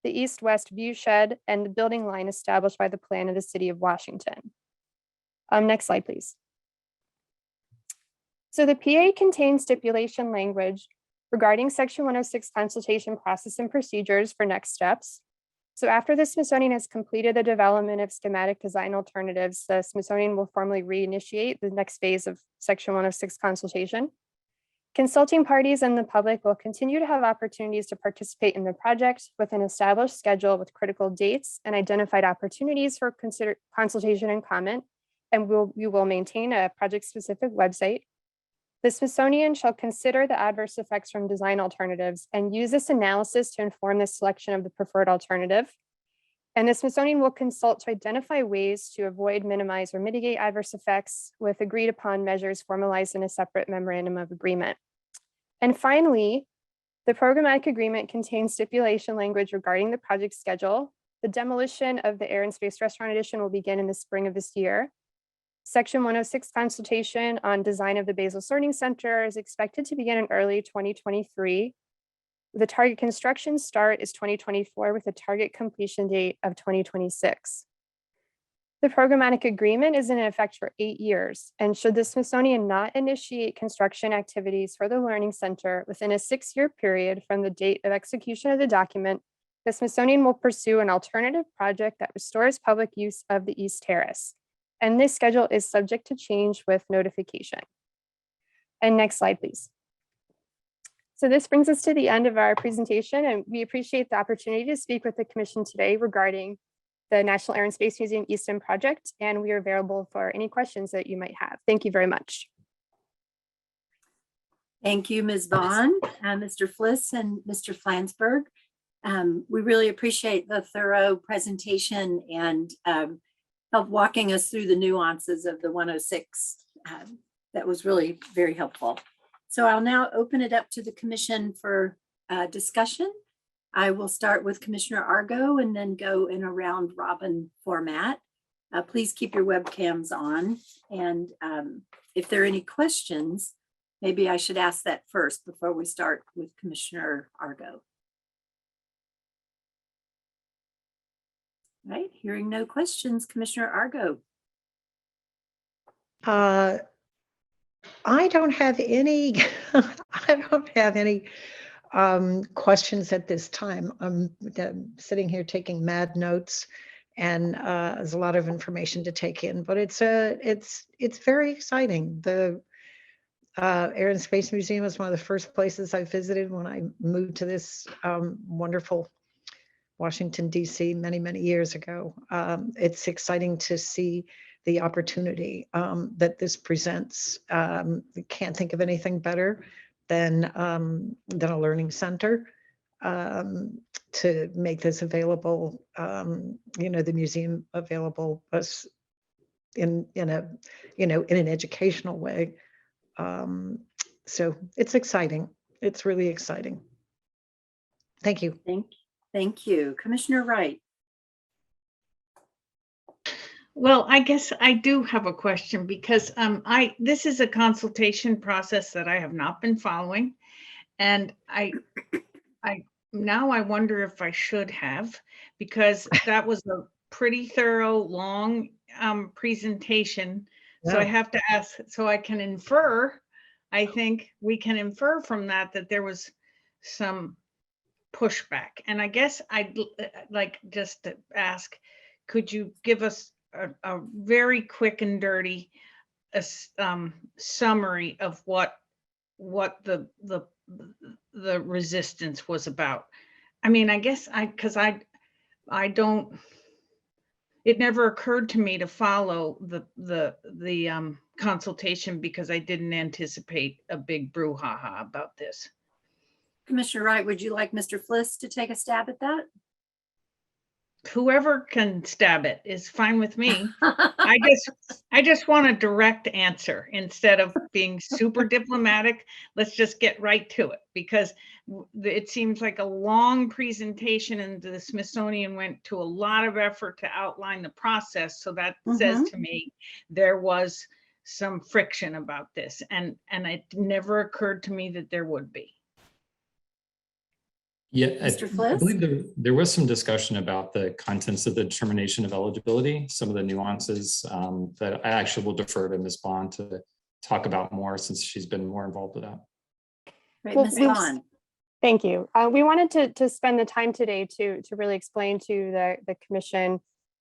the East-West view shed, and the building line established by the plan of the City of Washington. Next slide, please. So the PA contains stipulation language regarding Section 106 consultation process and procedures for next steps. So after the Smithsonian has completed the development of schematic design alternatives, the Smithsonian will formally reinitiate the next phase of Section 106 consultation. Consulting parties and the public will continue to have opportunities to participate in the project with an established schedule with critical dates and identified opportunities for consultation and comment, and we will maintain a project-specific website. The Smithsonian shall consider the adverse effects from design alternatives and use this analysis to inform the selection of the preferred alternative. And the Smithsonian will consult to identify ways to avoid, minimize, or mitigate adverse effects with agreed upon measures formalized in a separate memorandum of agreement. And finally, the programmatic agreement contains stipulation language regarding the project schedule. The demolition of the Air and Space Restaurant Edition will begin in the spring of this year. Section 106 consultation on design of the Bezos Learning Center is expected to begin in early 2023. The target construction start is 2024 with a target completion date of 2026. The programmatic agreement is in effect for 8 years, and should the Smithsonian not initiate construction activities for the Learning Center within a 6-year period from the date of execution of the document, the Smithsonian will pursue an alternative project that restores public use of the East Terrace. And this schedule is subject to change with notification. And next slide, please. So this brings us to the end of our presentation, and we appreciate the opportunity to speak with the Commission today regarding the National Air and Space Museum East End project, and we are available for any questions that you might have. Thank you very much. Thank you, Ms. Vaughn, Mr. Fliss, and Mr. Flansburgh. We really appreciate the thorough presentation and help walking us through the nuances of the 106. That was really very helpful. So I'll now open it up to the Commission for discussion. I will start with Commissioner Argo and then go in a round robin format. Please keep your webcams on. And if there are any questions, maybe I should ask that first before we start with Commissioner Argo. Right, hearing no questions, Commissioner Argo. I don't have any, I don't have any questions at this time. I'm sitting here taking mad notes, and there's a lot of information to take in, but it's very exciting. The Air and Space Museum is one of the first places I visited when I moved to this wonderful Washington, D.C. many years ago. It's exciting to see the opportunity that this presents. Can't think of anything better than a learning center to make this available, the museum available in a, in an educational way. So it's exciting. It's really exciting. Thank you. Thank you. Commissioner Wright. Well, I guess I do have a question because this is a consultation process that I have not been following. And I now I wonder if I should have, because that was a pretty thorough, long presentation. So I Yeah. have to ask, so I can infer, I think we can infer from that there was some pushback. And I guess I'd like just to ask, could you give us a very quick and dirty summary of what the resistance was about? I mean, I guess because I don't, it never occurred to me to follow the consultation because I didn't anticipate a big brouhaha about this. Commissioner Wright, would you like Mr. Fliss to take a stab at that? Whoever can stab it is fine with me. I just want a direct answer instead of being super diplomatic. Let's just get right to it, because it seems like a long presentation and the Smithsonian went to a lot of effort to outline the process. So that says to me there was some friction about this, and it never occurred to me that there would be. Yeah, Mr. I Fliss? believe there was some discussion about the contents of the determination of eligibility, some of the nuances that I actually will defer to Ms. Bond to talk about more, since she's been more involved with that. Right, Well, Ms. Bond. Thank you. We wanted to spend the time today to really explain to the commission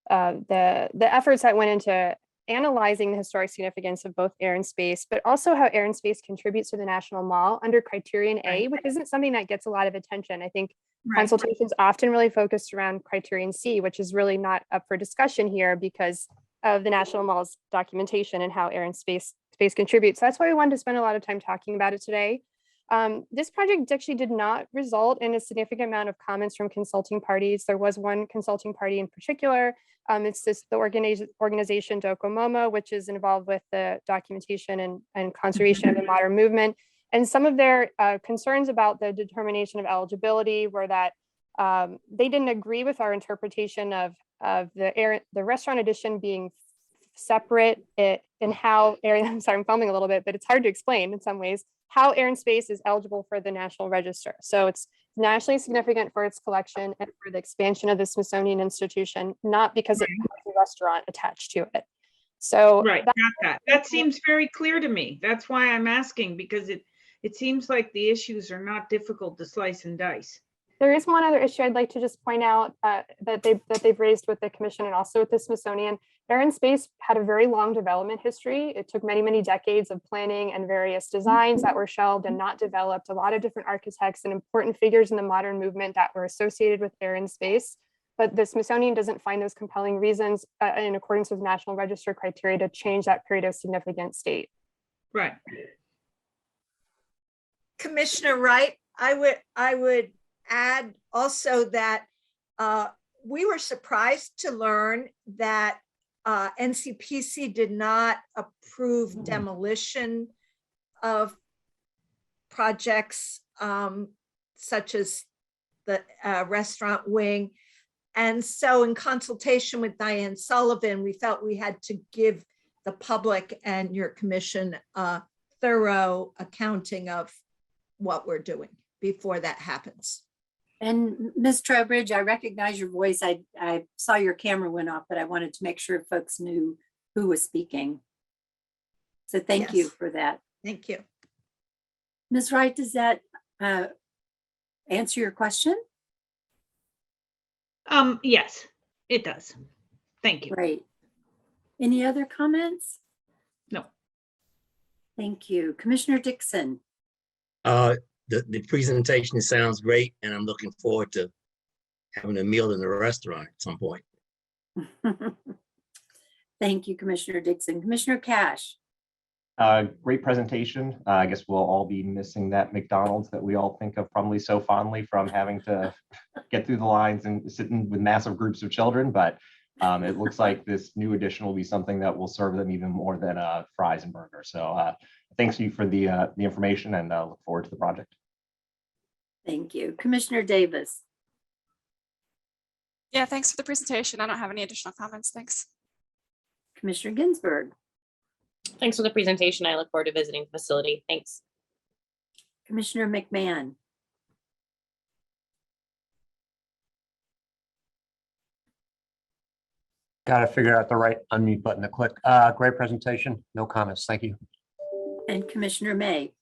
the efforts that went into analyzing the historic significance of both air and space, but also how air and space contributes to the National Mall under Criterion A, which isn't something that gets a lot of attention. I think consultations often really focused around Criterion C, which is really not up for discussion here because of the National Mall's documentation and how air and space contributes. So that's why we wanted to spend a lot of time talking about it today. This project actually did not result in a significant amount of comments from consulting parties. There was one consulting party in particular. It's the organization Docomomo, which is involved with the documentation and conservation of the modern movement. And some of their concerns about the determination of eligibility were that they didn't agree with our interpretation of the restaurant edition being separate in how area. I'm sorry, I'm foaming a little bit, but it's hard to explain in some ways how air and space is eligible for the National Register. So it's nationally significant for its collection and for the expansion of the Smithsonian Institution, not because it has a restaurant attached to it. So right, got that. That seems very clear to me. That's why I'm asking, because it seems like the issues are not difficult to slice and dice. There is one other issue I'd like to just point out that they've raised with the commission and also with the Smithsonian. Air and space had a very long development history. It took many, many decades of planning and various designs that were shelved and not developed. A lot of different architects and important figures in the modern movement that were associated with air and space. But the Smithsonian doesn't find those compelling reasons in accordance with National Register criteria to change that period of significant state. Right. Commissioner Wright, I would add also that we were surprised to learn that NCPC did not approve demolition of projects such as the restaurant wing. And so in consultation with Diane Sullivan, we felt we had to give the public and your commission a thorough accounting of what we're doing before that happens. And Ms. Trowbridge, I recognize your voice. I saw your camera went off, but I wanted to make sure folks knew who was speaking. So thank you for that. Thank you. Ms. Wright, does that answer your question? Yes, it does. Thank you. Great. Any other comments? No. Thank you. Commissioner Dixon. The presentation sounds great, and I'm looking forward to having a meal in the restaurant at some point. Thank you, Commissioner Dixon. Commissioner Cash. Great presentation. I guess we'll all be missing that McDonald's that we all think of probably so fondly from having to get through the lines and sitting with massive groups of children, but It looks like this new addition will be something that will serve them even more than fries and burgers. So thanks you for the information, and look forward to the project. Thank you. Commissioner Davis. Yeah, thanks for the presentation. I don't have any additional comments. Thanks. Commissioner Ginsburg. Thanks for the presentation. I look forward to visiting the facility. Thanks. Commissioner McMahon. Got to figure out the right unmute button to click. Great presentation. No comments. Thank you. And Commissioner May.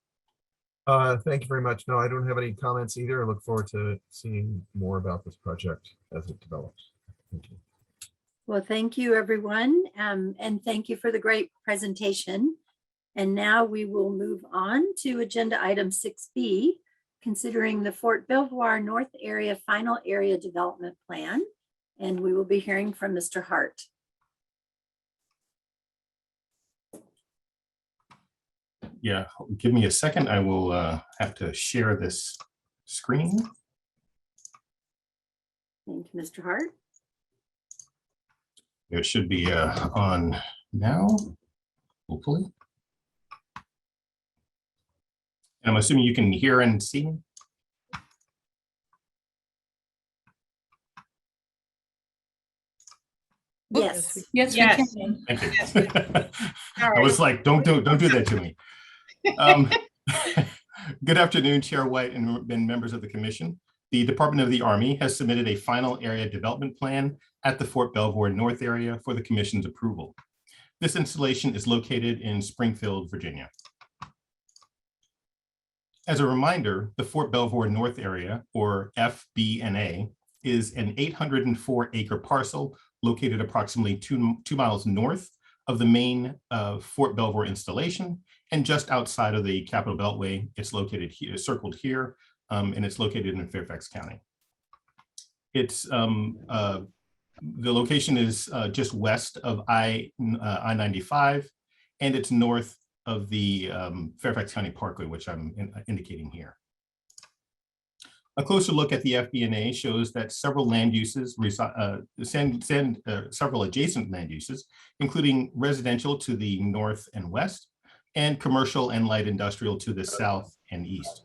Thank you very much. No, I don't have any comments either. I look forward to seeing more about this project as it develops. Thank you. Well, thank you, everyone. And thank you for the great presentation. And now we will move on to agenda item 6B, considering the Fort Belvoir North Area Final Area Development Plan. And we will be hearing from Mr. Hart. Yeah, give me a second. I will have to share this screen. Thank you, Mr. Hart. It should be on now, hopefully. And I'm assuming you can hear and see me. Yes. Yes, we Yes. can. Thank you. I was like, don't do that to me. Good afternoon, Chair White and members of the Commission. The Department of the Army has submitted a final area development plan at the Fort Belvoir North area for the Commission's approval. This installation is located in Springfield, Virginia. As a reminder, the Fort Belvoir North area, or FBNA, is an 804-acre parcel located approximately two miles north of the main Fort Belvoir installation and just outside of the Capitol Beltway. It's located here, circled here, and it's located in Fairfax County. It's the location is just west of I-95, and it's north of the Fairfax County Parkway, which I'm indicating here. A closer look at the FBNA shows that several land uses, several adjacent land uses, including residential to the north and west, and commercial and light industrial to the south and east.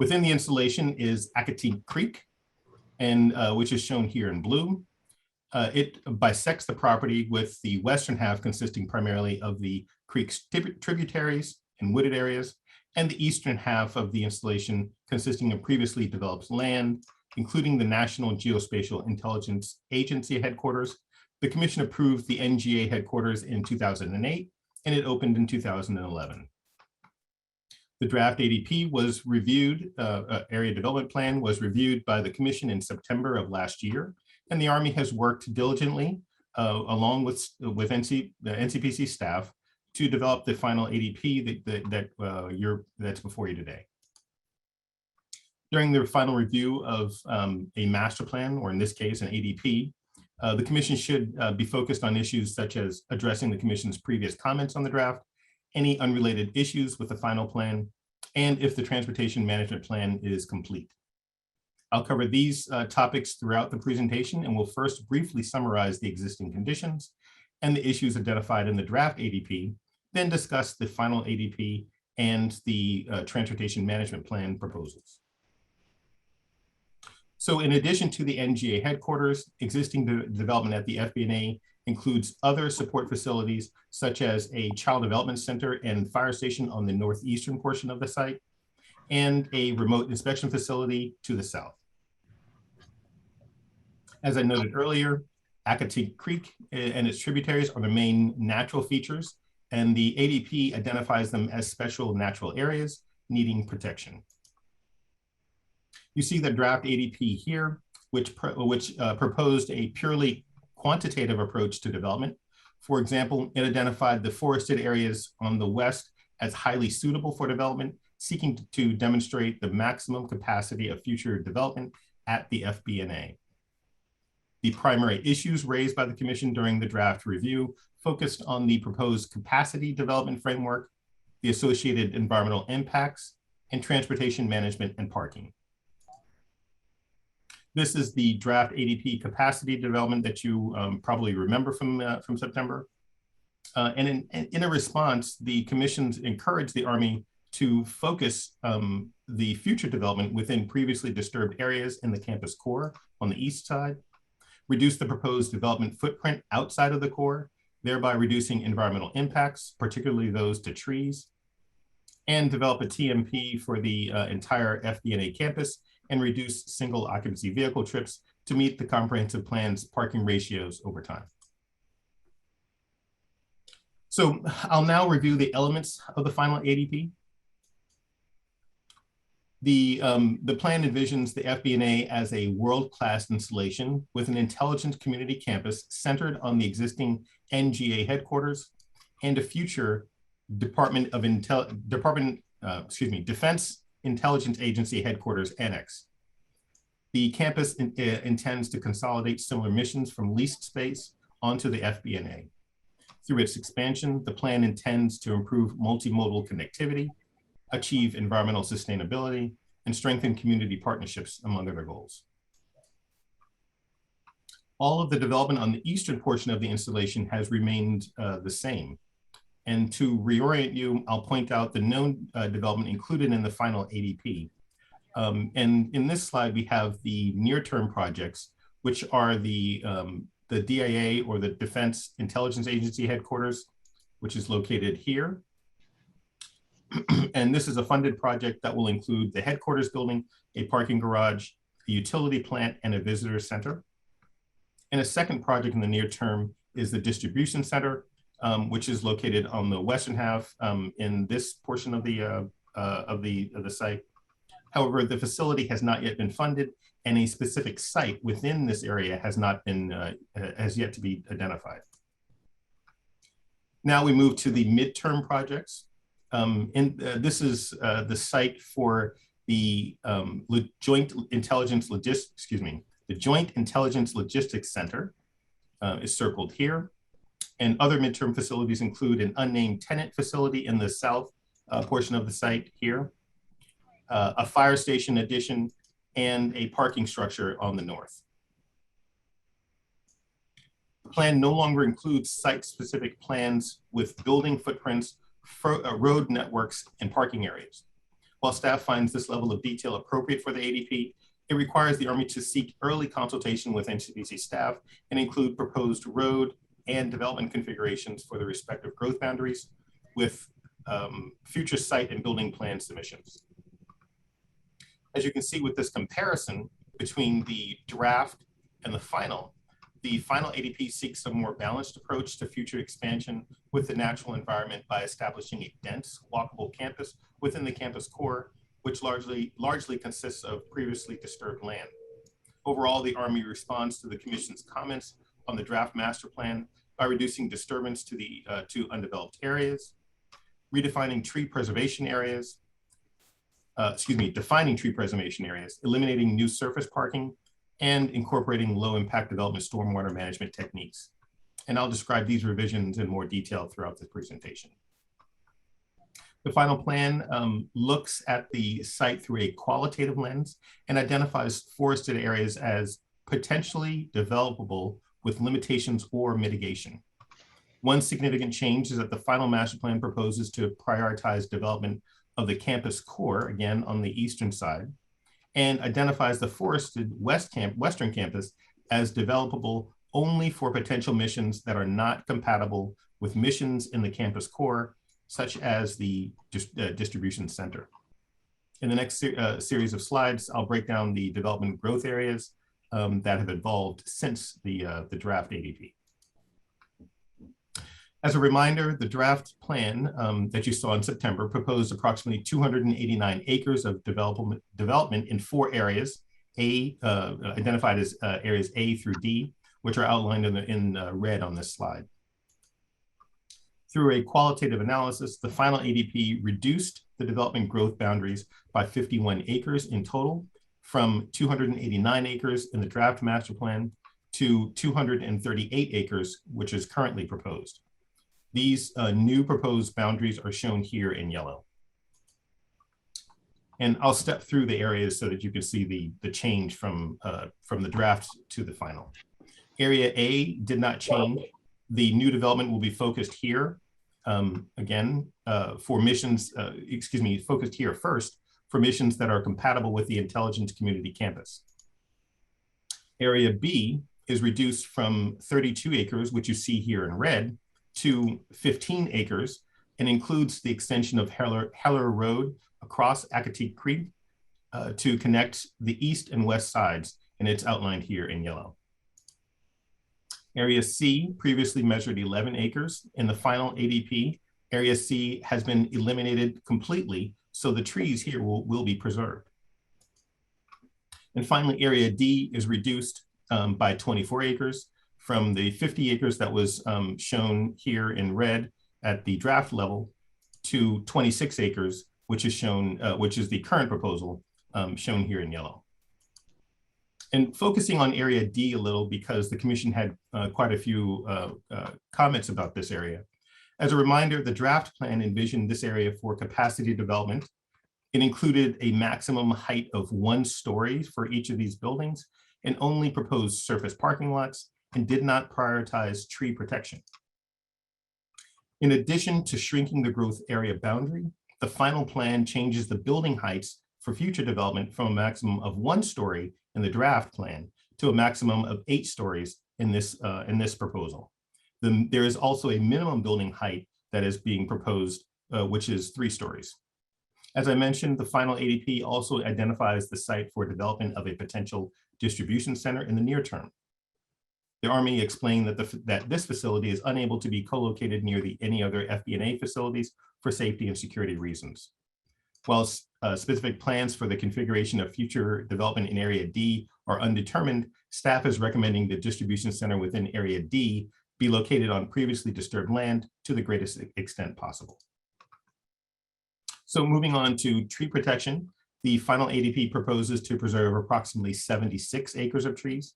Within the installation is Acatee Creek, and which is shown here in blue. It bisects the property, with the western half consisting primarily of the creek's tributaries and wooded areas, and the eastern half of the installation consisting of previously developed land, including the National Geospatial Intelligence Agency headquarters. The Commission approved the NGA headquarters in 2008, and it opened in 2011. The draft ADP was reviewed, area development plan was reviewed by the Commission in September of last year, and the Army has worked diligently along with NCPC staff to develop the final ADP that's before you today. During the final review of a master plan, or in this case, an ADP, the Commission should be focused on issues such as addressing the Commission's previous comments on the draft, any unrelated issues with the final plan, and if the transportation management plan is complete. I'll cover these topics throughout the presentation, and will first briefly summarize the existing conditions and the issues identified in the draft ADP, then discuss the final ADP and the transportation management plan proposals. So in addition to the NGA headquarters, existing development at the FBNA includes other support facilities, such as a child development center and fire station on the northeastern portion of the site, and a remote inspection facility to the south. As I noted earlier, Acatee Creek and its tributaries are the main natural features, and the ADP identifies them as special natural areas needing protection. You see the draft ADP here, which proposed a purely quantitative approach to development. For example, it identified the forested areas on the west as highly suitable for development, seeking to demonstrate the maximum capacity of future development at the FBNA. The primary issues raised by the Commission during the draft review focused on the proposed capacity development framework, the associated environmental impacts, and transportation management and parking. This is the draft ADP capacity development that you probably remember from September. And in a response, the commissions encouraged the Army to focus the future development within previously disturbed areas in the campus core on the east side, reduce the proposed development footprint outside of the core, thereby reducing environmental impacts, particularly those to trees, and develop a TMP for the entire FBNA campus and reduce single occupancy vehicle trips to meet the comprehensive plan's parking ratios over time. So I'll now review the elements of the final ADP. The plan envisions the FBNA as a world-class installation with an intelligent community campus centered on the existing NGA headquarters and a future Defense Intelligence Agency headquarters annex. The campus intends to consolidate similar missions from leased space onto the FBNA. Through its expansion, the plan intends to improve multimodal connectivity, achieve environmental sustainability, and strengthen community partnerships among other goals. All of the development on the eastern portion of the installation has remained the same. And to reorient you, I'll point out the known development included in the final ADP. And in this slide, we have the near-term projects, which are the DIA, or the Defense Intelligence Agency headquarters, which is located here. And this is a funded project that will include the headquarters building, a parking garage, a utility plant, and a visitor center. And a second project in the near term is the distribution center, which is located on the western half in this portion of the site. However, the facility has not yet been funded, and a specific site within this area has yet to be identified. Now we move to the midterm projects. This is the site for the Joint Intelligence Logistics Center is circled here. And other midterm facilities include an unnamed tenant facility in the south portion of the site here, a fire station addition, and a parking structure on the north. The plan no longer includes site-specific plans with building footprints, road networks, and parking areas. While staff finds this level of detail appropriate for the ADP, it requires the Army to seek early consultation with NCPC staff and include proposed road and development configurations for the respective growth boundaries with future site and building plan submissions. As you can see with this comparison between the draft and the final ADP seeks a more balanced approach to future expansion with the natural environment by establishing a dense, walkable campus within the campus core, which largely consists of previously disturbed land. Overall, the Army responds to the Commission's comments on the draft master plan by reducing disturbance to undeveloped areas, defining tree preservation areas, eliminating new surface parking, and incorporating low-impact development stormwater management techniques. And I'll describe these revisions in more detail throughout the presentation. The final plan looks at the site through a qualitative lens and identifies forested areas as potentially developable with limitations or mitigation. One significant change is that the final master plan proposes to prioritize development of the campus core, again on the eastern side, and identifies the forested western campus as developable only for potential missions that are not compatible with missions in the campus core, such as the distribution center. In the next series of slides, I'll break down the development growth areas that have evolved since the draft ADP. As a reminder, the draft plan that you saw in September proposed approximately 289 acres of development in 4 areas, identified as areas A through D, which are outlined in red on this slide. Through a qualitative analysis, the final ADP reduced the development growth boundaries by 51 acres in total, from 289 acres in the draft master plan to 238 acres, which is currently proposed. These new proposed boundaries are shown here in yellow. And I'll step through the areas so that you can see the change from the draft to the final. Area A did not change. The new development will be focused here. Again, for missions, focused here first for missions that are compatible with the intelligence community campus. Area B is reduced from 32 acres, which you see here in red, to 15 acres, and includes the extension of Heller Road across Akatik Creek to connect the east and west sides, and it's outlined here in yellow. Area C previously measured 11 acres. In the final ADP, Area C has been eliminated completely, so the trees here will be preserved. And finally, Area D is reduced by 24 acres from the 50 acres that was shown here in red at the draft level to 26 acres, which is shown, which is the current proposal shown here in yellow. And focusing on Area D a little, because the commission had quite a few comments about this area. As a reminder, the draft plan envisioned this area for capacity development. It included a maximum height of 1 story for each of these buildings and only proposed surface parking lots and did not prioritize tree protection. In addition to shrinking the growth area boundary, the final plan changes the building heights for future development from a maximum of 1 story in the draft plan to a maximum of 8 stories in this proposal. There is also a minimum building height that is being proposed, which is 3 stories. As I mentioned, the final ADP also identifies the site for development of a potential distribution center in the near term. The Army explained that this facility is unable to be co-located near any other FB&A facilities for safety and security reasons. While specific plans for the configuration of future development in Area D are undetermined, staff is recommending the distribution center within Area D be located on previously disturbed land to the greatest extent possible. So moving on to tree protection, the final ADP proposes to preserve approximately 76 acres of trees.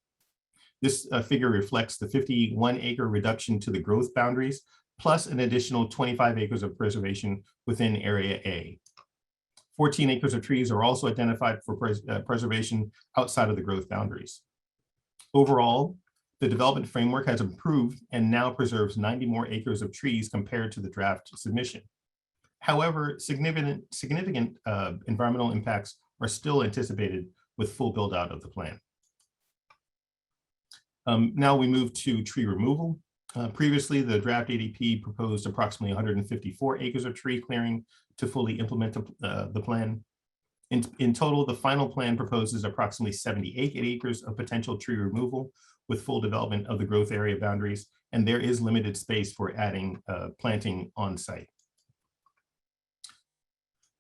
This figure reflects the 51-acre reduction to the growth boundaries, plus an additional 25 acres of preservation within Area A. 14 acres of trees are also identified for preservation outside of the growth boundaries. Overall, the development framework has improved and now preserves 90 more acres of trees compared to the draft submission. However, significant environmental impacts are still anticipated with full build out of the plan. Now we move to tree removal. Previously, the draft ADP proposed approximately 154 acres of tree clearing to fully implement the plan. In total, the final plan proposes approximately 78 acres of potential tree removal with full development of the growth area boundaries, and there is limited space for adding planting on site.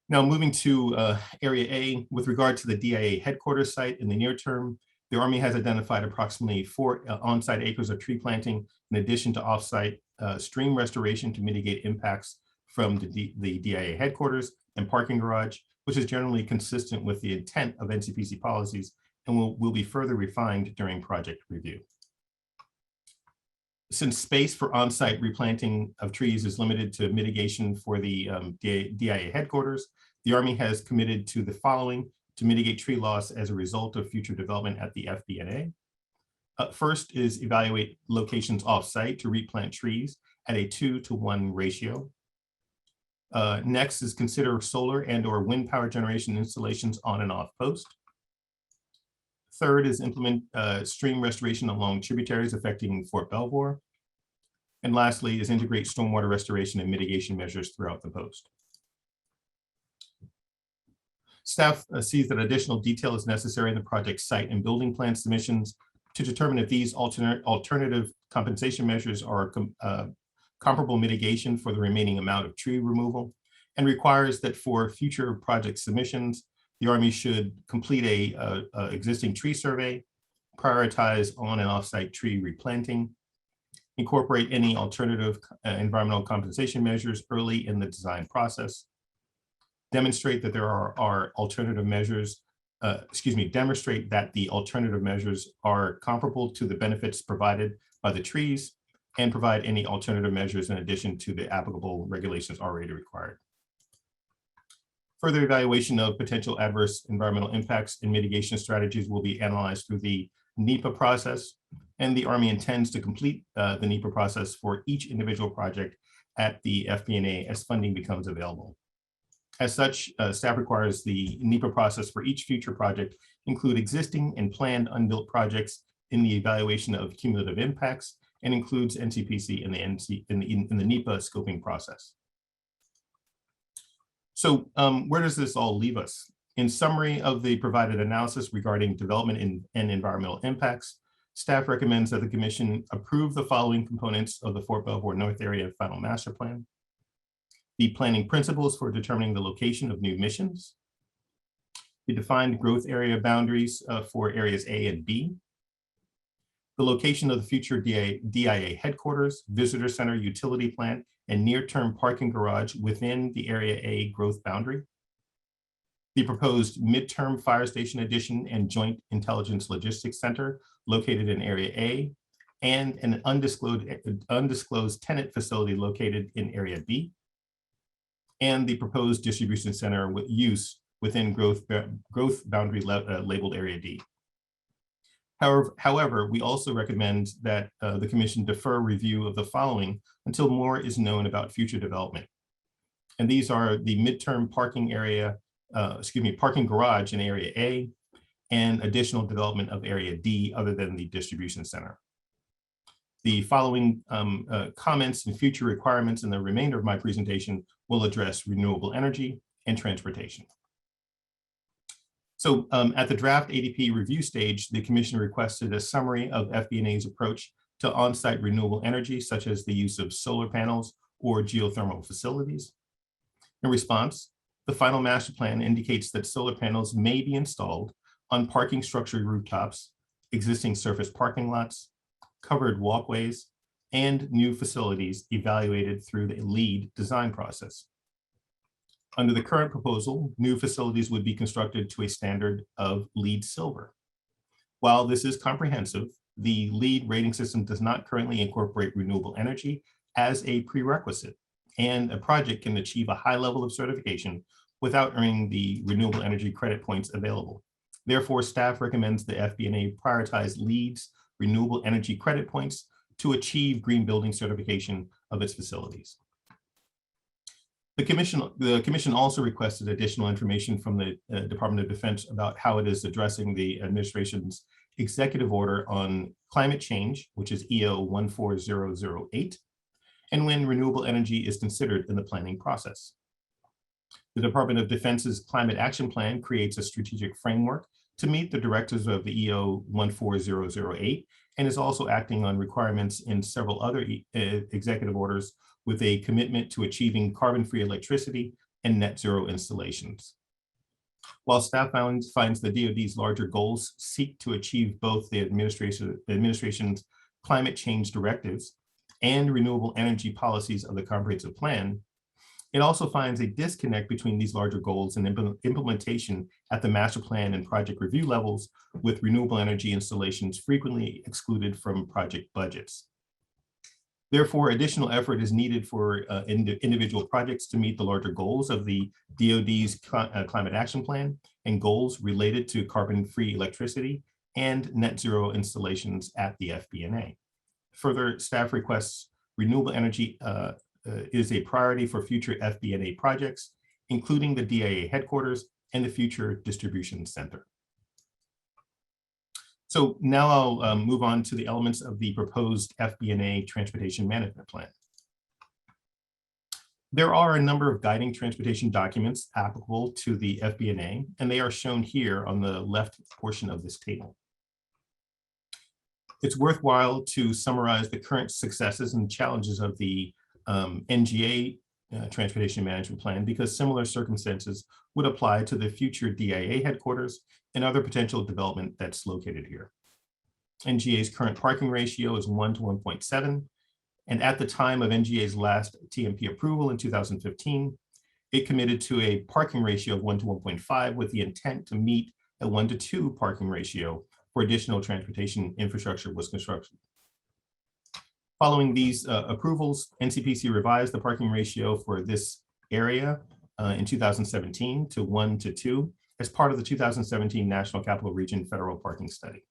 Now moving to Area A, with regard to the DIA headquarters site in the near term, the Army has identified approximately 4 on-site acres of tree planting in addition to off-site stream restoration to mitigate impacts from the DIA headquarters and parking garage, which is generally consistent with the intent of NCPC policies and will be further refined during project review. Since space for on-site replanting of trees is limited to mitigation for the DIA headquarters, the Army has committed to the following to mitigate tree loss as a result of future development at the FB&A. First is evaluate locations off-site to replant trees at a 2-to-1 ratio. Next is consider solar and/or wind power generation installations on and off post. Third is implement stream restoration along tributaries affecting Fort Belvoir. And lastly is integrate stormwater restoration and mitigation measures throughout the post. Staff sees that additional detail is necessary in the project site and building plan submissions to determine if these alternative compensation measures are comparable mitigation for the remaining amount of tree removal, and requires that for future project submissions, the Army should complete a existing tree survey, prioritize on and off-site tree replanting, incorporate any alternative environmental compensation measures early in the design process, demonstrate that there are alternative measures, demonstrate that the alternative measures are comparable to the benefits provided by the trees, and provide any alternative measures in addition to the applicable regulations already required. Further evaluation of potential adverse environmental impacts and mitigation strategies will be analyzed through the NEPA process, and the Army intends to complete the NEPA process for each individual project at the FP&A as funding becomes available. As such, staff requires the NEPA process for each future project include existing and planned unbuilt projects in the evaluation of cumulative impacts, and includes NCPC in the NEPA scoping process. So where does this all leave us? In summary of the provided analysis regarding development and environmental impacts, staff recommends that the commission approve the following components of the Fort Belvoir North Area Final Master Plan: the planning principles for determining the location of new missions, the defined growth area boundaries for areas A and B, the location of the future DIA headquarters, visitor center, utility plant, and near-term parking garage within the Area A growth boundary, the proposed midterm fire station addition and joint intelligence logistics center located in Area A, and an undisclosed tenant facility located in Area B, and the proposed distribution center with use within growth boundary labeled Area D. However, we also recommend that the commission defer review of the following until more is known about future development. And these are the midterm parking area, parking garage in Area A, and additional development of Area D other than the distribution center. The following comments and future requirements in the remainder of my presentation will address renewable energy and transportation. So at the draft ADP review stage, the commission requested a summary of FB&A's approach to on-site renewable energy, such as the use of solar panels or geothermal facilities. In response, the final master plan indicates that solar panels may be installed on parking structure rooftops, existing surface parking lots, covered walkways, and new facilities evaluated through the LEED design process. Under the current proposal, new facilities would be constructed to a standard of LEED Silver. While this is comprehensive, the LEED rating system does not currently incorporate renewable energy as a prerequisite, and a project can achieve a high level of certification without earning the renewable energy credit points available. Therefore, staff recommends the FB&A prioritize LEED's renewable energy credit points to achieve green building certification of its facilities. The commission also requested additional information from the Department of Defense about how it is addressing the administration's executive order on climate change, which is EO 14008, and when renewable energy is considered in the planning process. The Department of Defense's Climate Action Plan creates a strategic framework to meet the directives of the EO 14008 and is also acting on requirements in several other executive orders with a commitment to achieving carbon-free electricity and net zero installations. While staff finds the DoD's larger goals seek to achieve both the administration's climate change directives and renewable energy policies of the comprehensive plan, it also finds a disconnect between these larger goals and implementation at the master plan and project review levels, with renewable energy installations frequently excluded from project budgets. Therefore, additional effort is needed for individual projects to meet the larger goals of the DoD's Climate Action Plan and goals related to carbon-free electricity and net zero installations at the FB&A. Further, staff requests renewable energy is a priority for future FB&A projects, including the DIA headquarters and the future distribution center. So now I'll move on to the elements of the proposed FB&A transportation management plan. There are a number of guiding transportation documents applicable to the FB&A, and they are shown here on the left portion of this table. It's worthwhile to summarize the current successes and challenges of the NGA transportation management plan, because similar circumstances would apply to the future DIA headquarters and other potential development that's located here. NGA's current parking ratio is 1 to 1.7. And at the time of NGA's last TMP approval in 2015, it committed to a parking ratio of 1 to 1.5 with the intent to meet a 1 to 2 parking ratio for additional transportation infrastructure was constructed. Following these approvals, NCPC revised the parking ratio for this area in 2017 to 1 to 2 as part of the 2017 National Capital Region Federal Parking Study.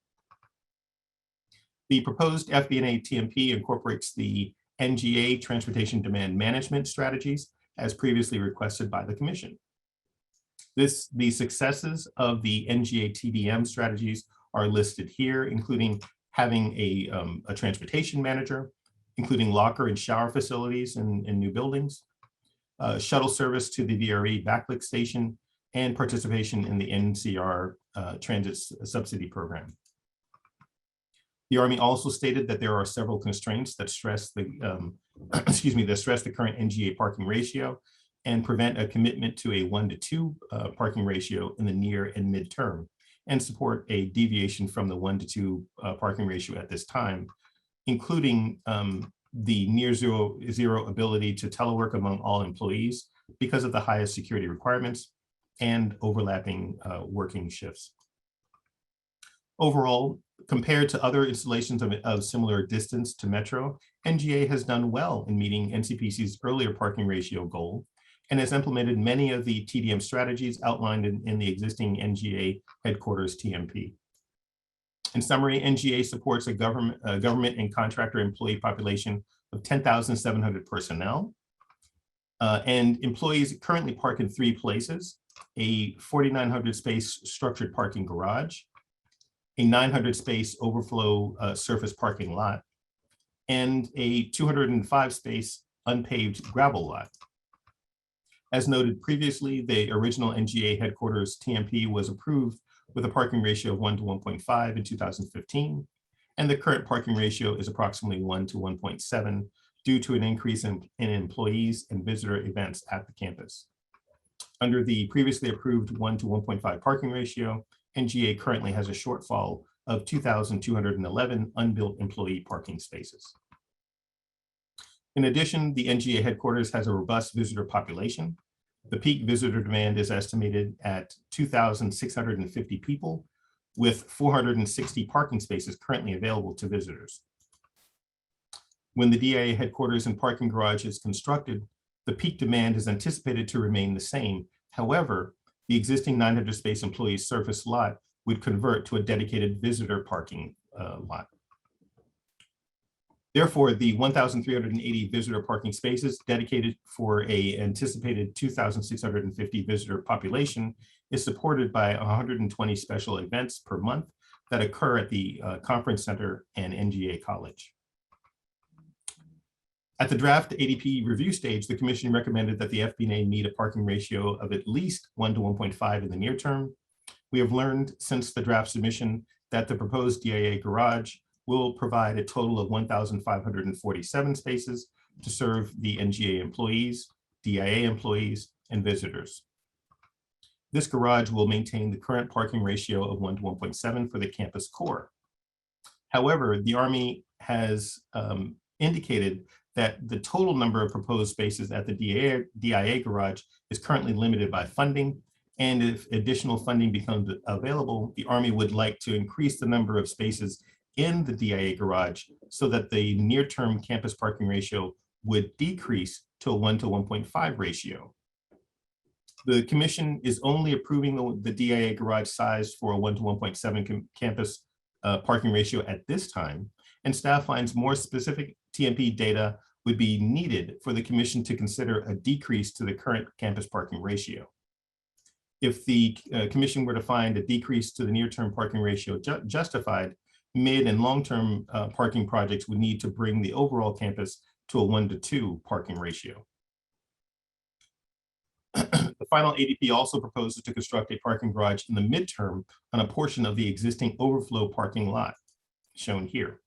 The proposed FB&A TMP incorporates the NGA Transportation Demand Management Strategies as previously requested by the Commission. The successes of the NGA TDM strategies are listed here, including having a transportation manager, including locker and shower facilities in new buildings, shuttle service to the VRE backlight station, and participation in the NCR transit subsidy program. The Army also stated that there are several constraints that stress the the current NGA parking ratio and prevent a commitment to a 1 to 2 parking ratio in the near and midterm, and support a deviation from the 1 to 2 parking ratio at this time, including the near zero ability to telework among all employees because of the highest security requirements and overlapping working shifts. Overall, compared to other installations of similar distance to Metro, NGA has done well in meeting NCPC's earlier parking ratio goal and has implemented many of the TDM strategies outlined in the existing NGA headquarters TMP. In summary, NGA supports a government and contractor employee population of 10,700 personnel, and employees currently park in 3 places: a 4,900 space structured parking garage, a 900 space overflow surface parking lot, and a 205 space unpaved gravel lot. As noted previously, the original NGA headquarters TMP was approved with a parking ratio of 1 to 1.5 in 2015, and the current parking ratio is approximately 1 to 1.7 due to an increase in employees and visitor events at the campus. Under the previously approved 1 to 1.5 parking ratio, NGA currently has a shortfall of 2,211 unbuilt employee parking spaces. In addition, the NGA headquarters has a robust visitor population. The peak visitor demand is estimated at 2,650 people, with 460 parking spaces currently available to visitors. When the DIA headquarters and parking garage is constructed, the peak demand is anticipated to remain the same. However, the existing 900 space employee surface lot would convert to a dedicated visitor parking lot. Therefore, the 1,380 visitor parking spaces dedicated for an anticipated 2,650 visitor population is supported by 120 special events per month that occur at the Conference Center and NGA College. At the draft ADP review stage, the Commission recommended that the FB&A meet a parking ratio of at least 1 to 1.5 in the near term. We have learned since the draft submission that the proposed DIA garage will provide a total of 1,547 spaces to serve the NGA employees, DIA employees, and visitors. This garage will maintain the current parking ratio of 1 to 1.7 for the campus core. However, the Army has indicated that the total number of proposed spaces at the DIA garage is currently limited by funding, and if additional funding becomes available, the Army would like to increase the number of spaces in the DIA garage so that the near-term campus parking ratio would decrease to a 1 to 1.5 ratio. The Commission is only approving the DIA garage size for a 1 to 1.7 campus parking ratio at this time, and staff finds more specific TMP data would be needed for the Commission to consider a decrease to the current campus parking ratio. If the Commission were to find a decrease to the near-term parking ratio justified, mid and long-term parking projects would need to bring the overall campus to a 1 to 2 parking ratio. The final ADP also proposes to construct a parking garage in the midterm on a portion of the existing overflow parking lot shown here.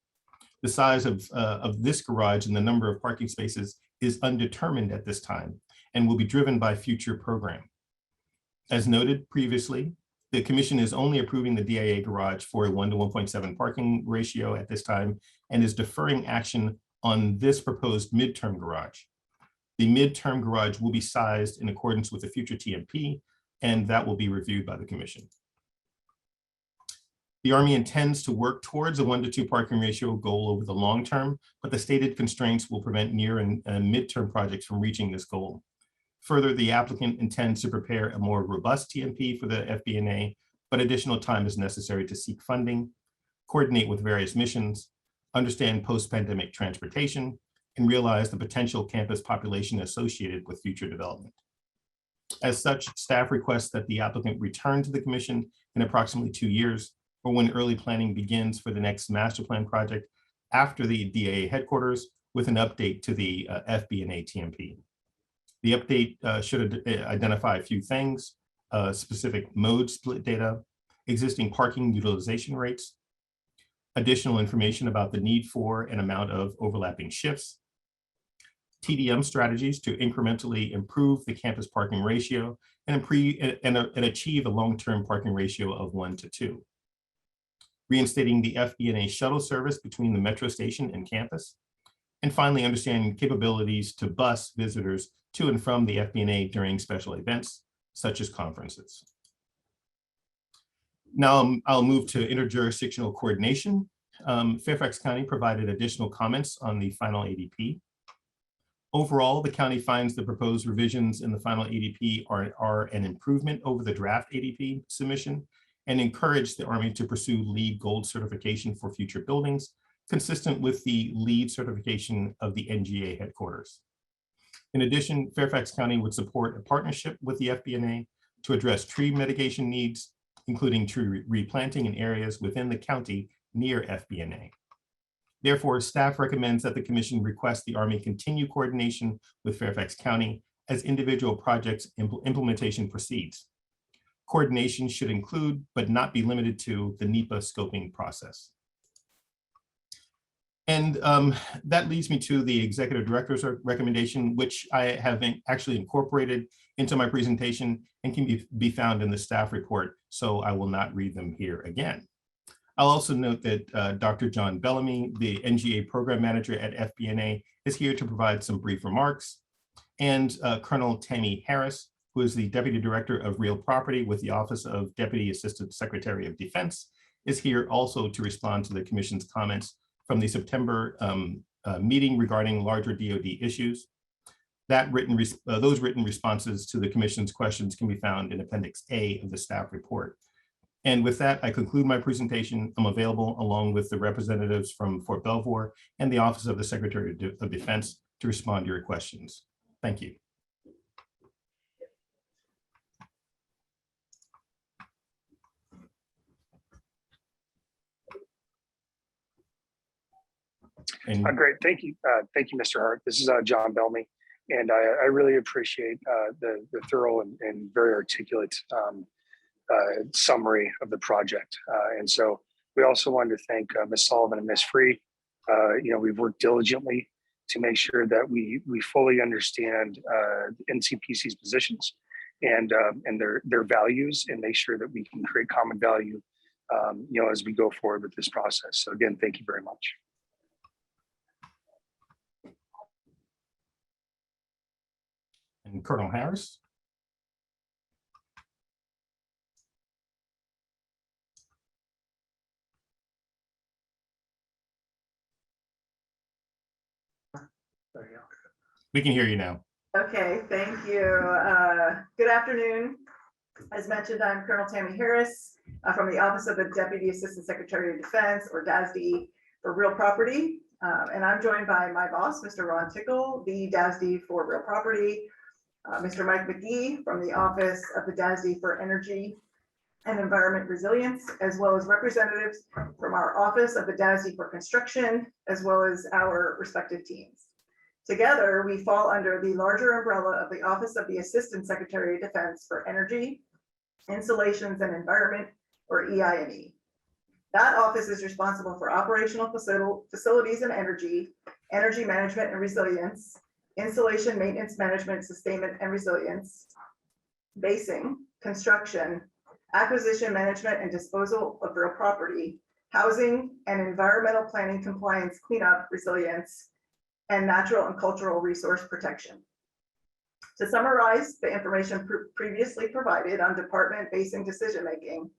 The size of this garage and the number of parking spaces is undetermined at this time and will be driven by future program. As noted previously, the Commission is only approving the DIA garage for a 1 to 1.7 parking ratio at this time and is deferring action on this proposed midterm garage. The midterm garage will be sized in accordance with the future TMP, and that will be reviewed by the Commission. The Army intends to work towards a 1 to 2 parking ratio goal over the long term, but the stated constraints will prevent near and midterm projects from reaching this goal. Further, the applicant intends to prepare a more robust TMP for the FBNA, but additional time is necessary to seek funding, coordinate with various missions, understand post-pandemic transportation, and realize the potential campus population associated with future development. As such, staff requests that the applicant return to the commission in approximately 2 years, or when early planning begins for the next master plan project after the DAA headquarters, with an update to the FBNA TMP. The update should identify a few things: specific mode split data, existing parking utilization rates, additional information about the need for and amount of overlapping shifts, TDM strategies to incrementally improve the campus parking ratio and achieve a long-term parking ratio of 1:2. Reinstating the FBNA shuttle service between the metro station and campus. And finally, understanding capabilities to bus visitors to and from the FBNA during special events, such as conferences. Now I'll move to interjurisdictional coordination. Fairfax County provided additional comments on the final ADP. Overall, the county finds the proposed revisions in the final ADP are an improvement over the draft ADP submission and encourage the Army to pursue LEED Gold certification for future buildings, consistent with the LEED certification of the NGA headquarters. In addition, Fairfax County would support a partnership with the FBNA to address tree mitigation needs, including tree replanting in areas within the county near FBNA. Therefore, staff recommends that the commission request the Army continue coordination with Fairfax County as individual projects implementation proceeds. Coordination should include, but not be limited to, the NEPA scoping process. And that leads me to the executive director's recommendation, which I have actually incorporated into my presentation and can be found in the staff report, so I will not read them here again. I'll also note that Dr. John Bellamy, the NGA program manager at FBNA, is here to provide some brief remarks, and Colonel Tammy Harris, who is the Deputy Director of Real Property with the Office of Deputy Assistant Secretary of Defense, is here also to respond to the Commission's comments from the September meeting regarding larger DoD issues. Those written responses to the Commission's questions can be found in Appendix A of the staff report. And with that, I conclude my presentation. I'm available along with the representatives from Fort Belvoir and the Office of the Secretary of Defense to respond to your questions. Thank you. Great, thank you. Thank you, Mr. Hart. This is John Bellamy, and I really appreciate the thorough and very articulate summary of the project. And so we also wanted to thank Ms. Sullivan and Ms. Free. We've worked diligently to make sure that we fully understand NCPC's positions and their values, and make sure that we can create common value as we go forward with this process. So again, thank you very much. And Colonel Harris. We can hear you now. Okay, thank you. Good afternoon. As mentioned, I'm Colonel Tammy Harris from the Office of the Deputy Assistant Secretary of Defense, or DASD, for Real Property. And I'm joined by my boss, Mr. Ron Tickle, the DASD for Real Property, Mr. Mike McGee from the Office of the DASD for Energy and Environment Resilience, as well as representatives from our Office of the DASD for Construction, as well as our respective teams. Together, we fall under the larger umbrella of the Office of the Assistant Secretary of Defense for Energy, Installations and Environment, or EI&E. That office is responsible for operational facilities and energy management and resilience, installation, maintenance, management, sustainment, and resilience, basing, construction, acquisition, management, and disposal of real property, housing, and environmental planning compliance, cleanup, resilience, and natural and cultural resource protection. To summarize the information previously provided on department basing decision-making,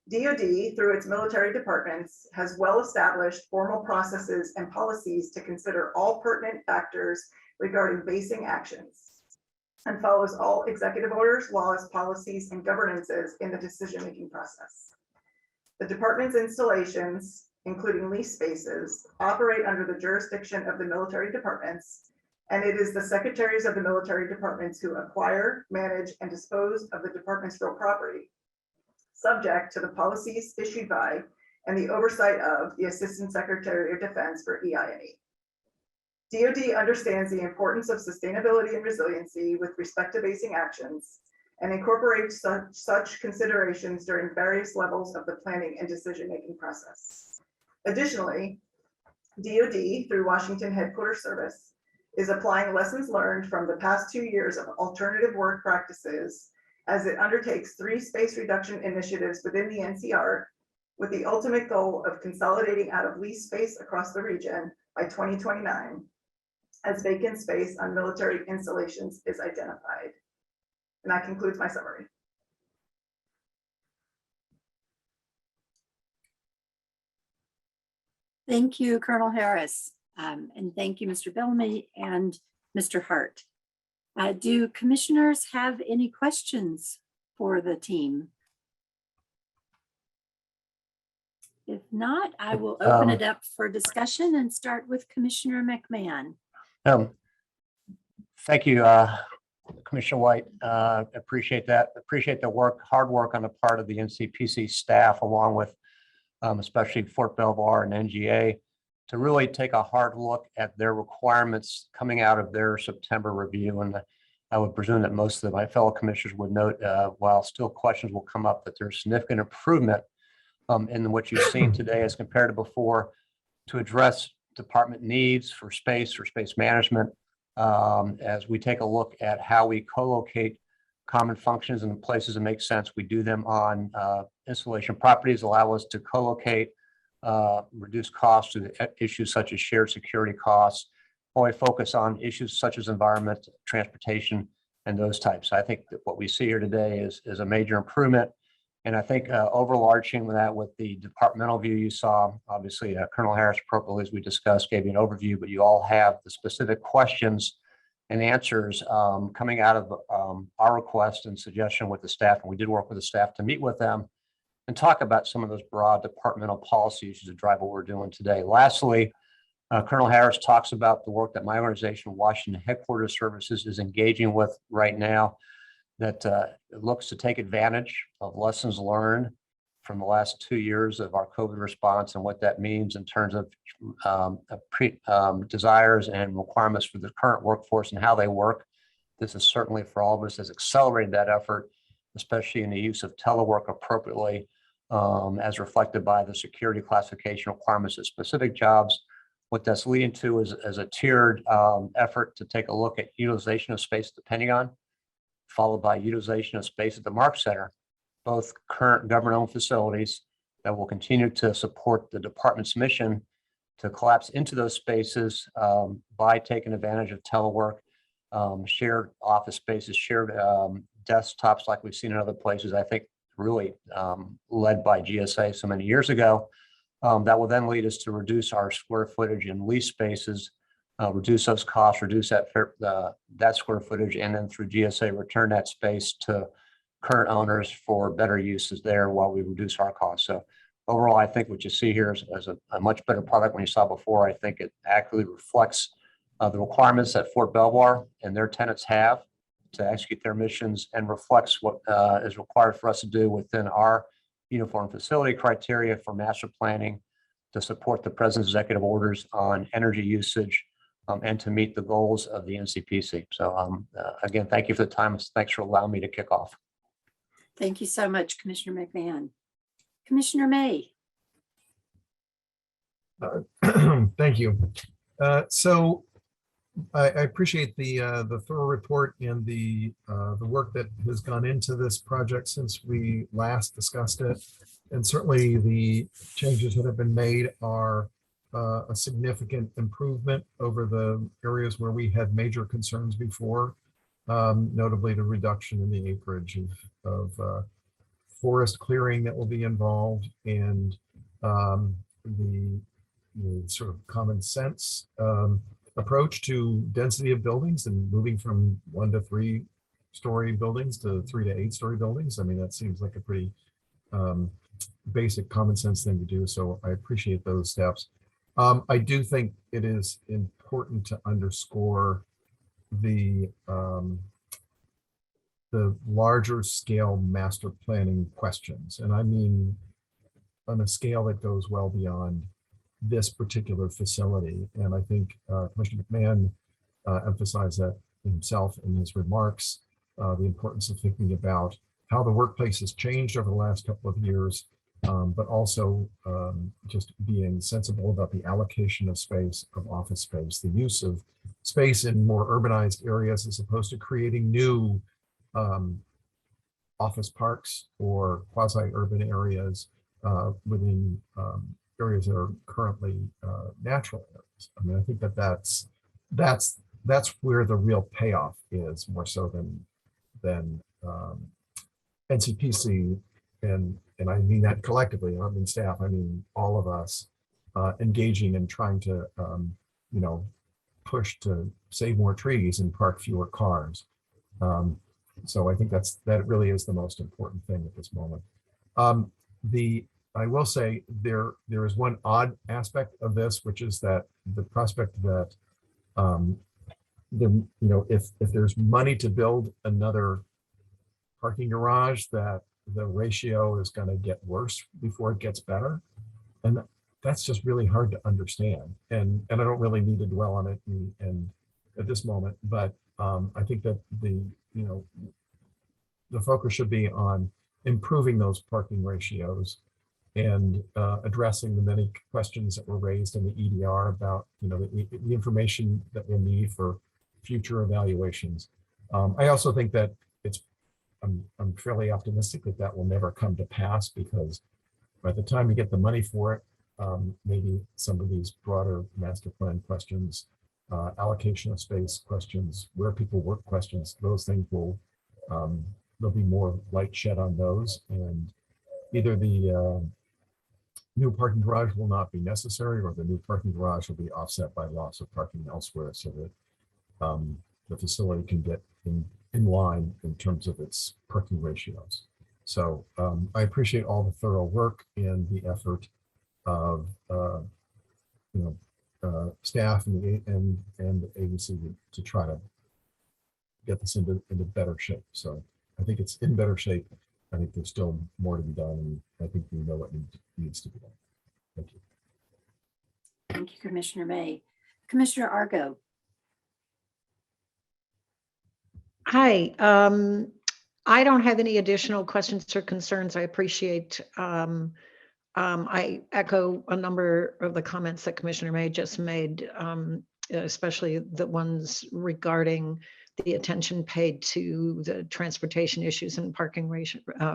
DoD, through its military departments, has well-established formal processes and policies to consider all pertinent factors regarding basing actions. and follows all executive orders, laws, policies, and governances in the decision-making process. The department's installations, including lease spaces, operate under the jurisdiction of the military departments, and it is the secretaries of the military departments who acquire, manage, and dispose of the department's real property, subject to the policies issued by and the oversight of the Assistant Secretary of Defense for EI&E. DoD understands the importance of sustainability and resiliency with respect to basing actions and incorporates such considerations during various levels of the planning and decision-making process. Additionally, DoD, through Washington Headquarters Service, is applying lessons learned from the past 2 years of alternative work practices as it undertakes 3 space reduction initiatives within the NCR, with the ultimate goal of consolidating out of lease space across the region by 2029, as vacant space on military installations is identified. And that concludes my summary. Thank you, Colonel Harris. And thank you, Mr. Bellamy and Mr. Hart. Do commissioners have any questions for the team? If not, I will open it up for discussion and start with Commissioner McMahon. Thank you, Commissioner White. Appreciate that. Appreciate the hard work on the part of the NCPC staff, along with especially Fort Belvoir and NGA, to really take a hard look at their requirements coming out of their September review. And I would presume that most of my fellow commissioners would note, while still questions will come up, that there's significant improvement in what you've seen today as compared to before, to address department needs for space management. As we take a look at how we co-locate common functions in the places that make sense, we do them on installation properties, allow us to co-locate, reduce costs to issues such as shared security costs, while we focus on issues such as environment, transportation, and those types. I think that what we see here today is a major improvement. And I think overarching that with the departmental view you saw, obviously Colonel Harris appropriately, as we discussed, gave you an overview, but you all have the specific questions and answers coming out of our request and suggestion with the staff. And we did work with the staff to meet with them and talk about some of those broad departmental policy issues that drive what we're doing today. Lastly, Colonel Harris talks about the work that my organization, Washington Headquarters Services, is engaging with right now, that looks to take advantage of lessons learned from the last 2 years of our COVID response and what that means in terms of desires and requirements for the current workforce and how they work. This is certainly for all of us has accelerated that effort, especially in the use of telework appropriately, as reflected by the security classification requirements of specific jobs. What that's leading to is a tiered effort to take a look at utilization of space at the Pentagon, followed by utilization of space at the Mark Center, both current government-owned facilities that will continue to support the department's mission to collapse into those spaces by taking advantage of telework, shared office spaces, shared desktops like we've seen in other places, I think really led by GSA so many years ago. That will then lead us to reduce our square footage in lease spaces, reduce those costs, reduce that square footage, and then through GSA return that space to current owners for better uses there while we reduce our costs. So overall, I think what you see here is a much better product than you saw before. I think it accurately reflects the requirements that Fort Belvoir and their tenants have to execute their missions, and reflects what is required for us to do within our uniform facility criteria for master planning to support the president's executive orders on energy usage, and to meet the goals of the NCPC. So again, thank you for the time. Thanks for allowing me to kick off. Thank you so much, Commissioner McMahon. Commissioner May. Thank you. So I appreciate the thorough report and the work that has gone into this project since we last discussed it. And certainly the changes that have been made are a significant improvement over the areas where we had major concerns before, notably the reduction in the acreage of forest clearing that will be involved, and the sort of common sense approach to density of buildings and moving from 1 to 3 story buildings to 3 to 8 story buildings. I mean, that seems like a pretty basic common sense thing to do. So I appreciate those steps. I do think it is important to underscore the larger scale master planning questions. And I mean, on a scale that goes well beyond this particular facility. And I think Commissioner McMahon emphasized that himself in his remarks, the importance of thinking about how the workplace has changed over the last couple of years, but also just being sensible about the allocation of space, of office space, the use of space in more urbanized areas as opposed to creating new office parks or quasi-urban areas within areas that are currently natural areas. I mean, I think that's where the real payoff is, more so than NCPC, and I mean that collectively. I don't mean staff. I mean all of us engaging and trying to push to save more trees and park fewer cars. So I think that really is the most important thing at this moment. I will say there is one odd aspect of this, which is that the prospect that if there's money to build another parking garage, that the ratio is going to get worse before it gets better, and that's just really hard to understand. And I don't really need to dwell on it and at this moment, but I think that the focus should be on improving those parking ratios and addressing the many questions that were raised in the EDR about the information that we'll need for future evaluations. I also think that I'm fairly optimistic that will never come to pass, because by the time we get the money for it, maybe some of these broader master plan questions, allocation of space questions, where people work questions, those things will there'll be more light shed on those, and either the new parking garage will not be necessary, or the new parking garage will be offset by loss of parking elsewhere, so that the facility can get in line in terms of its parking ratios. So I appreciate all the thorough work and the effort of staff and the agency to try to get this into better shape. So I think it's in better shape. I think there's still more to be done, and I think we know what needs to be done. Thank you. Thank you, Commissioner May. Commissioner Argo. Hi, I don't have any additional questions or concerns. I appreciate, I echo a number of the comments that Commissioner May just made, especially the ones regarding the attention paid to the transportation issues and parking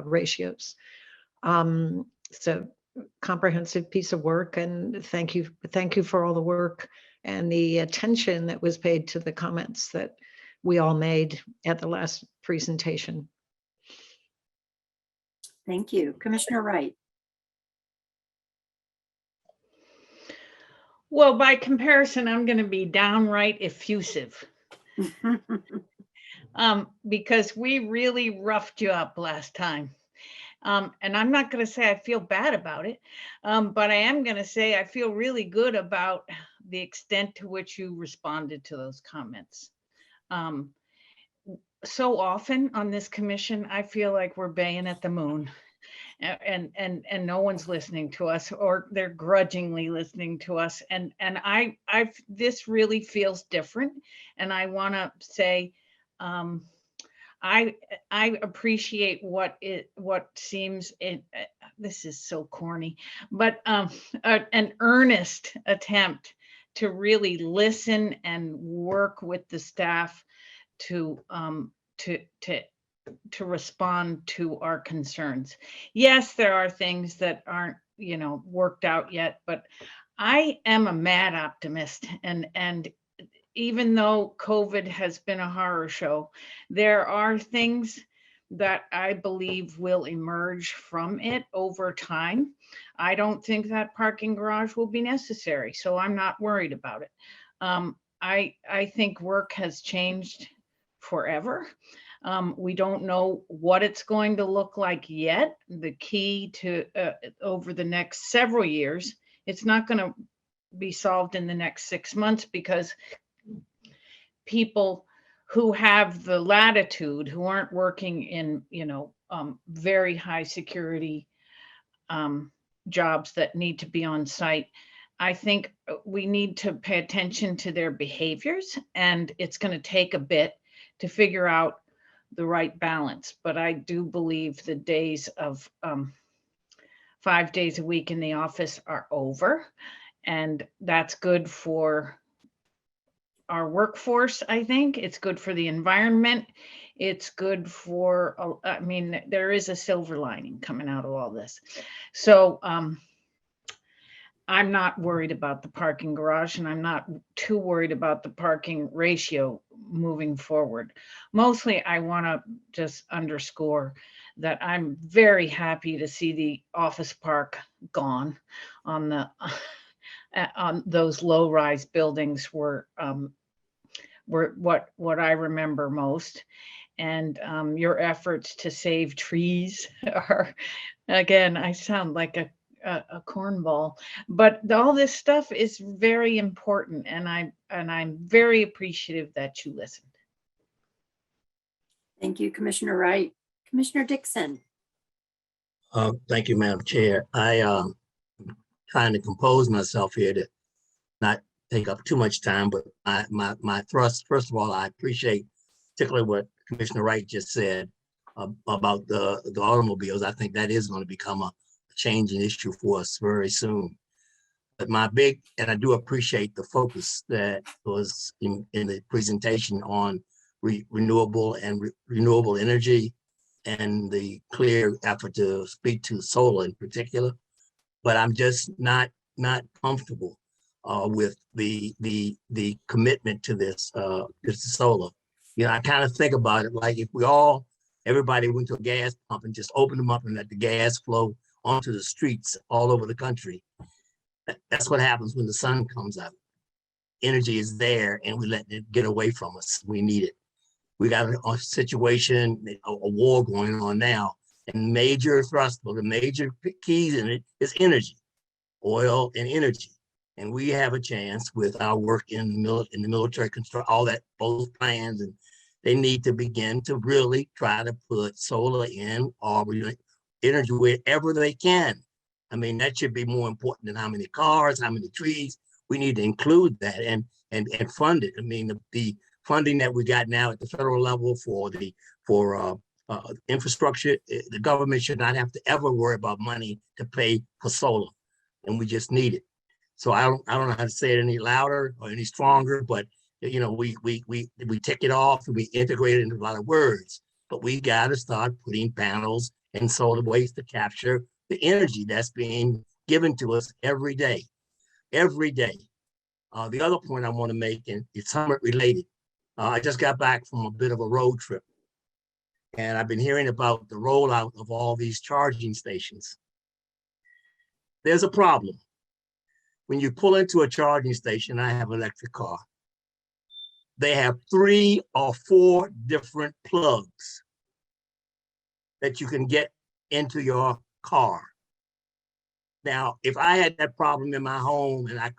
ratios. So comprehensive piece of work, and thank you for all the work and the attention that was paid to the comments that we all made at the last presentation. Thank you. Commissioner Wright. Well, by comparison, I'm going to be downright effusive. Because we really roughed you up last time. And I'm not going to say I feel bad about it, but I am going to say I feel really good about the extent to which you responded to those comments. So often on this commission, I feel like we're baying at the moon, and no one's listening to us, or they're grudgingly listening to us. And this really feels different. And I want to say, I appreciate what seems, this is so corny, but an earnest attempt to really listen and work with the staff to respond to our concerns. Yes, there are things that aren't, worked out yet, but I am a mad optimist, and even though COVID has been a horror show, there are things that I believe will emerge from it over time. I don't think that parking garage will be necessary, so I'm not worried about it. I think work has changed forever. We don't know what it's going to look like yet. The key to over the next several years, it's not going to be solved in the next 6 months, because people who have the latitude, who aren't working in, very high security jobs that need to be on site, I think we need to pay attention to their behaviors, and it's going to take a bit to figure out the right balance. But I do believe the days of 5 days a week in the office are over, and that's good for our workforce. I think it's good for the environment. It's good for, I mean, there is a silver lining coming out of all this. So I'm not worried about the parking garage, and I'm not too worried about the parking ratio moving forward. Mostly, I want to just underscore that I'm very happy to see the office park gone on the on those low-rise buildings were what I remember most. And your efforts to save trees are, again, I sound like a cornball, but all this stuff is very important, and I'm very appreciative that you listened. Thank you, Commissioner Wright. Commissioner Dixon. Thank you, Madam Chair. I trying to compose myself here to not take up too much time, but my thrust, first of all, I appreciate particularly what Commissioner Wright just said about the automobiles. I think that is going to become a changing issue for us very soon. But and I do appreciate the focus that was in the presentation on renewable energy, and the clear effort to speak to solar in particular. But I'm just not comfortable with the commitment to this solar. I kind of think about it like if everybody went to a gas pump and just opened them up and let the gas flow onto the streets all over the country. That's what happens when the sun comes out. Energy is there, and we let it get away from us. We need it. We got a situation, a war going on now, and major thrust, the major keys in it is energy, oil and energy. And we have a chance with our work in the military construct, all that, both plans, and they need to begin to really try to put solar in or energy wherever they can. I mean, that should be more important than how many cars, how many trees. We need to include that and fund it. I mean, the funding that we got now at the federal level for infrastructure, the government should not have to ever worry about money to pay for solar, and we just need it. So I don't know how to say it any louder or any stronger, but we tick it off and we integrate it into a lot of words. But we got to start putting panels and solar ways to capture the energy that's being given to us every day. Every day. The other point I want to make, and it's somewhat related. I just got back from a bit of a road trip, and I've been hearing about the rollout of all these charging stations. There's a problem. When you pull into a charging station, I have an electric car. They have 3 or 4 different plugs that you can get into your car. Now, if I had that problem in my home and I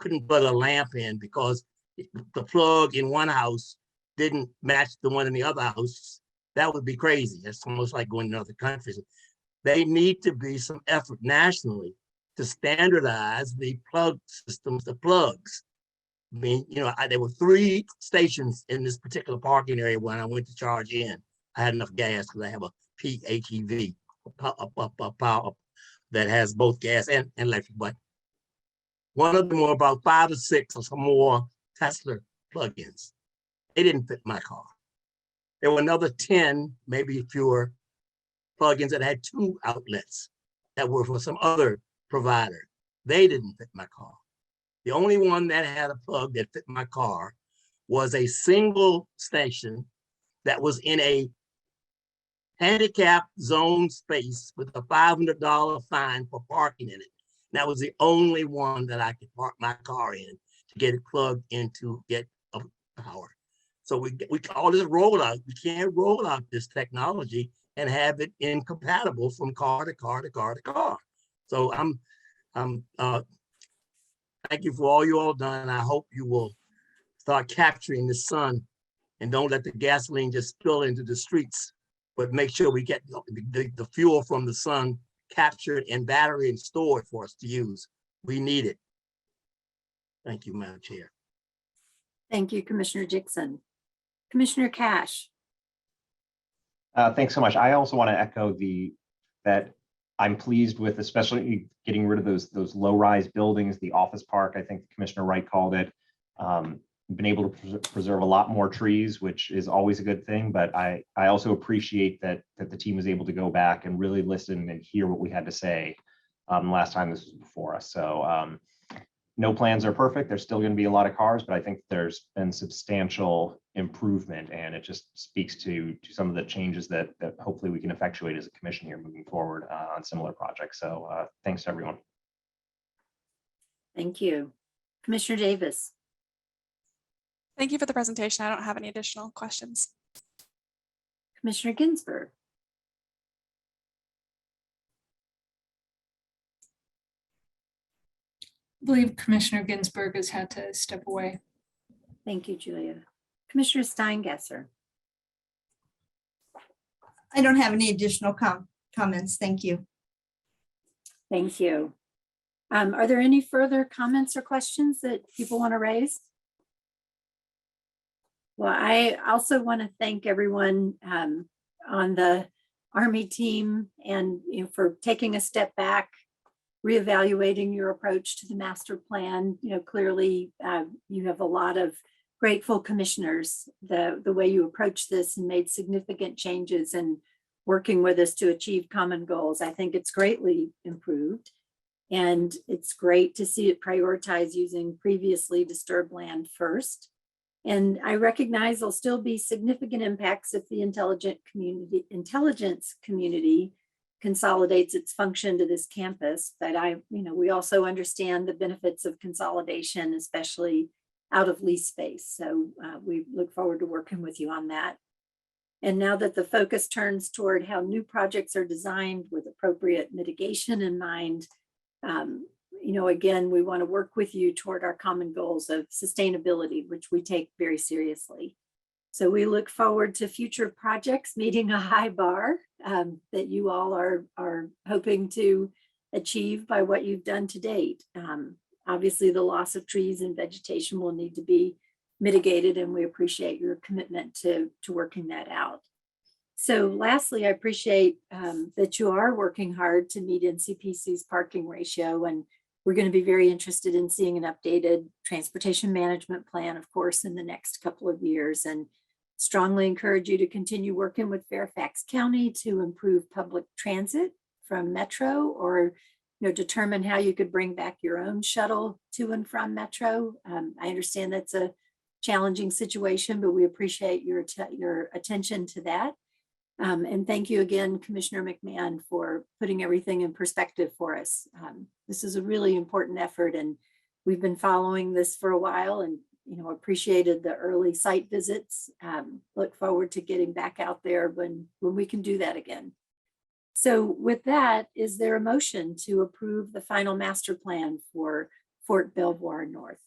couldn't put a lamp in because the plug in one house didn't match the one in the other house, that would be crazy. That's almost like going to other countries. They need to be some effort nationally to standardize the plug systems, the plugs. I mean, there were 3 stations in this particular parking area when I went to charge in. I had enough gas because I have a PHEV, a power that has both gas and electric. But one of them were about 5 or 6 or some more Tesla plugins. They didn't fit my car. There were another 10, maybe fewer, plugins that had 2 outlets that were for some other provider. They didn't fit my car. The only one that had a plug that fit my car was a single station that was in a handicapped zone space with a $500 fine for parking in it. That was the only one that I could park my car in to get it plugged in to get power. So we call this rollout. We can't roll out this technology and have it incompatible from car to car to car to car. So thank you for all you all done. I hope you will start capturing the sun and don't let the gasoline just spill into the streets, but make sure we get the fuel from the sun captured and battery and stored for us to use. We need it. Thank you, Madam Chair. Thank you, Commissioner Dixon. Commissioner Cash. Thanks so much. I also want to echo that I'm pleased with especially getting rid of those low-rise buildings, the office park, I think Commissioner Wright called it. Been able to preserve a lot more trees, which is always a good thing. But I also appreciate that the team was able to go back and really listen and hear what we had to say last time this was before us. So no plans are perfect. There's still going to be a lot of cars, but I think there's been substantial improvement, and it just speaks to some of the changes that hopefully we can effectuate as a commission here moving forward on similar projects. So thanks to everyone. Thank you. Commissioner Davis. Thank you for the presentation. I don't have any additional questions. Commissioner Ginsburg. I believe Commissioner Ginsburg has had to step away. Thank you, Julia. Commissioner Steingasser. I don't have any additional comments. Thank you. Thank you. Are there any further comments or questions that people want to raise? Well, I also want to thank everyone on the Army team and for taking a step back, reevaluating your approach to the master plan. Clearly you have a lot of grateful commissioners, the way you approach this and made significant changes and working with us to achieve common goals. I think it's greatly improved. And it's great to see it prioritize using previously disturbed land first. And I recognize there'll still be significant impacts if the intelligence community consolidates its function to this campus. But we also understand the benefits of consolidation, especially out of lease space. So we look forward to working with you on that. And now that the focus turns toward how new projects are designed with appropriate mitigation in mind, again, we want to work with you toward our common goals of sustainability, which we take very seriously. So we look forward to future projects meeting a high bar that you all are hoping to achieve by what you've done to date. Obviously, the loss of trees and vegetation will need to be mitigated, and we appreciate your commitment to working that out. So lastly, I appreciate that you are working hard to meet NCPC's parking ratio, and we're going to be very interested in seeing an updated transportation management plan, of course, in the next couple of years, and strongly encourage you to continue working with Fairfax County to improve public transit from Metro, or determine how you could bring back your own shuttle to and from Metro. I understand that's a challenging situation, but we appreciate your attention to that. And thank you again, Commissioner McMahon, for putting everything in perspective for us. This is a really important effort, and we've been following this for a while and appreciated the early site visits. Look forward to getting back out there when we can do that again. So with that, is there a motion to approve the final master plan for Fort Belvoir North?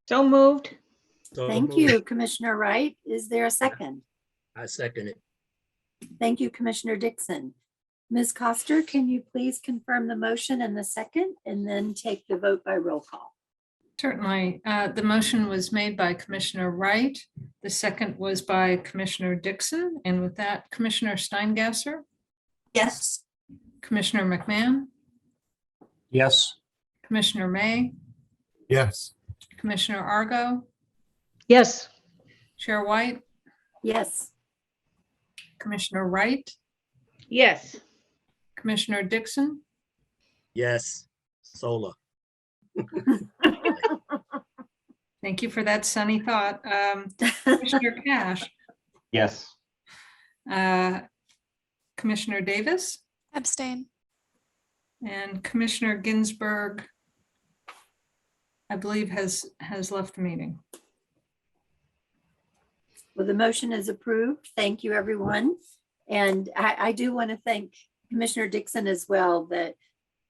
So moved. Thank you, Commissioner Wright. Is there a second? I second it. Thank you, Commissioner Dixon. Ms. Coster, can you please confirm the motion and the second, and then take the vote by roll call? Certainly. The motion was made by Commissioner Wright. The second was by Commissioner Dixon. And with that, Commissioner Steingasser? Yes. Commissioner McMahon? Yes. Commissioner May? Yes. Commissioner Argo? Yes. Chair White? Yes. Commissioner Wright? Yes. Commissioner Dixon? Yes. Solar. Thank you for that sunny thought. Commissioner Cash? Yes. Commissioner Davis? Abstain. And Commissioner Ginsburg I believe has left the meeting. Well, the motion is approved. Thank you, everyone. And I do want to thank Commissioner Dixon as well, that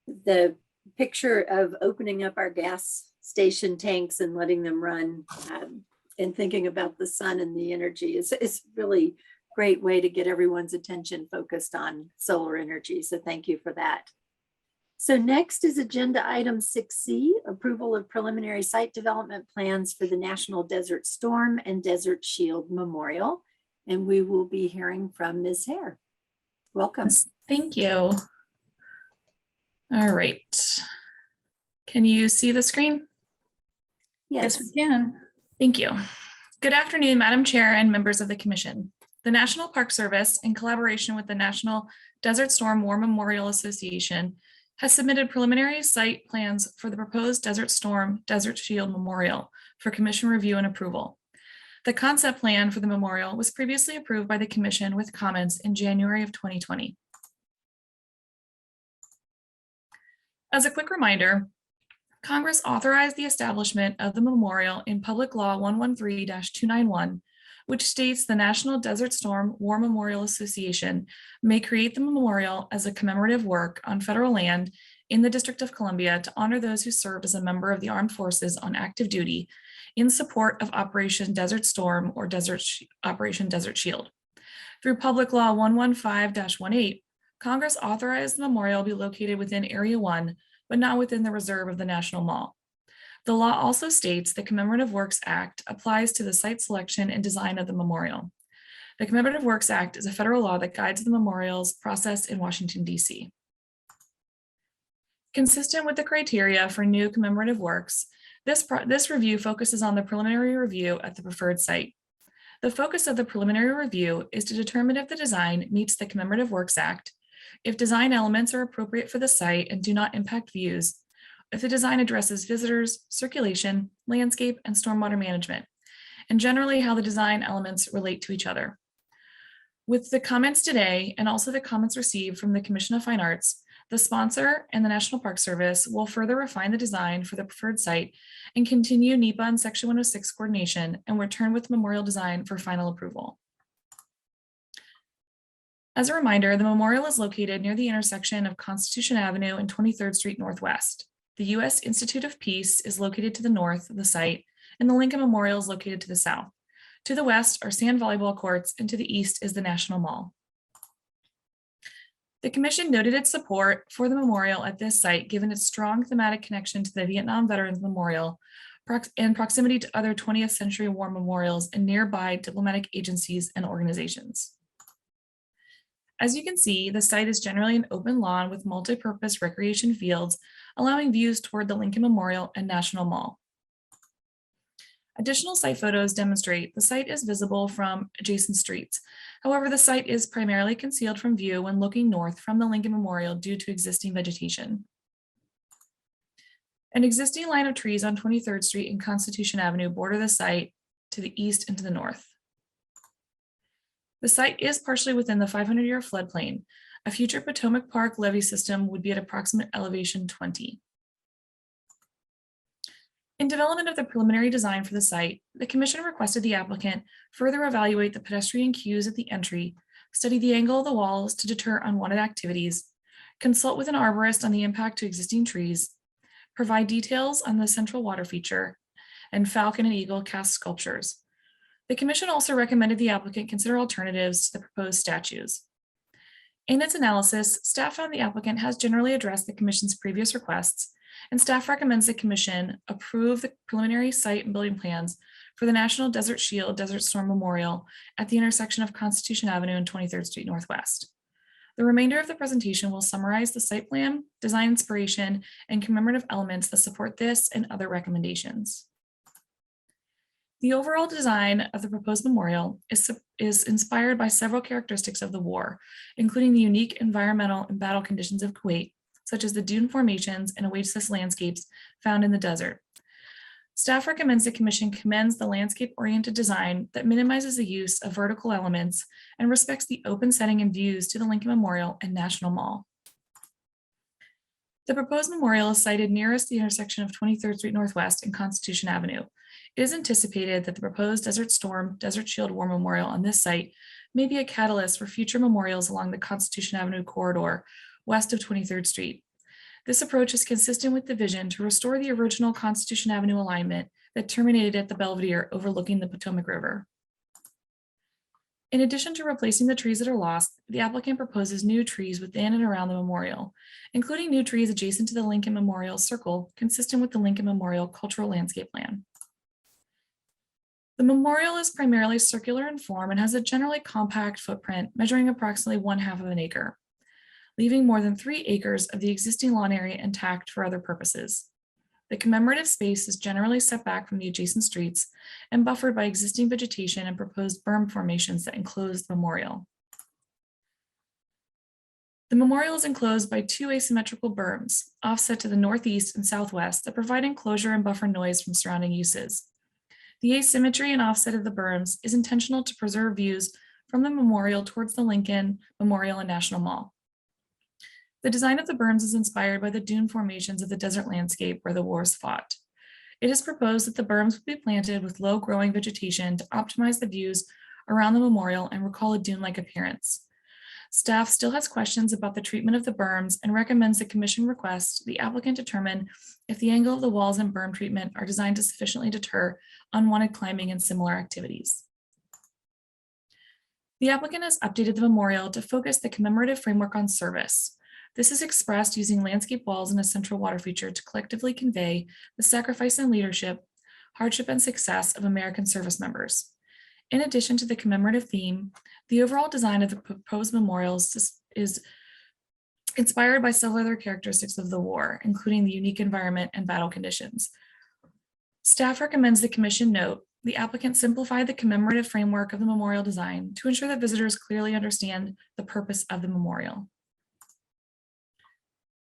the picture of opening up our gas station tanks and letting them run and thinking about the sun and the energy is really great way to get everyone's attention focused on solar energy. So thank you for that. So next is agenda item 6C, approval of preliminary site development plans for the National Desert Storm and Desert Shield Memorial. And we will be hearing from Ms. Hare. Welcome. Thank you. All right. Can you see the screen? Yes, we can. Thank you. Good afternoon, Madam Chair and members of the Commission. The National Park Service, in collaboration with the National Desert Storm War Memorial Association, has submitted preliminary site plans for the proposed Desert Storm Desert Shield Memorial for Commission review and approval. The concept plan for the memorial was previously approved by the Commission with comments in January of 2020. As a quick reminder, Congress authorized the establishment of the memorial in Public Law 113-291, which states the National Desert Storm War Memorial Association may create the memorial as a commemorative work on federal land in the District of Columbia to honor those who served as a member of the armed forces on active duty in support of Operation Desert Storm or Operation Desert Shield. Through Public Law 115-18, Congress authorized the memorial be located within Area 1, but not within the reserve of the National Mall. The law also states the Commemorative Works Act applies to the site selection and design of the memorial. The Commemorative Works Act is a federal law that guides the memorial's process in Washington, D.C. Consistent with the criteria for new commemorative works, this review focuses on the preliminary review at the preferred site. The focus of the preliminary review is to determine if the design meets the Commemorative Works Act, if design elements are appropriate for the site and do not impact views, if the design addresses visitors, circulation, landscape, and stormwater management, and generally how the design elements relate to each other. With the comments today and also the comments received from the Commission of Fine Arts, the sponsor and the National Park Service will further refine the design for the preferred site and continue NEPA and Section 106 coordination and return with memorial design for final approval. As a reminder, the memorial is located near the intersection of Constitution Avenue and 23rd Street Northwest. The U.S. Institute of Peace is located to the north of the site, and the Lincoln Memorial is located to the south. To the west are sand volleyball courts, and to the east is the National Mall. The Commission noted its support for the memorial at this site, given its strong thematic connection to the Vietnam Veterans Memorial and proximity to other 20th century war memorials and nearby diplomatic agencies and organizations. As you can see, the site is generally an open lawn with multi-purpose recreation fields, allowing views toward the Lincoln Memorial and National Mall. Additional site photos demonstrate the site is visible from adjacent streets. However, the site is primarily concealed from view when looking north from the Lincoln Memorial due to existing vegetation. An existing line of trees on 23rd Street and Constitution Avenue border the site to the east and to the north. The site is partially within the 500-year floodplain. A future Potomac Park levee system would be at approximate elevation 20. In development of the preliminary design for the site, the Commission requested the applicant further evaluate the pedestrian queues at the entry, study the angle of the walls to deter unwanted activities, consult with an arborist on the impact to existing trees, provide details on the central water feature, and falcon and eagle cast sculptures. The Commission also recommended the applicant consider alternatives to the proposed statues. In its analysis, staff found the applicant has generally addressed the Commission's previous requests, and staff recommends the Commission approve the preliminary site and building plans for the National Desert Shield Desert Storm Memorial at the intersection of Constitution Avenue and 23rd Street Northwest. The remainder of the presentation will summarize the site plan, design inspiration, and commemorative elements that support this and other recommendations. The overall design of the proposed memorial is inspired by several characteristics of the war, including the unique environmental and battle conditions of Kuwait, such as the dune formations and oasis landscapes found in the desert. Staff recommends the Commission commends the landscape-oriented design that minimizes the use of vertical elements and respects the open setting and views to the Lincoln Memorial and National Mall. The proposed memorial is sited nearest the intersection of 23rd Street Northwest and Constitution Avenue. It is anticipated that the proposed Desert Storm, Desert Shield War Memorial on this site may be a catalyst for future memorials along the Constitution Avenue corridor west of 23rd Street. This approach is consistent with the vision to restore the original Constitution Avenue alignment that terminated at the Belvedere overlooking the Potomac River. In addition to replacing the trees that are lost, the applicant proposes new trees within and around the memorial, including new trees adjacent to the Lincoln Memorial Circle, consistent with the Lincoln Memorial Cultural Landscape Plan. The memorial is primarily circular in form and has a generally compact footprint measuring approximately 1/2 of an acre, leaving more than 3 acres of the existing lawn area intact for other purposes. The commemorative space is generally set back from the adjacent streets and buffered by existing vegetation and proposed berm formations that enclose the memorial. The memorial is enclosed by 2 asymmetrical berms, offset to the northeast and southwest, that provide enclosure and buffer noise from surrounding uses. The asymmetry and offset of the berms is intentional to preserve views from the memorial towards the Lincoln Memorial and National Mall. The design of the berms is inspired by the dune formations of the desert landscape where the wars fought. It is proposed that the berms would be planted with low growing vegetation to optimize the views around the memorial and recall a dune-like appearance. Staff still has questions about the treatment of the berms and recommends the commission request the applicant determine if the angle of the walls and berm treatment are designed to sufficiently deter unwanted climbing and similar activities. The applicant has updated the memorial to focus the commemorative framework on service. This is expressed using landscape walls and a central water feature to collectively convey the sacrifice and leadership, hardship and success of American service members. In addition to the commemorative theme, the overall design of the proposed memorials is inspired by several other characteristics of the war, including the unique environment and battle conditions. Staff recommends the commission note the applicant simplified the commemorative framework of the memorial design to ensure that visitors clearly understand the purpose of the memorial.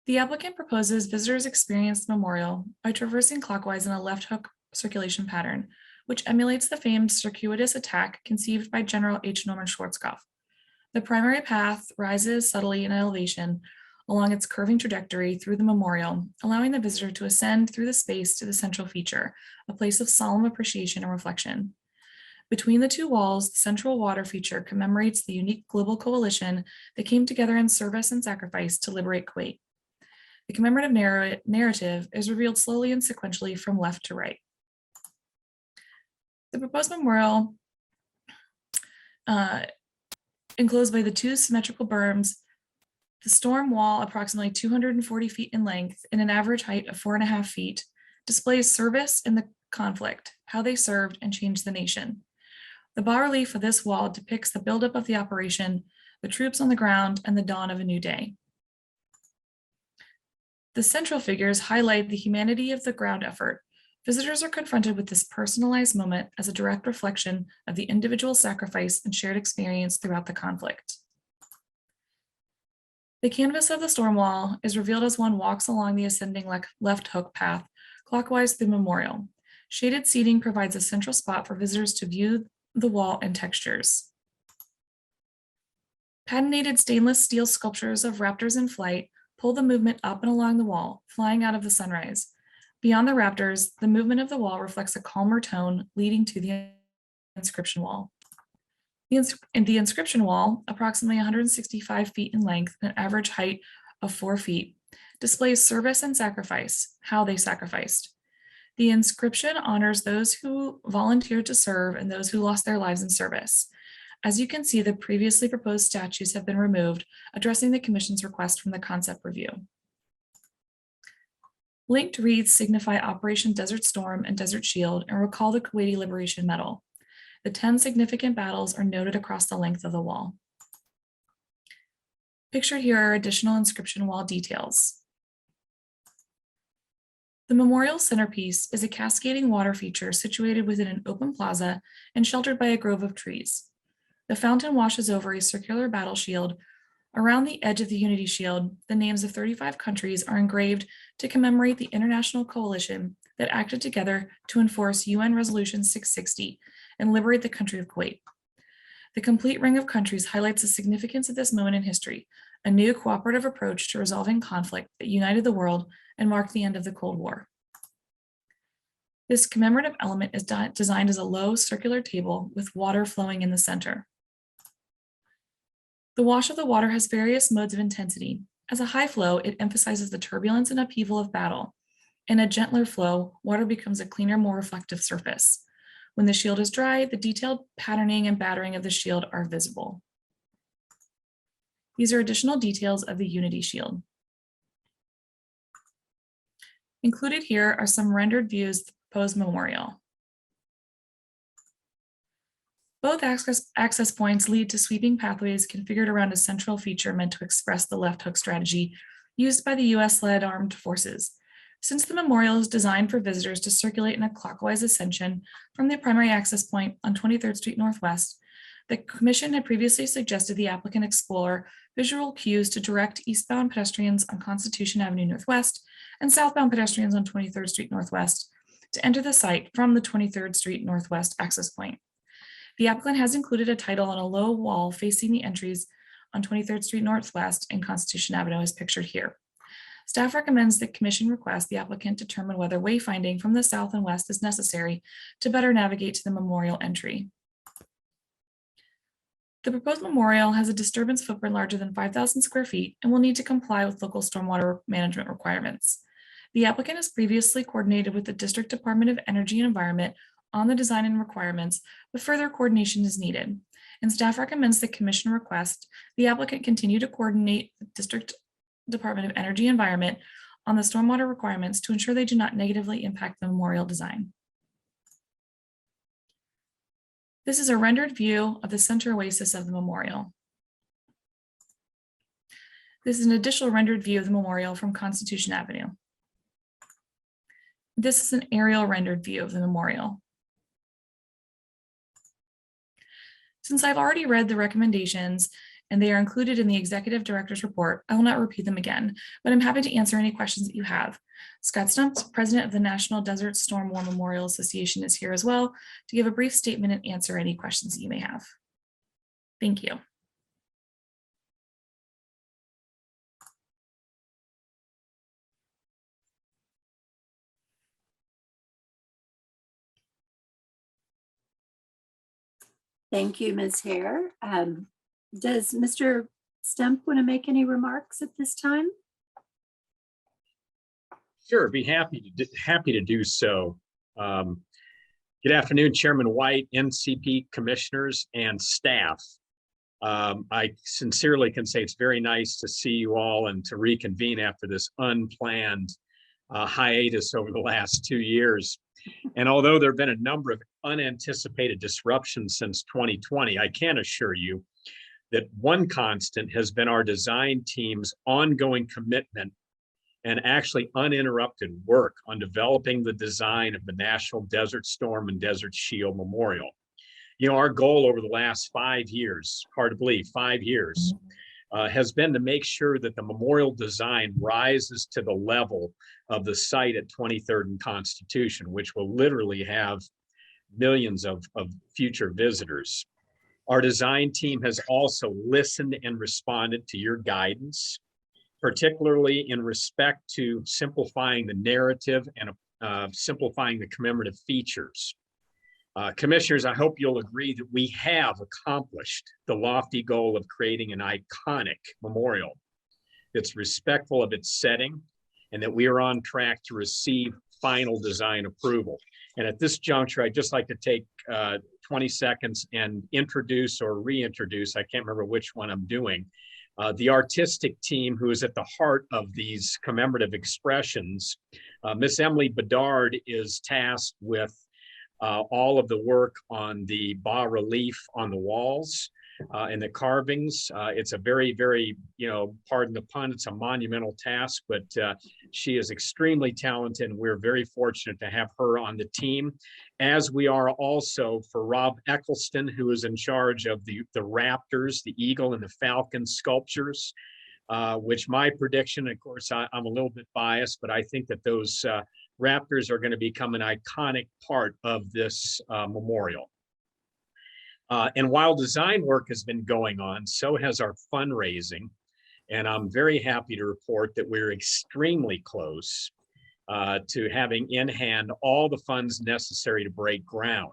The applicant proposes visitors experience the memorial by traversing clockwise in a left hook circulation pattern, which emulates the famed circuitous attack conceived by General H. Norman Schwarzkopf. The primary path rises subtly in elevation along its curving trajectory through the memorial, allowing the visitor to ascend through the space to the central feature, a place of solemn appreciation and reflection. Between the 2 walls, the central water feature commemorates the unique global coalition that came together in service and sacrifice to liberate Kuwait. The commemorative narrative is revealed slowly and sequentially from left to right. The proposed memorial, enclosed by the 2 symmetrical berms, the storm wall, approximately 240 feet in length and an average height of 4.5 feet, displays service in the conflict, how they served and changed the nation. The bas-relief of this wall depicts the buildup of the operation, the troops on the ground, and the dawn of a new day. The central figures highlight the humanity of the ground effort. Visitors are confronted with this personalized moment as a direct reflection of the individual sacrifice and shared experience throughout the conflict. The canvas of the storm wall is revealed as one walks along the ascending left hook path clockwise through the memorial. Shaded seating provides a central spot for visitors to view the wall and textures. Patinated stainless steel sculptures of raptors in flight pull the movement up and along the wall, flying out of the sunrise. Beyond the raptors, the movement of the wall reflects a calmer tone leading to the inscription wall. The inscription wall, approximately 165 feet in length and an average height of 4 feet, displays service and sacrifice, how they sacrificed. The inscription honors those who volunteered to serve and those who lost their lives in service. As you can see, the previously proposed statues have been removed, addressing the commission's request from the concept review. Linked wreaths signify Operation Desert Storm and Desert Shield and recall the Kuwaiti Liberation Medal. The 10 significant battles are noted across the length of the wall. Pictured here are additional inscription wall details. The memorial centerpiece is a cascading water feature situated within an open plaza and sheltered by a grove of trees. The fountain washes over a circular battle shield. Around the edge of the Unity Shield, the names of 35 countries are engraved to commemorate the international coalition that acted together to enforce UN Resolution 660 and liberate the country of Kuwait. The complete ring of countries highlights the significance of this moment in history, a new cooperative approach to resolving conflict that united the world and marked the end of the Cold War. This commemorative element is designed as a low circular table with water flowing in the center. The wash of the water has various modes of intensity. As a high flow, it emphasizes the turbulence and upheaval of battle. In a gentler flow, water becomes a cleaner, more reflective surface. When the shield is dry, the detailed patterning and battering of the shield are visible. These are additional details of the Unity Shield. Included here are some rendered views of the proposed memorial. Both access points lead to sweeping pathways configured around a central feature meant to express the left hook strategy used by the US-led armed forces. Since the memorial is designed for visitors to circulate in a clockwise ascension from the primary access point on 23rd Street Northwest, the Commission had previously suggested the applicant explore visual cues to direct eastbound pedestrians on Constitution Avenue Northwest and southbound pedestrians on 23rd Street Northwest to enter the site from the 23rd Street Northwest access point. The applicant has included a title on a low wall facing the entries on 23rd Street Northwest and Constitution Avenue as pictured here. Staff recommends that Commission request the applicant determine whether wayfinding from the south and west is necessary to better navigate to the memorial entry. The proposed memorial has a disturbance footprint larger than 5,000 square feet and will need to comply with local stormwater management requirements. The applicant has previously coordinated with the District Department of Energy and Environment on the design and requirements, but further coordination is needed. And staff recommends the Commission request the applicant continue to coordinate the District Department of Energy and Environment on the stormwater requirements to ensure they do not negatively impact the memorial design. This is a rendered view of the center oasis of the memorial. This is an additional rendered view of the memorial from Constitution Avenue. This is an aerial rendered view of the memorial. Since I've already read the recommendations and they are included in the Executive Director's report, I will not repeat them again, but I'm happy to answer any questions that you have. Scott Stumps, President of the National Desert Storm War Memorial Association, is here as well to give a brief statement and answer any questions that you may have. Thank you. Thank you, Ms. Hare. Does Mr. Stump want to make any remarks at this time? Sure, be happy to do so. Good afternoon, Chairman White, NCP commissioners, and staff. I sincerely can say it's very nice to see you all and to reconvene after this unplanned hiatus over the last 2 years. And although there have been a number of unanticipated disruptions since 2020, I can assure you that one constant has been our design team's ongoing commitment and actually uninterrupted work on developing the design of the National Desert Storm and Desert Shield Memorial. You know, our goal over the last 5 years, hard to believe, 5 years, has been to make sure that the memorial design rises to the level of the site at 23rd and Constitution, which will literally have millions of future visitors. Our design team has also listened and responded to your guidance, particularly in respect to simplifying the narrative and simplifying the commemorative features. Commissioners, I hope you'll agree that we have accomplished the lofty goal of creating an iconic memorial that's respectful of its setting and that we are on track to receive final design approval. And at this juncture, I'd just like to take 20 seconds and introduce or reintroduce, I can't remember which one I'm doing, the artistic team who is at the heart of these commemorative expressions. Miss Emily Bedard is tasked with all of the work on the bas relief on the walls and the carvings. It's a very, very, pardon the pun, it's a monumental task, but she is extremely talented and we're very fortunate to have her on the team, as we are also for Rob Eccleston, who is in charge of the raptors, the eagle and the falcon sculptures, which my prediction, of course, I'm a little bit biased, but I think that those raptors are going to become an iconic part of this memorial. And while design work has been going on, so has our fundraising. And I'm very happy to report that we're extremely close to having in hand all the funds necessary to break ground.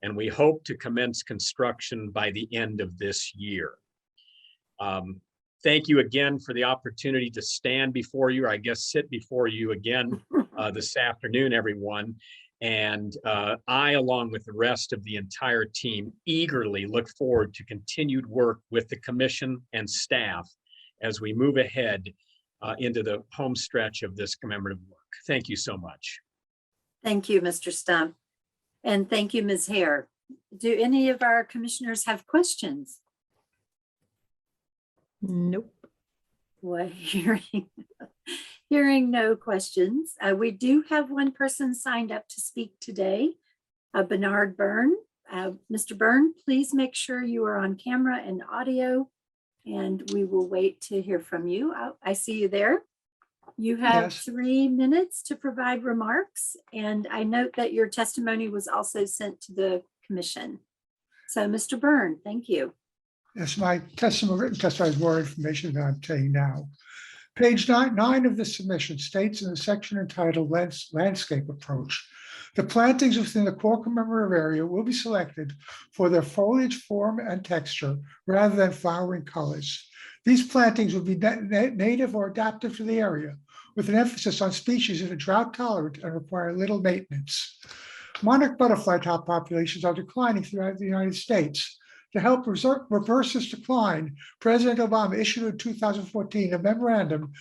And we hope to commence construction by the end of this year. Thank you again for the opportunity to stand before you, or I guess sit before you again this afternoon, everyone. And I, along with the rest of the entire team, eagerly look forward to continued work with the commission and staff as we move ahead into the home stretch of this commemorative work. Thank you so much. Thank you, Mr. Stump. And thank you, Ms. Hare. Do any of our commissioners have questions? Nope. Well, hearing no questions. We do have one person signed up to speak today, Bernard Byrne. Mr. Byrne, please make sure you are on camera and audio, and we will wait to hear from you. I see you there. You have Yes. 3 minutes to provide remarks, and I note that your testimony was also sent to the commission. So, Mr. Byrne, thank you. Yes, my testimony, written testimony is more information than I'm saying now. Page 9 of the submission states in the section entitled Landscape Approach, the plantings within the core commemorative area will be selected for their foliage form and texture rather than flowering colors. These plantings will be native or adaptive to the area, with an emphasis on species that are drought tolerant and require little maintenance. Monarch butterfly top populations are declining throughout the United States. To help reverse this decline, President Obama issued in 2014 a memorandum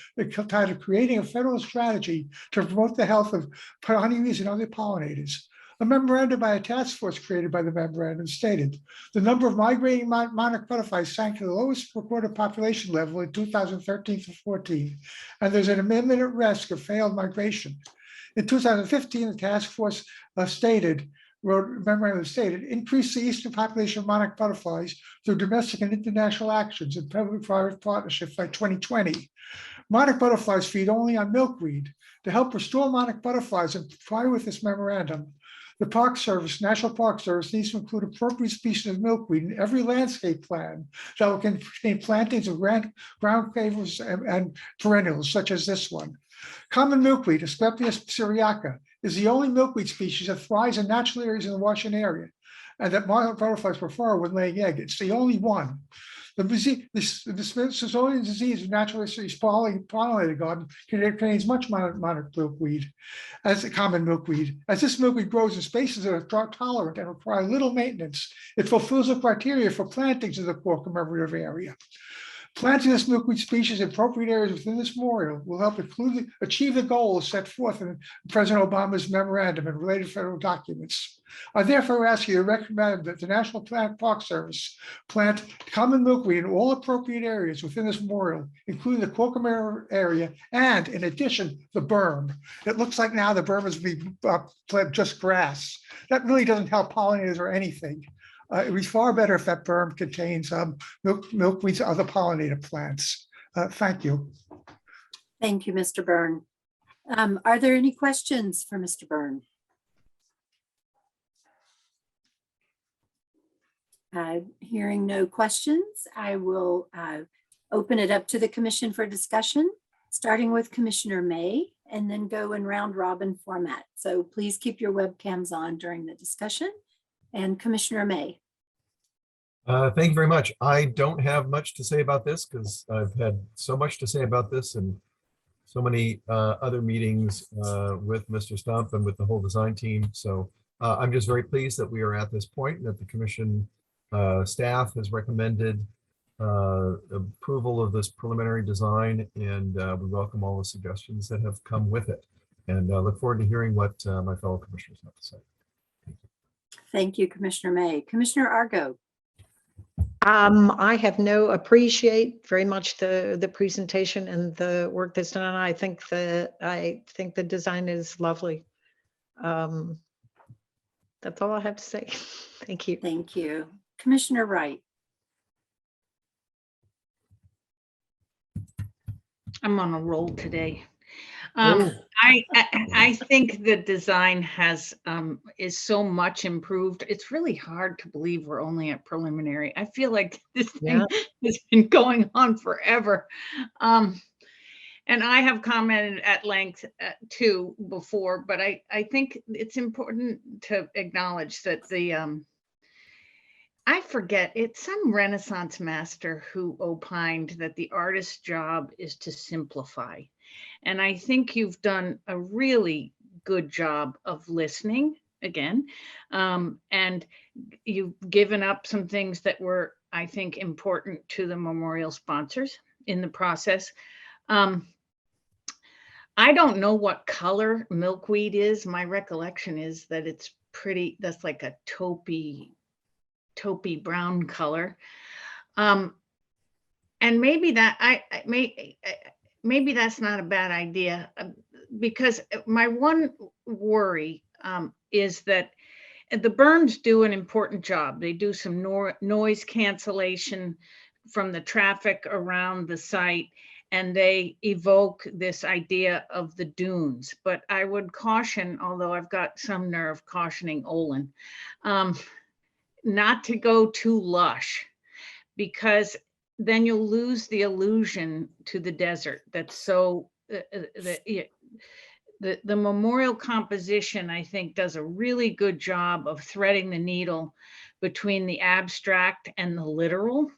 titled Creating a Federal Strategy to Promote the Health of Honeybees and Other Pollinators. A memorandum by a task force created by the memorandum stated, the number of migrating monarch butterflies sank to the lowest recorded population level in 2013 to 14, and there's an imminent risk of failed migration. In 2015, the task force memorandum stated, increase the eastern population of monarch butterflies through domestic and international actions and public-private partnerships by 2020. Monarch butterflies feed only on milkweed. To help restore monarch butterflies and comply with this memorandum, the Park Service, National Park Service, needs to include appropriate species of milkweed in every landscape plan that will contain plantings of ground clavers and perennials, such as this one. Common milkweed, Asclepias syriaca, is the only milkweed species that thrives in natural areas in the Washington area and that monarch butterflies prefer when laying eggs. It's the only one. The Smithsonian disease of natural history's pollinator garden contains much monarch milkweed as a common milkweed. As this milkweed grows in spaces that are drought tolerant and require little maintenance, it fulfills the criteria for plantings in the core commemorative area. Planting this milkweed species in appropriate areas within this memorial will help achieve the goals set forth in President Obama's memorandum and related federal documents. I therefore ask you to recommend that the National Park Service plant common milkweed in all appropriate areas within this memorial, including the core commemorative area, and in addition, the berm. It looks like now the berm is being just grass. That really doesn't help pollinators or anything. It would be far better if that berm contains milkweeds and other pollinator plants. Thank you. Thank you, Mr. Byrne. Are there any questions for Mr. Byrne? Hearing no questions, I will open it up to the commission for discussion, starting with Commissioner May, and then go in round robin format. So please keep your webcams on during the discussion. And Commissioner May. Thank you very much. I don't have much to say about this because I've had so much to say about this and so many other meetings with Mr. Stump and with the whole design team. So I'm just very pleased that we are at this point and that the commission staff has recommended approval of this preliminary design, and we welcome all the suggestions that have come with it. And look forward to hearing what my fellow commissioners have to say. Thank you, Commissioner May. Commissioner Argo. I appreciate very much the presentation and the work that's done. I think the design is lovely. That's all I have to say. Thank you. Thank you. Commissioner Wright. I'm on a roll today. I think the design is so much improved. It's really hard to believe we're only at preliminary. I feel like this thing has been going on forever. And I have commented at length too before, but I think it's important to acknowledge that I forget, it's some Renaissance master who opined that the artist's job is to simplify. And I think you've done a really good job of listening again. And you've given up some things that were, I think, important to the memorial sponsors in the process. I don't know what color milkweed is. My recollection is that it's pretty, that's like a taupey brown color. And maybe that maybe that's not a bad idea, because my one worry is that the berms do an important job. They do some noise cancellation from the traffic around the site, and they evoke this idea of the dunes. But I would caution, although I've got some nerve cautioning Olin, not to go too lush, because then you'll lose the illusion to the desert. That's so, the memorial composition, I think, does a really good job of threading the needle between the abstract and the literal,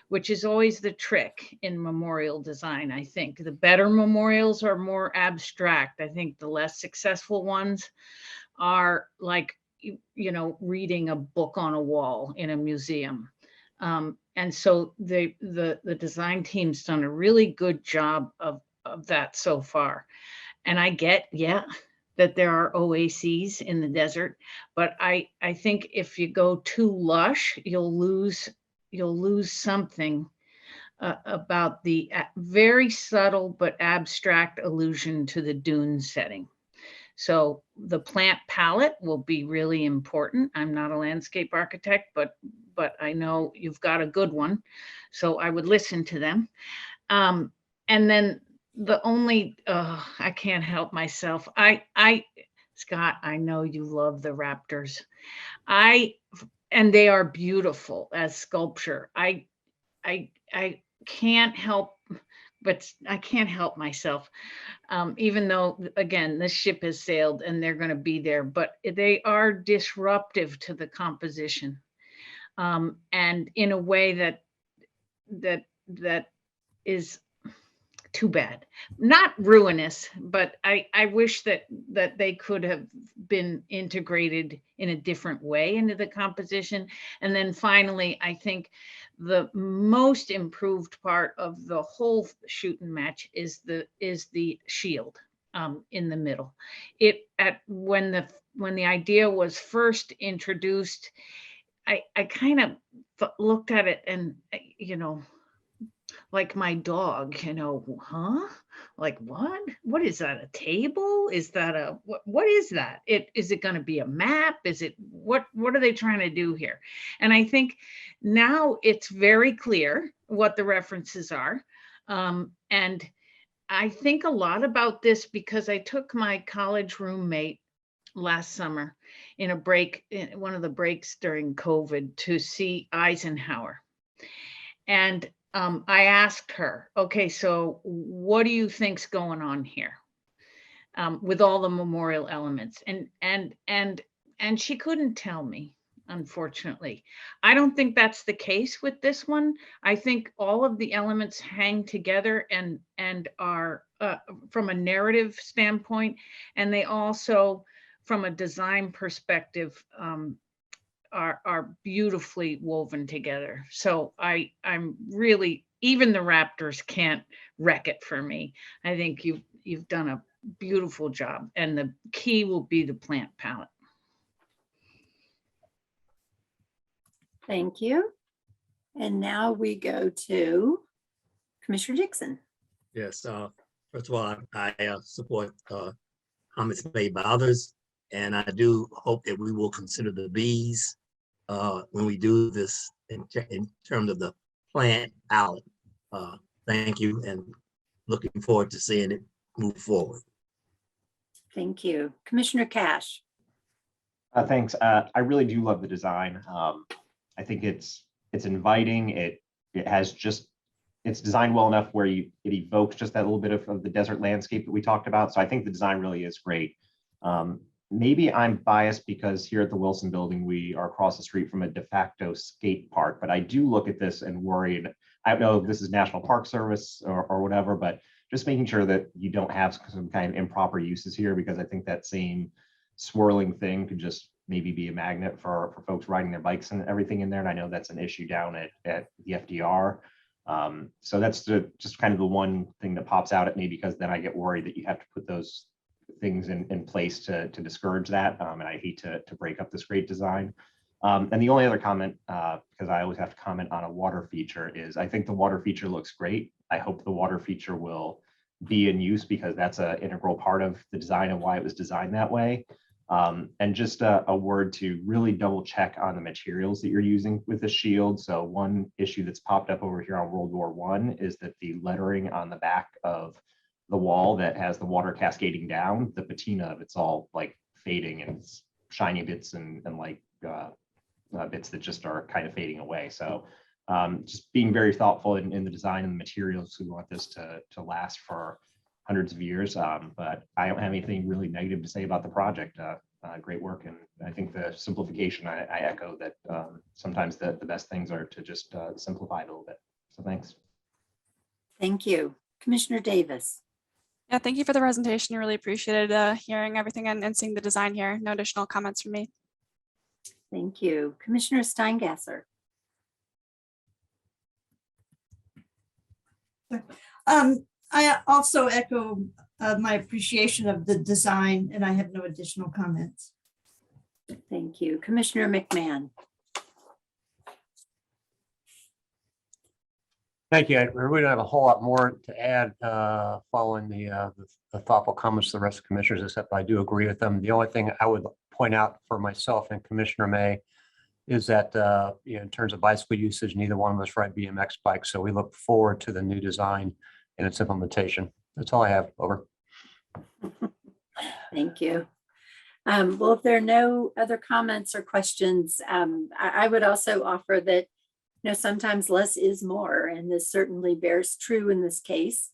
which is always the trick in memorial design. I think the better memorials are more abstract. I think the less successful ones are like, you know, reading a book on a wall in a museum. And so the design team's done a really good job of that so far. And I get, that there are oases in the desert, but I think if you go too lush, you'll lose something about the very subtle but abstract allusion to the dune setting. So the plant palette will be really important. I'm not a landscape architect, but I know you've got a good one, so I would listen to them. And then the only, I can't help myself. Scott, I know you love the raptors. And they are beautiful as sculpture. I can't help, but I can't help myself. Even though, again, this ship has sailed and they're going to be there, but they are disruptive to the composition, and in a way that is too bad. Not ruinous, but I wish that they could have been integrated in a different way into the composition. And then finally, I think the most improved part of the whole shoot and match is the shield in the middle. When the idea was first introduced, I kind of looked at it and, you know, like my dog, you know, like what is that, a table? Is that what is that? Is it going to be a map? Is it, what are they trying to do here? And I think now it's very clear what the references are. And I think a lot about this because I took my college roommate last summer in one of the breaks during COVID to see Eisenhower. And I asked her, okay, so what do you think's going on here with all the memorial elements? And she couldn't tell me, unfortunately. I don't think that's the case with this one. I think all of the elements hang together and are from a narrative standpoint, and they also, from a design perspective, are beautifully woven together. So I'm really, even the raptors can't wreck it for me. I think you've done a beautiful job, and the key will be the plant palette. Thank you. And now we go to Commissioner Dixon. Yes, first of all, I support comments made by others, and I do hope that we will consider the bees when we do this in terms of the plant palette. Thank you, and looking forward to seeing it move forward. Thank you. Commissioner Cash. Thanks. I really do love the design. I think it's inviting. It has just, it's designed well enough where it evokes just that little bit of the desert landscape that we talked about. So I think the design really is great. Maybe I'm biased because here at the Wilson Building, we are across the street from a de facto skate park, but I do look at this and worried. I don't know if this is National Park Service or whatever, but just making sure that you don't have some kind of improper uses here, because I think that same swirling thing could just maybe be a magnet for folks riding their bikes and everything in there. And I know that's an issue down at the FDR. So that's just kind of the one thing that pops out at me, because then I get worried that you have to put those things in place to discourage that. And I hate to break up this great design. And the only other comment, because I always have to comment on a water feature, is I think the water feature looks great. I hope the water feature will be in use, because that's an integral part of the design and why it was designed that way. And just a word to really double check on the materials that you're using with the shield. So one issue that's popped up over here on World War I is that the lettering on the back of the wall that has the water cascading down, the patina of it's all like fading and shiny bits and like bits that just are kind of fading away. So just being very thoughtful in the design and the materials. We want this to last for hundreds of years, but I don't have anything really negative to say about the project. Great work, and I think the simplification, I echo that sometimes the best things are to just simplify it a little bit. So thanks. Thank you. Commissioner Davis. Yeah, thank you for the presentation. Really appreciated hearing everything and seeing the design here. No additional comments from me. Thank you. Commissioner Steingasser. I also echo my appreciation of the design, and I have no additional comments. Thank you. Commissioner McMahon. Thank you. I really don't have a whole lot more to add following the thoughtful comments of the rest of the commissioners, except I do agree with them. The only thing I would point out for myself and Commissioner May is that in terms of bicycle usage, neither one of us ride BMX bikes, so we look forward to the new design and its implementation. That's all I have. Over. Thank you. Well, if there are no other comments or questions, I would also offer that sometimes less is more, and this certainly bears true in this case.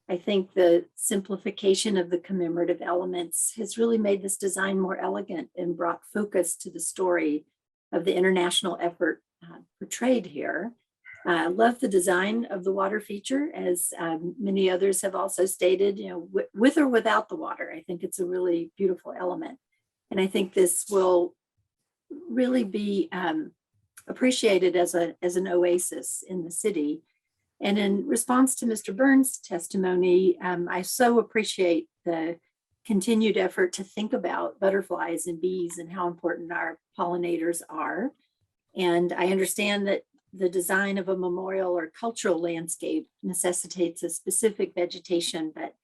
I think the simplification of the commemorative elements has really made this design more elegant and brought focus to the story of the international effort portrayed here. I love the design of the water feature, as many others have also stated, with or without the water. I think it's a really beautiful element. And I think this will really be appreciated as an oasis in the city. And in response to Mr. Burns' testimony, I so appreciate the continued effort to think about butterflies and bees and how important our pollinators are. And I understand that the design of a memorial or cultural landscape necessitates a specific vegetation, but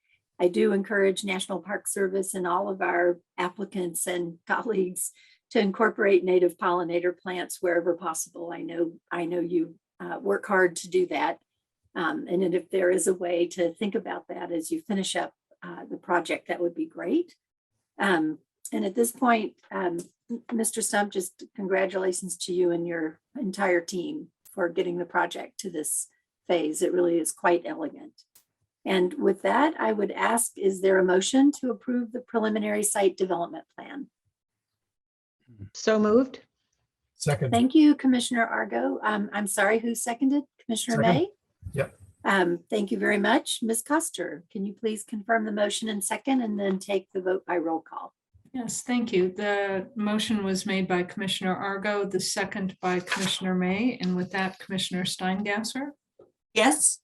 I do encourage National Park Service and all of our applicants and colleagues to incorporate native pollinator plants wherever possible. I know you work hard to do that. And if there is a way to think about that as you finish up the project, that would be great. And at this point, Mr. Stump, just congratulations to you and your entire team for getting the project to this phase. It really is quite elegant. And with that, I would ask, is there a motion to approve the preliminary site development plan? So moved. Second. Thank you, Commissioner Argo. I'm sorry, who seconded? Commissioner Second. May? Yep. Thank you very much. Ms. Coster, can you please confirm the motion and second, and then take the vote by roll call? Yes, thank you. The motion was made by Commissioner Argo, the second by Commissioner May. And with that, Commissioner Steingasser? Yes.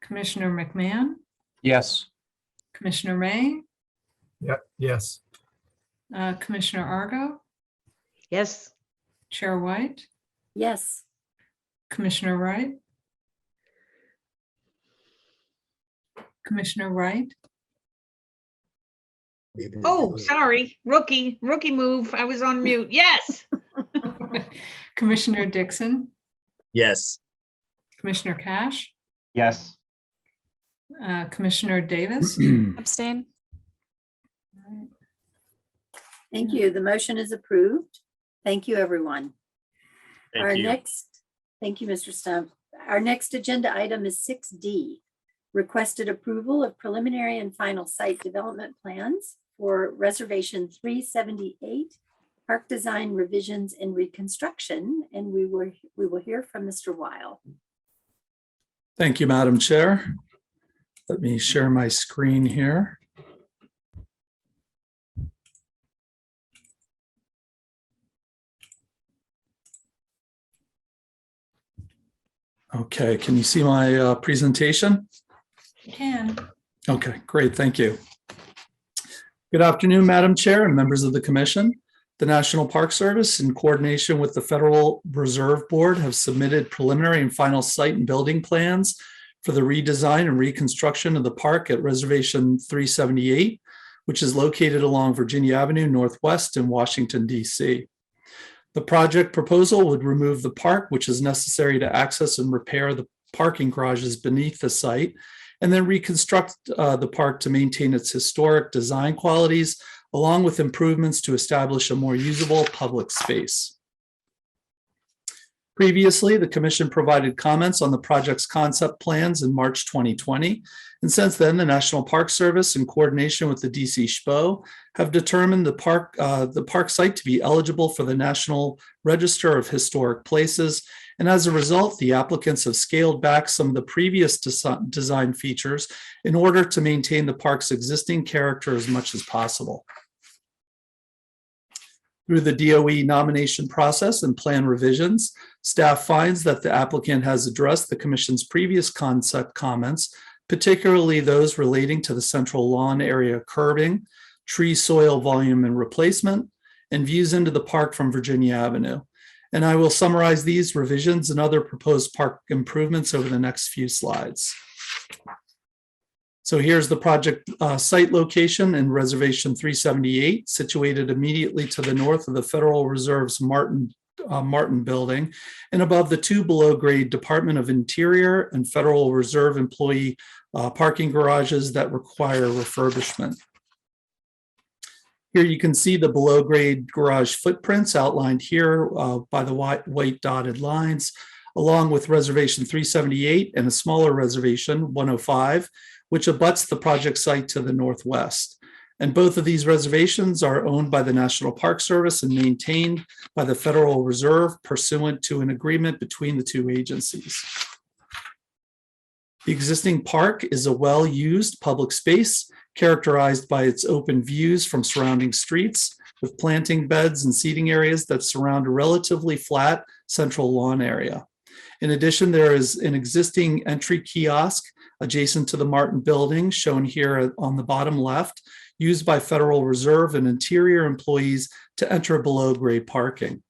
Commissioner McMahon? Yes. Commissioner May? Yep. Yes. Commissioner Argo? Yes. Chair White? Yes. Commissioner Wright? Commissioner Wright? Oh, sorry, rookie move. I was on mute. Yes. Commissioner Dixon? Yes. Commissioner Cash? Yes. Commissioner Davis? Abstain. Thank you. The motion is approved. Thank you, everyone. Thank you. Thank you, Mr. Stump. Our next agenda item is 6D, requested approval of preliminary and final site development plans for Reservation 378, park design revisions and reconstruction. And we will hear from Mr. Weil. Thank you, Madam Chair. Let me share my screen here. Okay, can you see my presentation? You can. Okay, great, thank you. Good afternoon, Madam Chair and members of the Commission. The National Park Service, in coordination with the Federal Reserve Board, have submitted preliminary and final site and building plans for the redesign and reconstruction of the park at Reservation 378, which is located along Virginia Avenue Northwest in Washington, D.C. The project proposal would remove the park, which is necessary to access and repair the parking garages beneath the site, and then reconstruct the park to maintain its historic design qualities, along with improvements to establish a more usable public space. Previously, the Commission provided comments on the project's concept plans in March 2020, and since then, the National Park Service, in coordination with the DC SHPO, have determined the park site to be eligible for the National Register of Historic Places, and as a result, the applicants have scaled back some of the previous design features in order to maintain the park's existing character as much as possible. Through the DOE nomination process and plan revisions, staff finds that the applicant has addressed the Commission's previous concept comments, particularly those relating to the central lawn area curbing, tree soil volume and replacement, and views into the park from Virginia Avenue. And I will summarize these revisions and other proposed park improvements over the next few slides. So here's the project site location in Reservation 378, situated immediately to the north of the Federal Reserve's Martin Building and above the two below-grade Department of Interior and Federal Reserve employee parking garages that require refurbishment. Here you can see the below-grade garage footprints outlined here by the white dotted lines, along with Reservation 378 and a smaller reservation, 105, which abuts the project site to the northwest. And both of these reservations are owned by the National Park Service and maintained by the Federal Reserve pursuant to an agreement between the two agencies. The existing park is a well-used public space characterized by its open views from surrounding streets with planting beds and seating areas that surround a relatively flat central lawn area. In addition, there is an existing entry kiosk adjacent to the Martin Building, shown here on the bottom left, used by Federal Reserve and Interior employees to enter below-grade parking.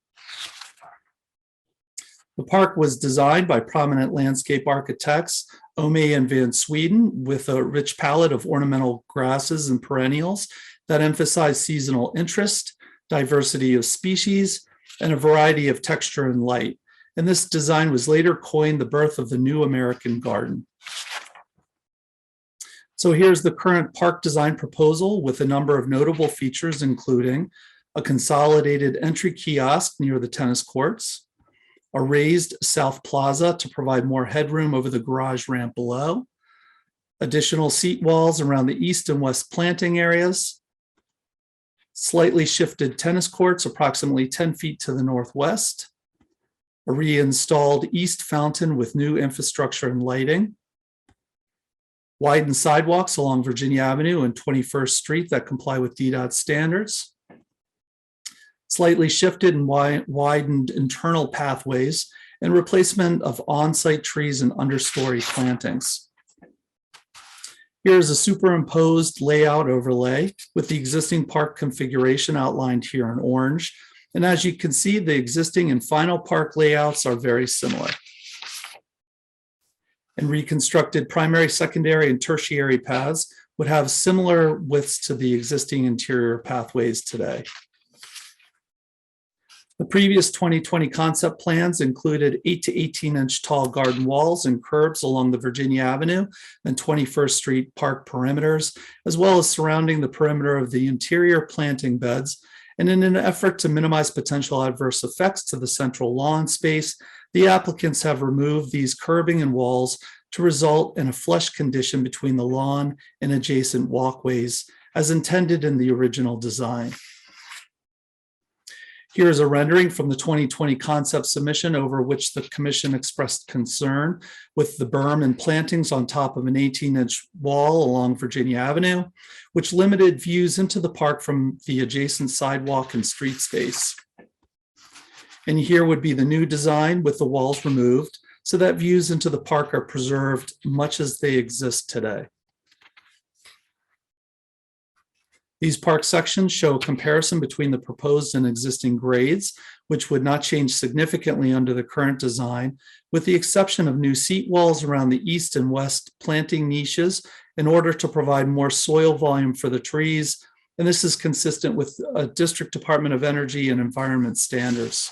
The park was designed by prominent landscape architects, Ome and Van Sweden, with a rich palette of ornamental grasses and perennials that emphasize seasonal interest, diversity of species, and a variety of texture and light. And this design was later coined the birth of the New American Garden. So here's the current park design proposal with a number of notable features, including a consolidated entry kiosk near the tennis courts, a raised south plaza to provide more headroom over the garage ramp below, additional seat walls around the east and west planting areas, slightly shifted tennis courts approximately 10 feet to the northwest, a reinstalled east fountain with new infrastructure and lighting, widened sidewalks along Virginia Avenue and 21st Street that comply with DDOT standards, slightly shifted and widened internal pathways, and replacement of on-site trees and understory plantings. Here's a superimposed layout overlay with the existing park configuration outlined here in orange. And as you can see, the existing and final park layouts are very similar. And reconstructed primary, secondary, and tertiary paths would have similar widths to the existing interior pathways today. The previous 2020 concept plans included 8 to 18-inch tall garden walls and curbs along the Virginia Avenue and 21st Street park perimeters, as well as surrounding the perimeter of the interior planting beds And in an effort to minimize potential adverse effects to the central lawn space, the applicants have removed these curbing and walls to result in a flush condition between the lawn and adjacent walkways as intended in the original design. Here is a rendering from the 2020 concept submission over which the commission expressed concern with the berm and plantings on top of an 18-inch wall along Virginia Avenue, which limited views into the park from the adjacent sidewalk and street space. And here would be the new design with the walls removed so that views into the park are preserved much as they exist today. These park sections show a comparison between the proposed and existing grades, which would not change significantly under the current design, with the exception of new seat walls around the east and west planting niches in order to provide more soil volume for the trees. And this is consistent with District Department of Energy and Environment standards.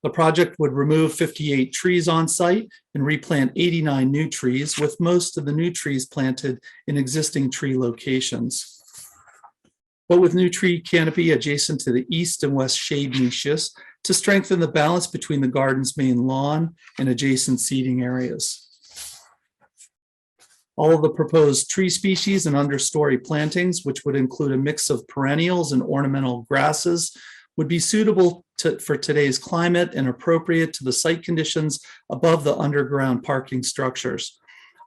The project would remove 58 trees on site and replant 89 new trees, with most of the new trees planted in existing tree locations. But with new tree canopy adjacent to the east and west shade niches to strengthen the balance between the garden's main lawn and adjacent seating areas. All of the proposed tree species and understory plantings, which would include a mix of perennials and ornamental grasses, would be suitable for today's climate and appropriate to the site conditions above the underground parking structures,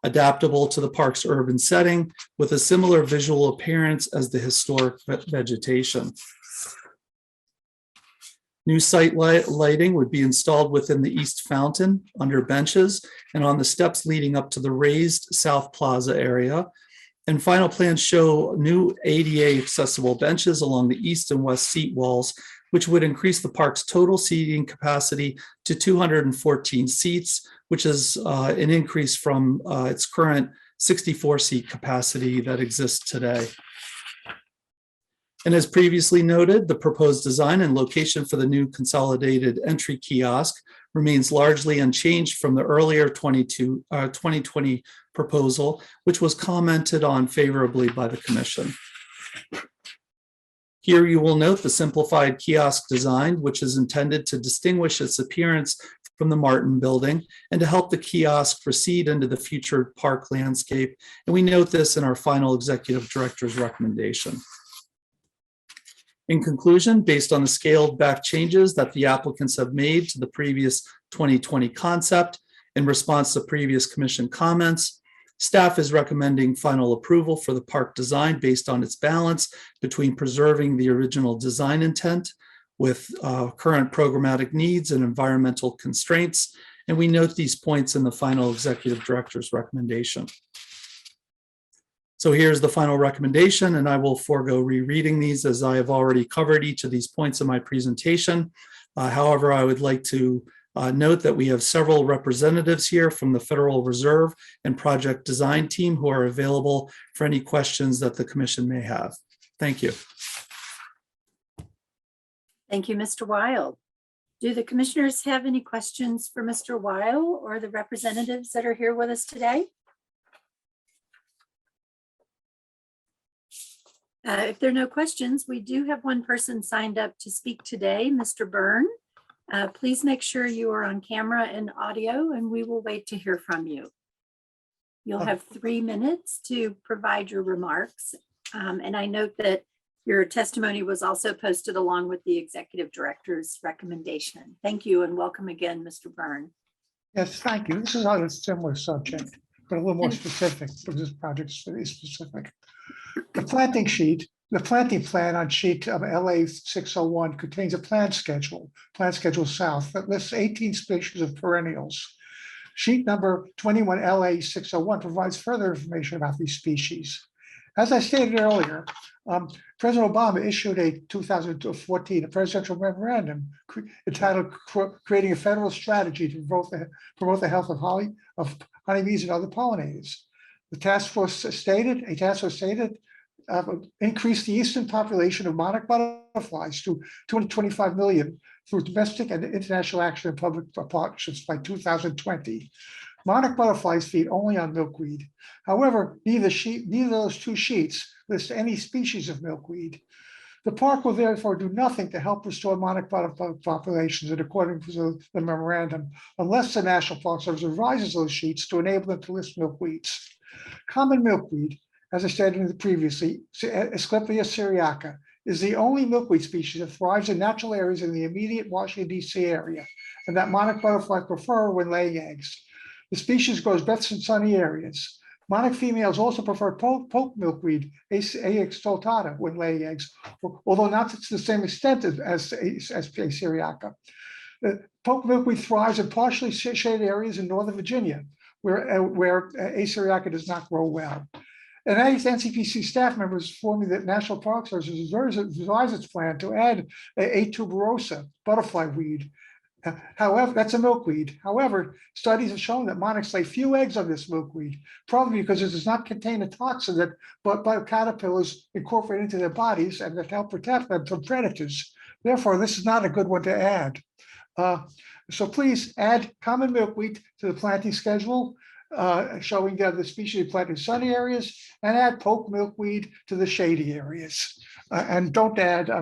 adaptable to the park's urban setting with a similar visual appearance as the historic vegetation. New site lighting would be installed within the east fountain, under benches, and on the steps leading up to the raised South Plaza area. And final plans show new ADA accessible benches along the east and west seat walls, which would increase the park's total seating capacity to 214 seats, which is an increase from its current 64 seat capacity that exists today. And as previously noted, the proposed design and location for the new consolidated entry kiosk remains largely unchanged from the earlier 2020 proposal, which was commented on favorably by the commission. Here you will note the simplified kiosk design, which is intended to distinguish its appearance from the Martin building and to help the kiosk proceed into the future park landscape. And we note this in our final executive director's recommendation. In conclusion, based on the scaled back changes that the applicants have made to the previous 2020 concept in response to previous commission comments, staff is recommending final approval for the park design based on its balance between preserving the original design intent with current programmatic needs and environmental constraints. And we note these points in the final executive director's recommendation. So here's the final recommendation, and I will forego rereading these as I have already covered each of these points in my presentation. However, I would like to note that we have several representatives here from the Federal Reserve and project design team who are available for any questions that the commission may have. Thank you. Thank you, Mr. Weil. Do the commissioners have any questions for Mr. Weil or the representatives that are here with us today? If there are no questions, we do have one person signed up to speak today, Mr. Byrne. Please make sure you are on camera and audio, and we will wait to hear from you. You'll have 3 minutes to provide your remarks. And I note that your testimony was also posted along with the executive director's recommendation. Thank you and welcome again, Mr. Byrne. Yes, thank you. This is on a similar subject, but a little more specific, because this project is very specific. The planting plan on sheet of LA 601 contains a plan schedule south that lists 18 species of perennials. Sheet number 21 LA 601 provides further information about these species. As I stated earlier, President Obama issued a 2014 a presidential memorandum entitled "Creating a Federal Strategy to Promote the Health of Honeybees and Other Pollinators." The task force stated increase the eastern population of monarch butterflies to 225 million through domestic and international action and public partnerships by 2020. Monarch butterflies feed only on milkweed. However, neither of those two sheets list any species of milkweed. The park will therefore do nothing to help restore monarch butterfly populations, and according to the memorandum, unless the National Park Service revises those sheets to enable them to list milkweeds. Common milkweed, as I stated previously, Asclepias syriaca, is the only milkweed species that thrives in natural areas in the immediate Washington, D.C. area, and that monarch butterflies prefer when laying eggs. The species grows best in sunny areas. Monarch females also prefer poke milkweed, Aix stoltata, when laying eggs, although not to the same extent as syriaca. Poke milkweed thrives in partially shaded areas in Northern Virginia, where syriaca does not grow well. And NCPC staff members informed me that National Park Service has revised its plan to add a tuberosa butterfly weed. However, that's a milkweed. However, studies have shown that monarchs lay few eggs on this milkweed, probably because it does not contain a toxin that caterpillars incorporate into their bodies and that help protect them from predators. Therefore, this is not a good one to add. So please add common milkweed to the planting schedule, showing the species planted in sunny areas, and add poke milkweed to the shady areas. And don't add a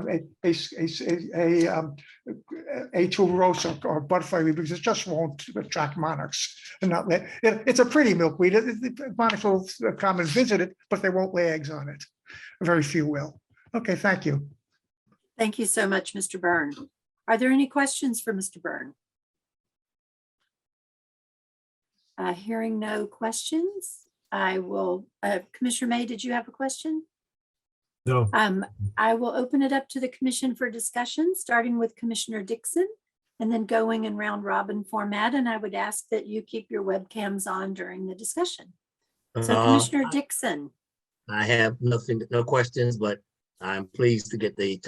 tuberosa or butterfly weed, because it just won't attract monarchs. And not it's a pretty milkweed. Monarchs will come and visit it, but they won't lay eggs on it. Very few will. Okay, thank you. Thank you so much, Mr. Byrne. Are there any questions for Mr. Byrne? Hearing no questions, I will, Commissioner May, did you have a question? No. I will open it up to the commission for discussion, starting with Commissioner Dixon and then going in round robin format. And I would ask that you keep your webcams on during the discussion. So Commissioner Dixon. I have no questions, but I'm pleased to get the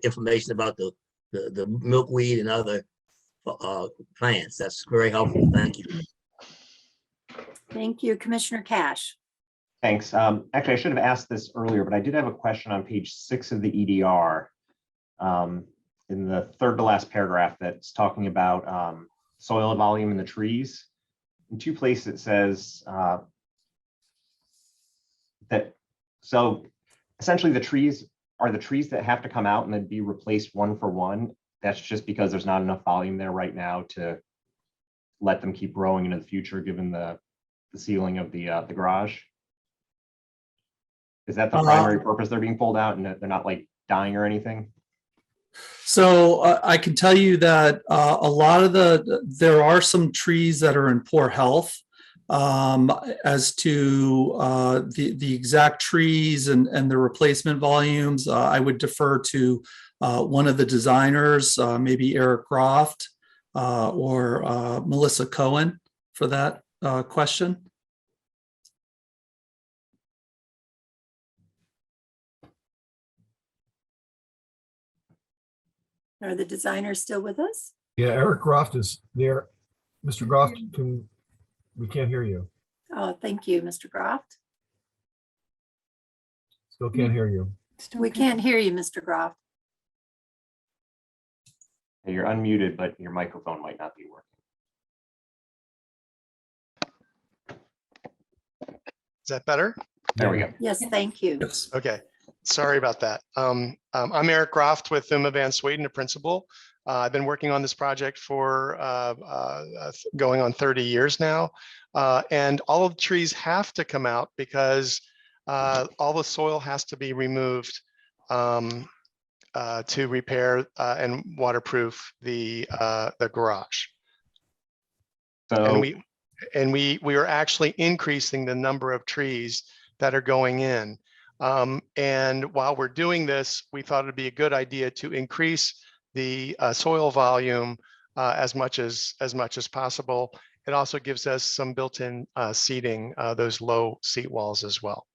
information about the milkweed and other plants. That's very helpful. Thank you. Thank you, Commissioner Cash. Thanks. Actually, I should have asked this earlier, but I did have a question on page 6 of the EDR in the third to last paragraph that's talking about soil volume in the trees. In 2 places it says that, so essentially the trees are the trees that have to come out and then be replaced one for one. That's just because there's not enough volume there right now to let them keep growing into the future, given the ceiling of the garage. Is that the primary purpose they're being pulled out and they're not like dying or anything? So I can tell you that a lot of there are some trees that are in poor health. As to the exact trees and the replacement volumes, I would defer to one of the designers, maybe Eric Groft or Melissa Cohen for that question. Are the designers still with us? Yeah, Eric Groft is there. Mr. Groft, we can't hear you. Oh, thank you, Mr. Groft. Still can't hear you. We can't hear you, Mr. Groft. You're unmuted, but your microphone might not be working. Is that better? There we go. Yes, thank you. Yes. Okay, sorry about that. I'm Eric Groft with Uma Van Sweden, a principal. I've been working on this project for going on 30 years now. And all of the trees have to come out because all the soil has to be removed to repair and waterproof the garage. So, and we are actually increasing the number of trees that are going in. And while we're doing this, we thought it'd be a good idea to increase the soil volume as much as possible. It also gives us some built-in seating, those low seat walls as well.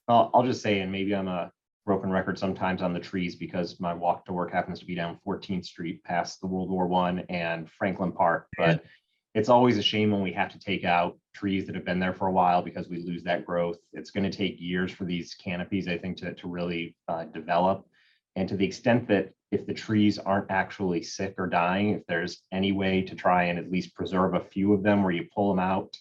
I'll just say, and maybe I'm a broken record sometimes on the trees because my walk to work happens to be down 14th Street past the World War I and Franklin Park, but it's always a shame when we have to take out trees that have been there for a while because we lose that growth. It's going to take years for these canopies, I think, to really develop. And to the extent that if the trees aren't actually sick or dying, if there's any way to try and at least preserve a few of them where you pull them out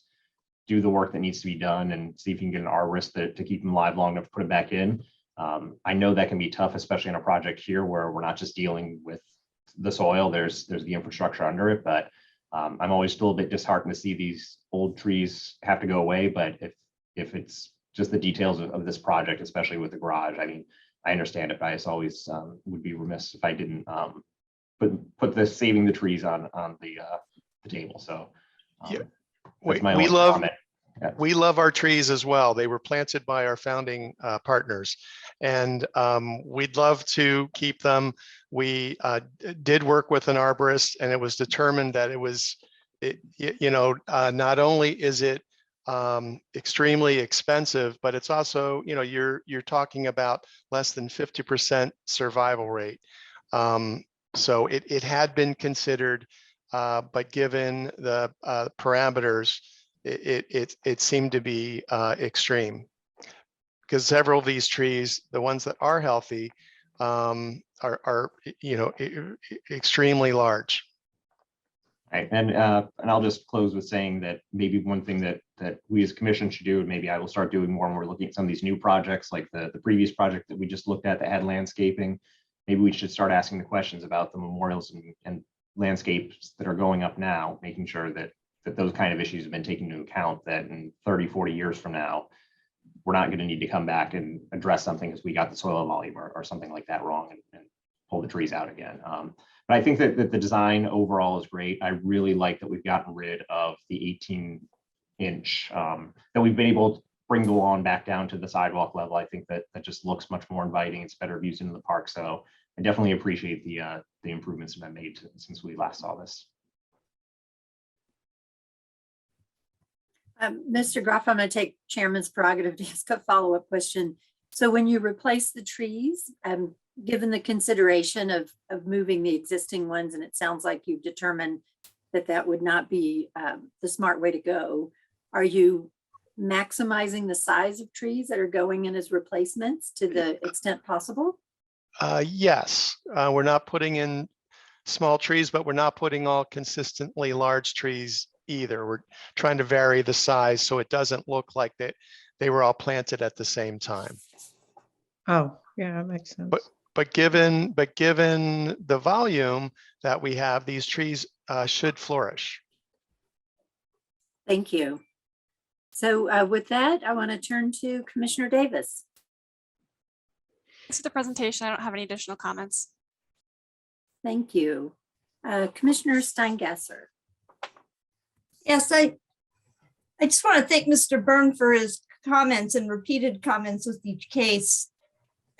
do the work that needs to be done and see if you can get an arborist to keep them live long enough to put it back in. I know that can be tough, especially in a project here where we're not just dealing with the soil, there's the infrastructure under it, but I'm always still a bit disheartened to see these old trees have to go away. But if it's just the details of this project, especially with the garage, I mean, I understand it, but I just always would be remiss if I didn't put the saving the trees on the table. So Yeah. that's my We only love comment. Yeah. we love our trees as well. They were planted by our founding partners, and we'd love to keep them. We did work with an arborist, and it was determined that not only is it extremely expensive, but it's also, you're talking about less than 50% survival rate. So it had been considered, but given the parameters, it seemed to be extreme, because several of these trees, the ones that are healthy, are extremely large. Right. And I'll just close with saying that maybe one thing that we as commission should do, and maybe I will start doing more when we're looking at some of these new projects, like the previous project that we just looked at that had landscaping. Maybe we should start asking the questions about the memorials and landscapes that are going up now, making sure that those kind of issues have been taken into account, that in 30, 40 years from now, we're not going to need to come back and address something because we got the soil volume or something like that wrong and pull the trees out again. But I think that the design overall is great. I really like that we've gotten rid of the 18-inch, that we've been able to bring the lawn back down to the sidewalk level. I think that just looks much more inviting. It's better views into the park. So I definitely appreciate the improvements that have been made since we last saw this. Mr. Groff, I'm going to take Chairman's prerogative to ask a follow-up question. So when you replace the trees, given the consideration of moving the existing ones, and it sounds like you've determined that would not be the smart way to go, are you maximizing the size of trees that are going in as replacements to the extent possible? Yes, we're not putting in small trees, but we're not putting all consistently large trees either. We're trying to vary the size so it doesn't look like they were all planted at the same time. Oh, yeah, that makes sense. But given the volume that we have, these trees should flourish. Thank you. So with that, I want to turn to Commissioner Davis. Thanks for the presentation. I don't have any additional comments. Thank you. Commissioner Steingasser. Yes, I just want to thank Mr. Byrne for his comments and repeated comments with each case.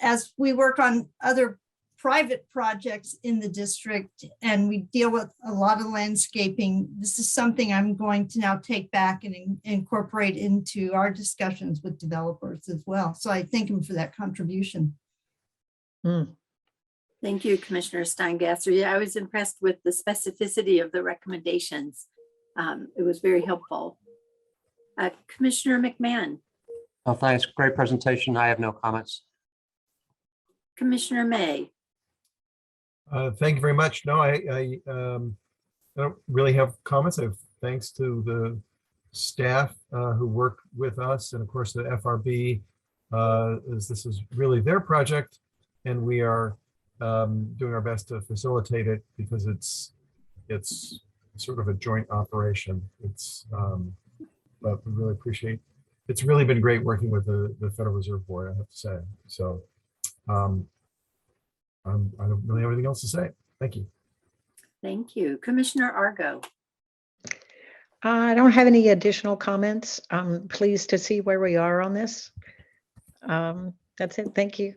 As we work on other private projects in the district and we deal with a lot of landscaping, this is something I'm going to now take back and incorporate into our discussions with developers as well. So I thank him for that contribution. Thank you, Commissioner Steingasser. Yeah, I was impressed with the specificity of the recommendations. It was very helpful. Commissioner McMahon. Oh, thanks. Great presentation. I have no comments. Commissioner May. Thank you very much. No, I don't really have comments. I have thanks to the staff who worked with us, and of course the FRB, as this is really their project, and we are doing our best to facilitate it because it's sort of a joint operation. But we really appreciate. It's really been great working with the Federal Reserve Board, I have to say. So. I don't really have anything else to say. Thank you. Thank you. Commissioner Argo. I don't have any additional comments. I'm pleased to see where we are on this. That's it. Thank you.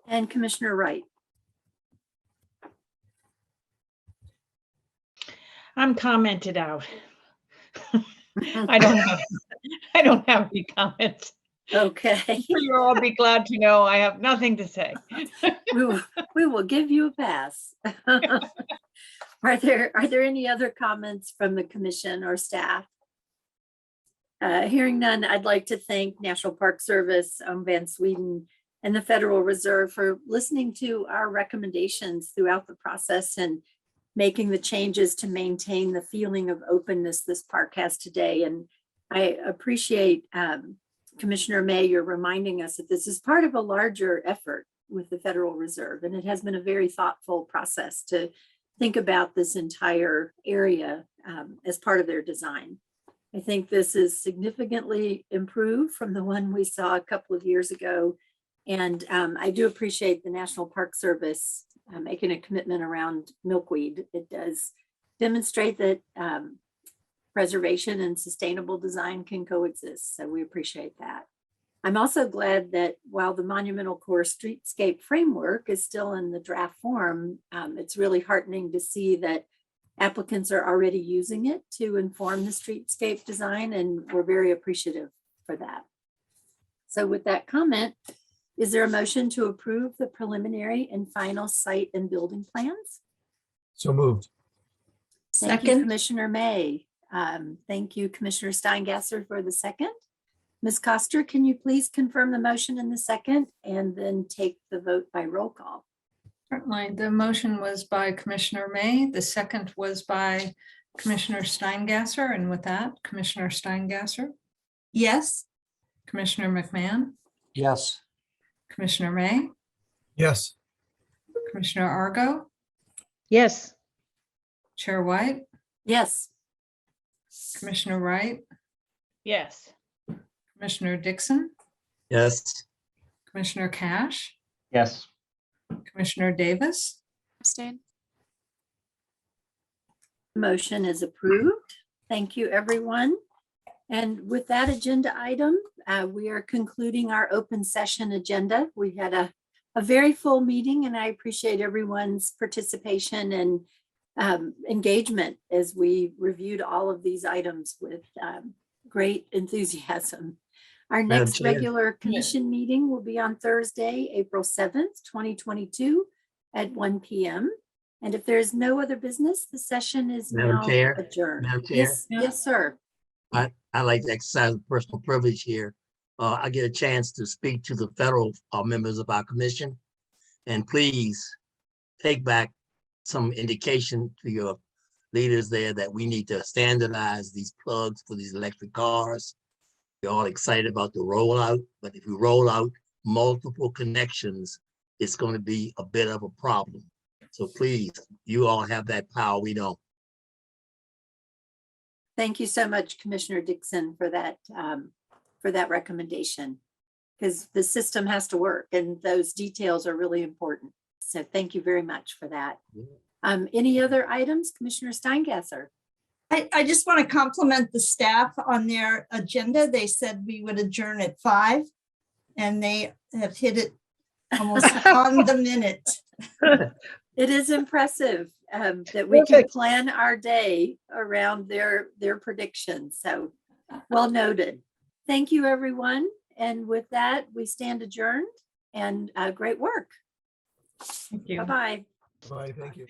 And Commissioner Wright. I'm commented out. I don't have any comments. Okay. You'll all be glad to know I have nothing to say. we will give you a pass. Are there any other comments from the commission or staff? Hearing none, I'd like to thank National Park Service, Van Sweden, and the Federal Reserve for listening to our recommendations throughout the process and making the changes to maintain the feeling of openness this park has today. And I appreciate Commissioner May, you're reminding us that this is part of a larger effort with the Federal Reserve. And it has been a very thoughtful process to think about this entire area as part of their design. I think this is significantly improved from the one we saw a couple of years ago. And I do appreciate the National Park Service making a commitment around milkweed. It does demonstrate that preservation and sustainable design can coexist. So we appreciate that. I'm also glad that while the Monumental Core Streetscape Framework is still in the draft form, it's really heartening to see that applicants are already using it to inform the streetscape design, and we're very appreciative for that. So with that comment, is there a motion to approve the preliminary and final site and building plans? So moved. Thank you, Commissioner May. Thank you, Commissioner Steingasser, for the second. Ms. Coster, can you please confirm the motion in the second and then take the vote by roll call? Certainly. The motion was by Commissioner May. The second was by Commissioner Steingasser. And with that, Commissioner Steingasser, Yes. Commissioner McMahon, Yes. Commissioner May, Yes. Commissioner Argo, Yes. Chair White, Yes. Commissioner Wright, Yes. Commissioner Dixon, Yes. Commissioner Cash, Yes. Commissioner Davis. Abstain. Motion is approved. Thank you, everyone. And with that agenda item, we are concluding our open session agenda. We had a very full meeting, and I appreciate everyone's participation and engagement as we reviewed all of these items with great enthusiasm. Our Madam next Chair. regular commission meeting will be on Thursday, April 7th, 2022 at 1 p.m. And if there's no other business, the session is Madam now Chair. adjourned. Madam Chair. Yes, yes, sir. I like to exercise personal privilege here. I get a chance to speak to the federal members of our commission. And please take back some indication to your leaders there that we need to standardize these plugs for these electric cars. We're all excited about the rollout, but if we roll out multiple connections, it's going to be a bit of a problem. So please, you all have that power, we don't. Thank you so much, Commissioner Dixon, for that recommendation, because the system has to work and those details are really important. So thank you very much for that. Any other items, Commissioner Steingasser? I just want to compliment the staff on their agenda. They said we would adjourn at 5 and they have hit it almost on the minute. It is impressive that we can plan our day around their predictions. So well noted. Thank you, everyone. And with that, we stand adjourned and great work. Thank you. Bye-bye. Bye, thank you.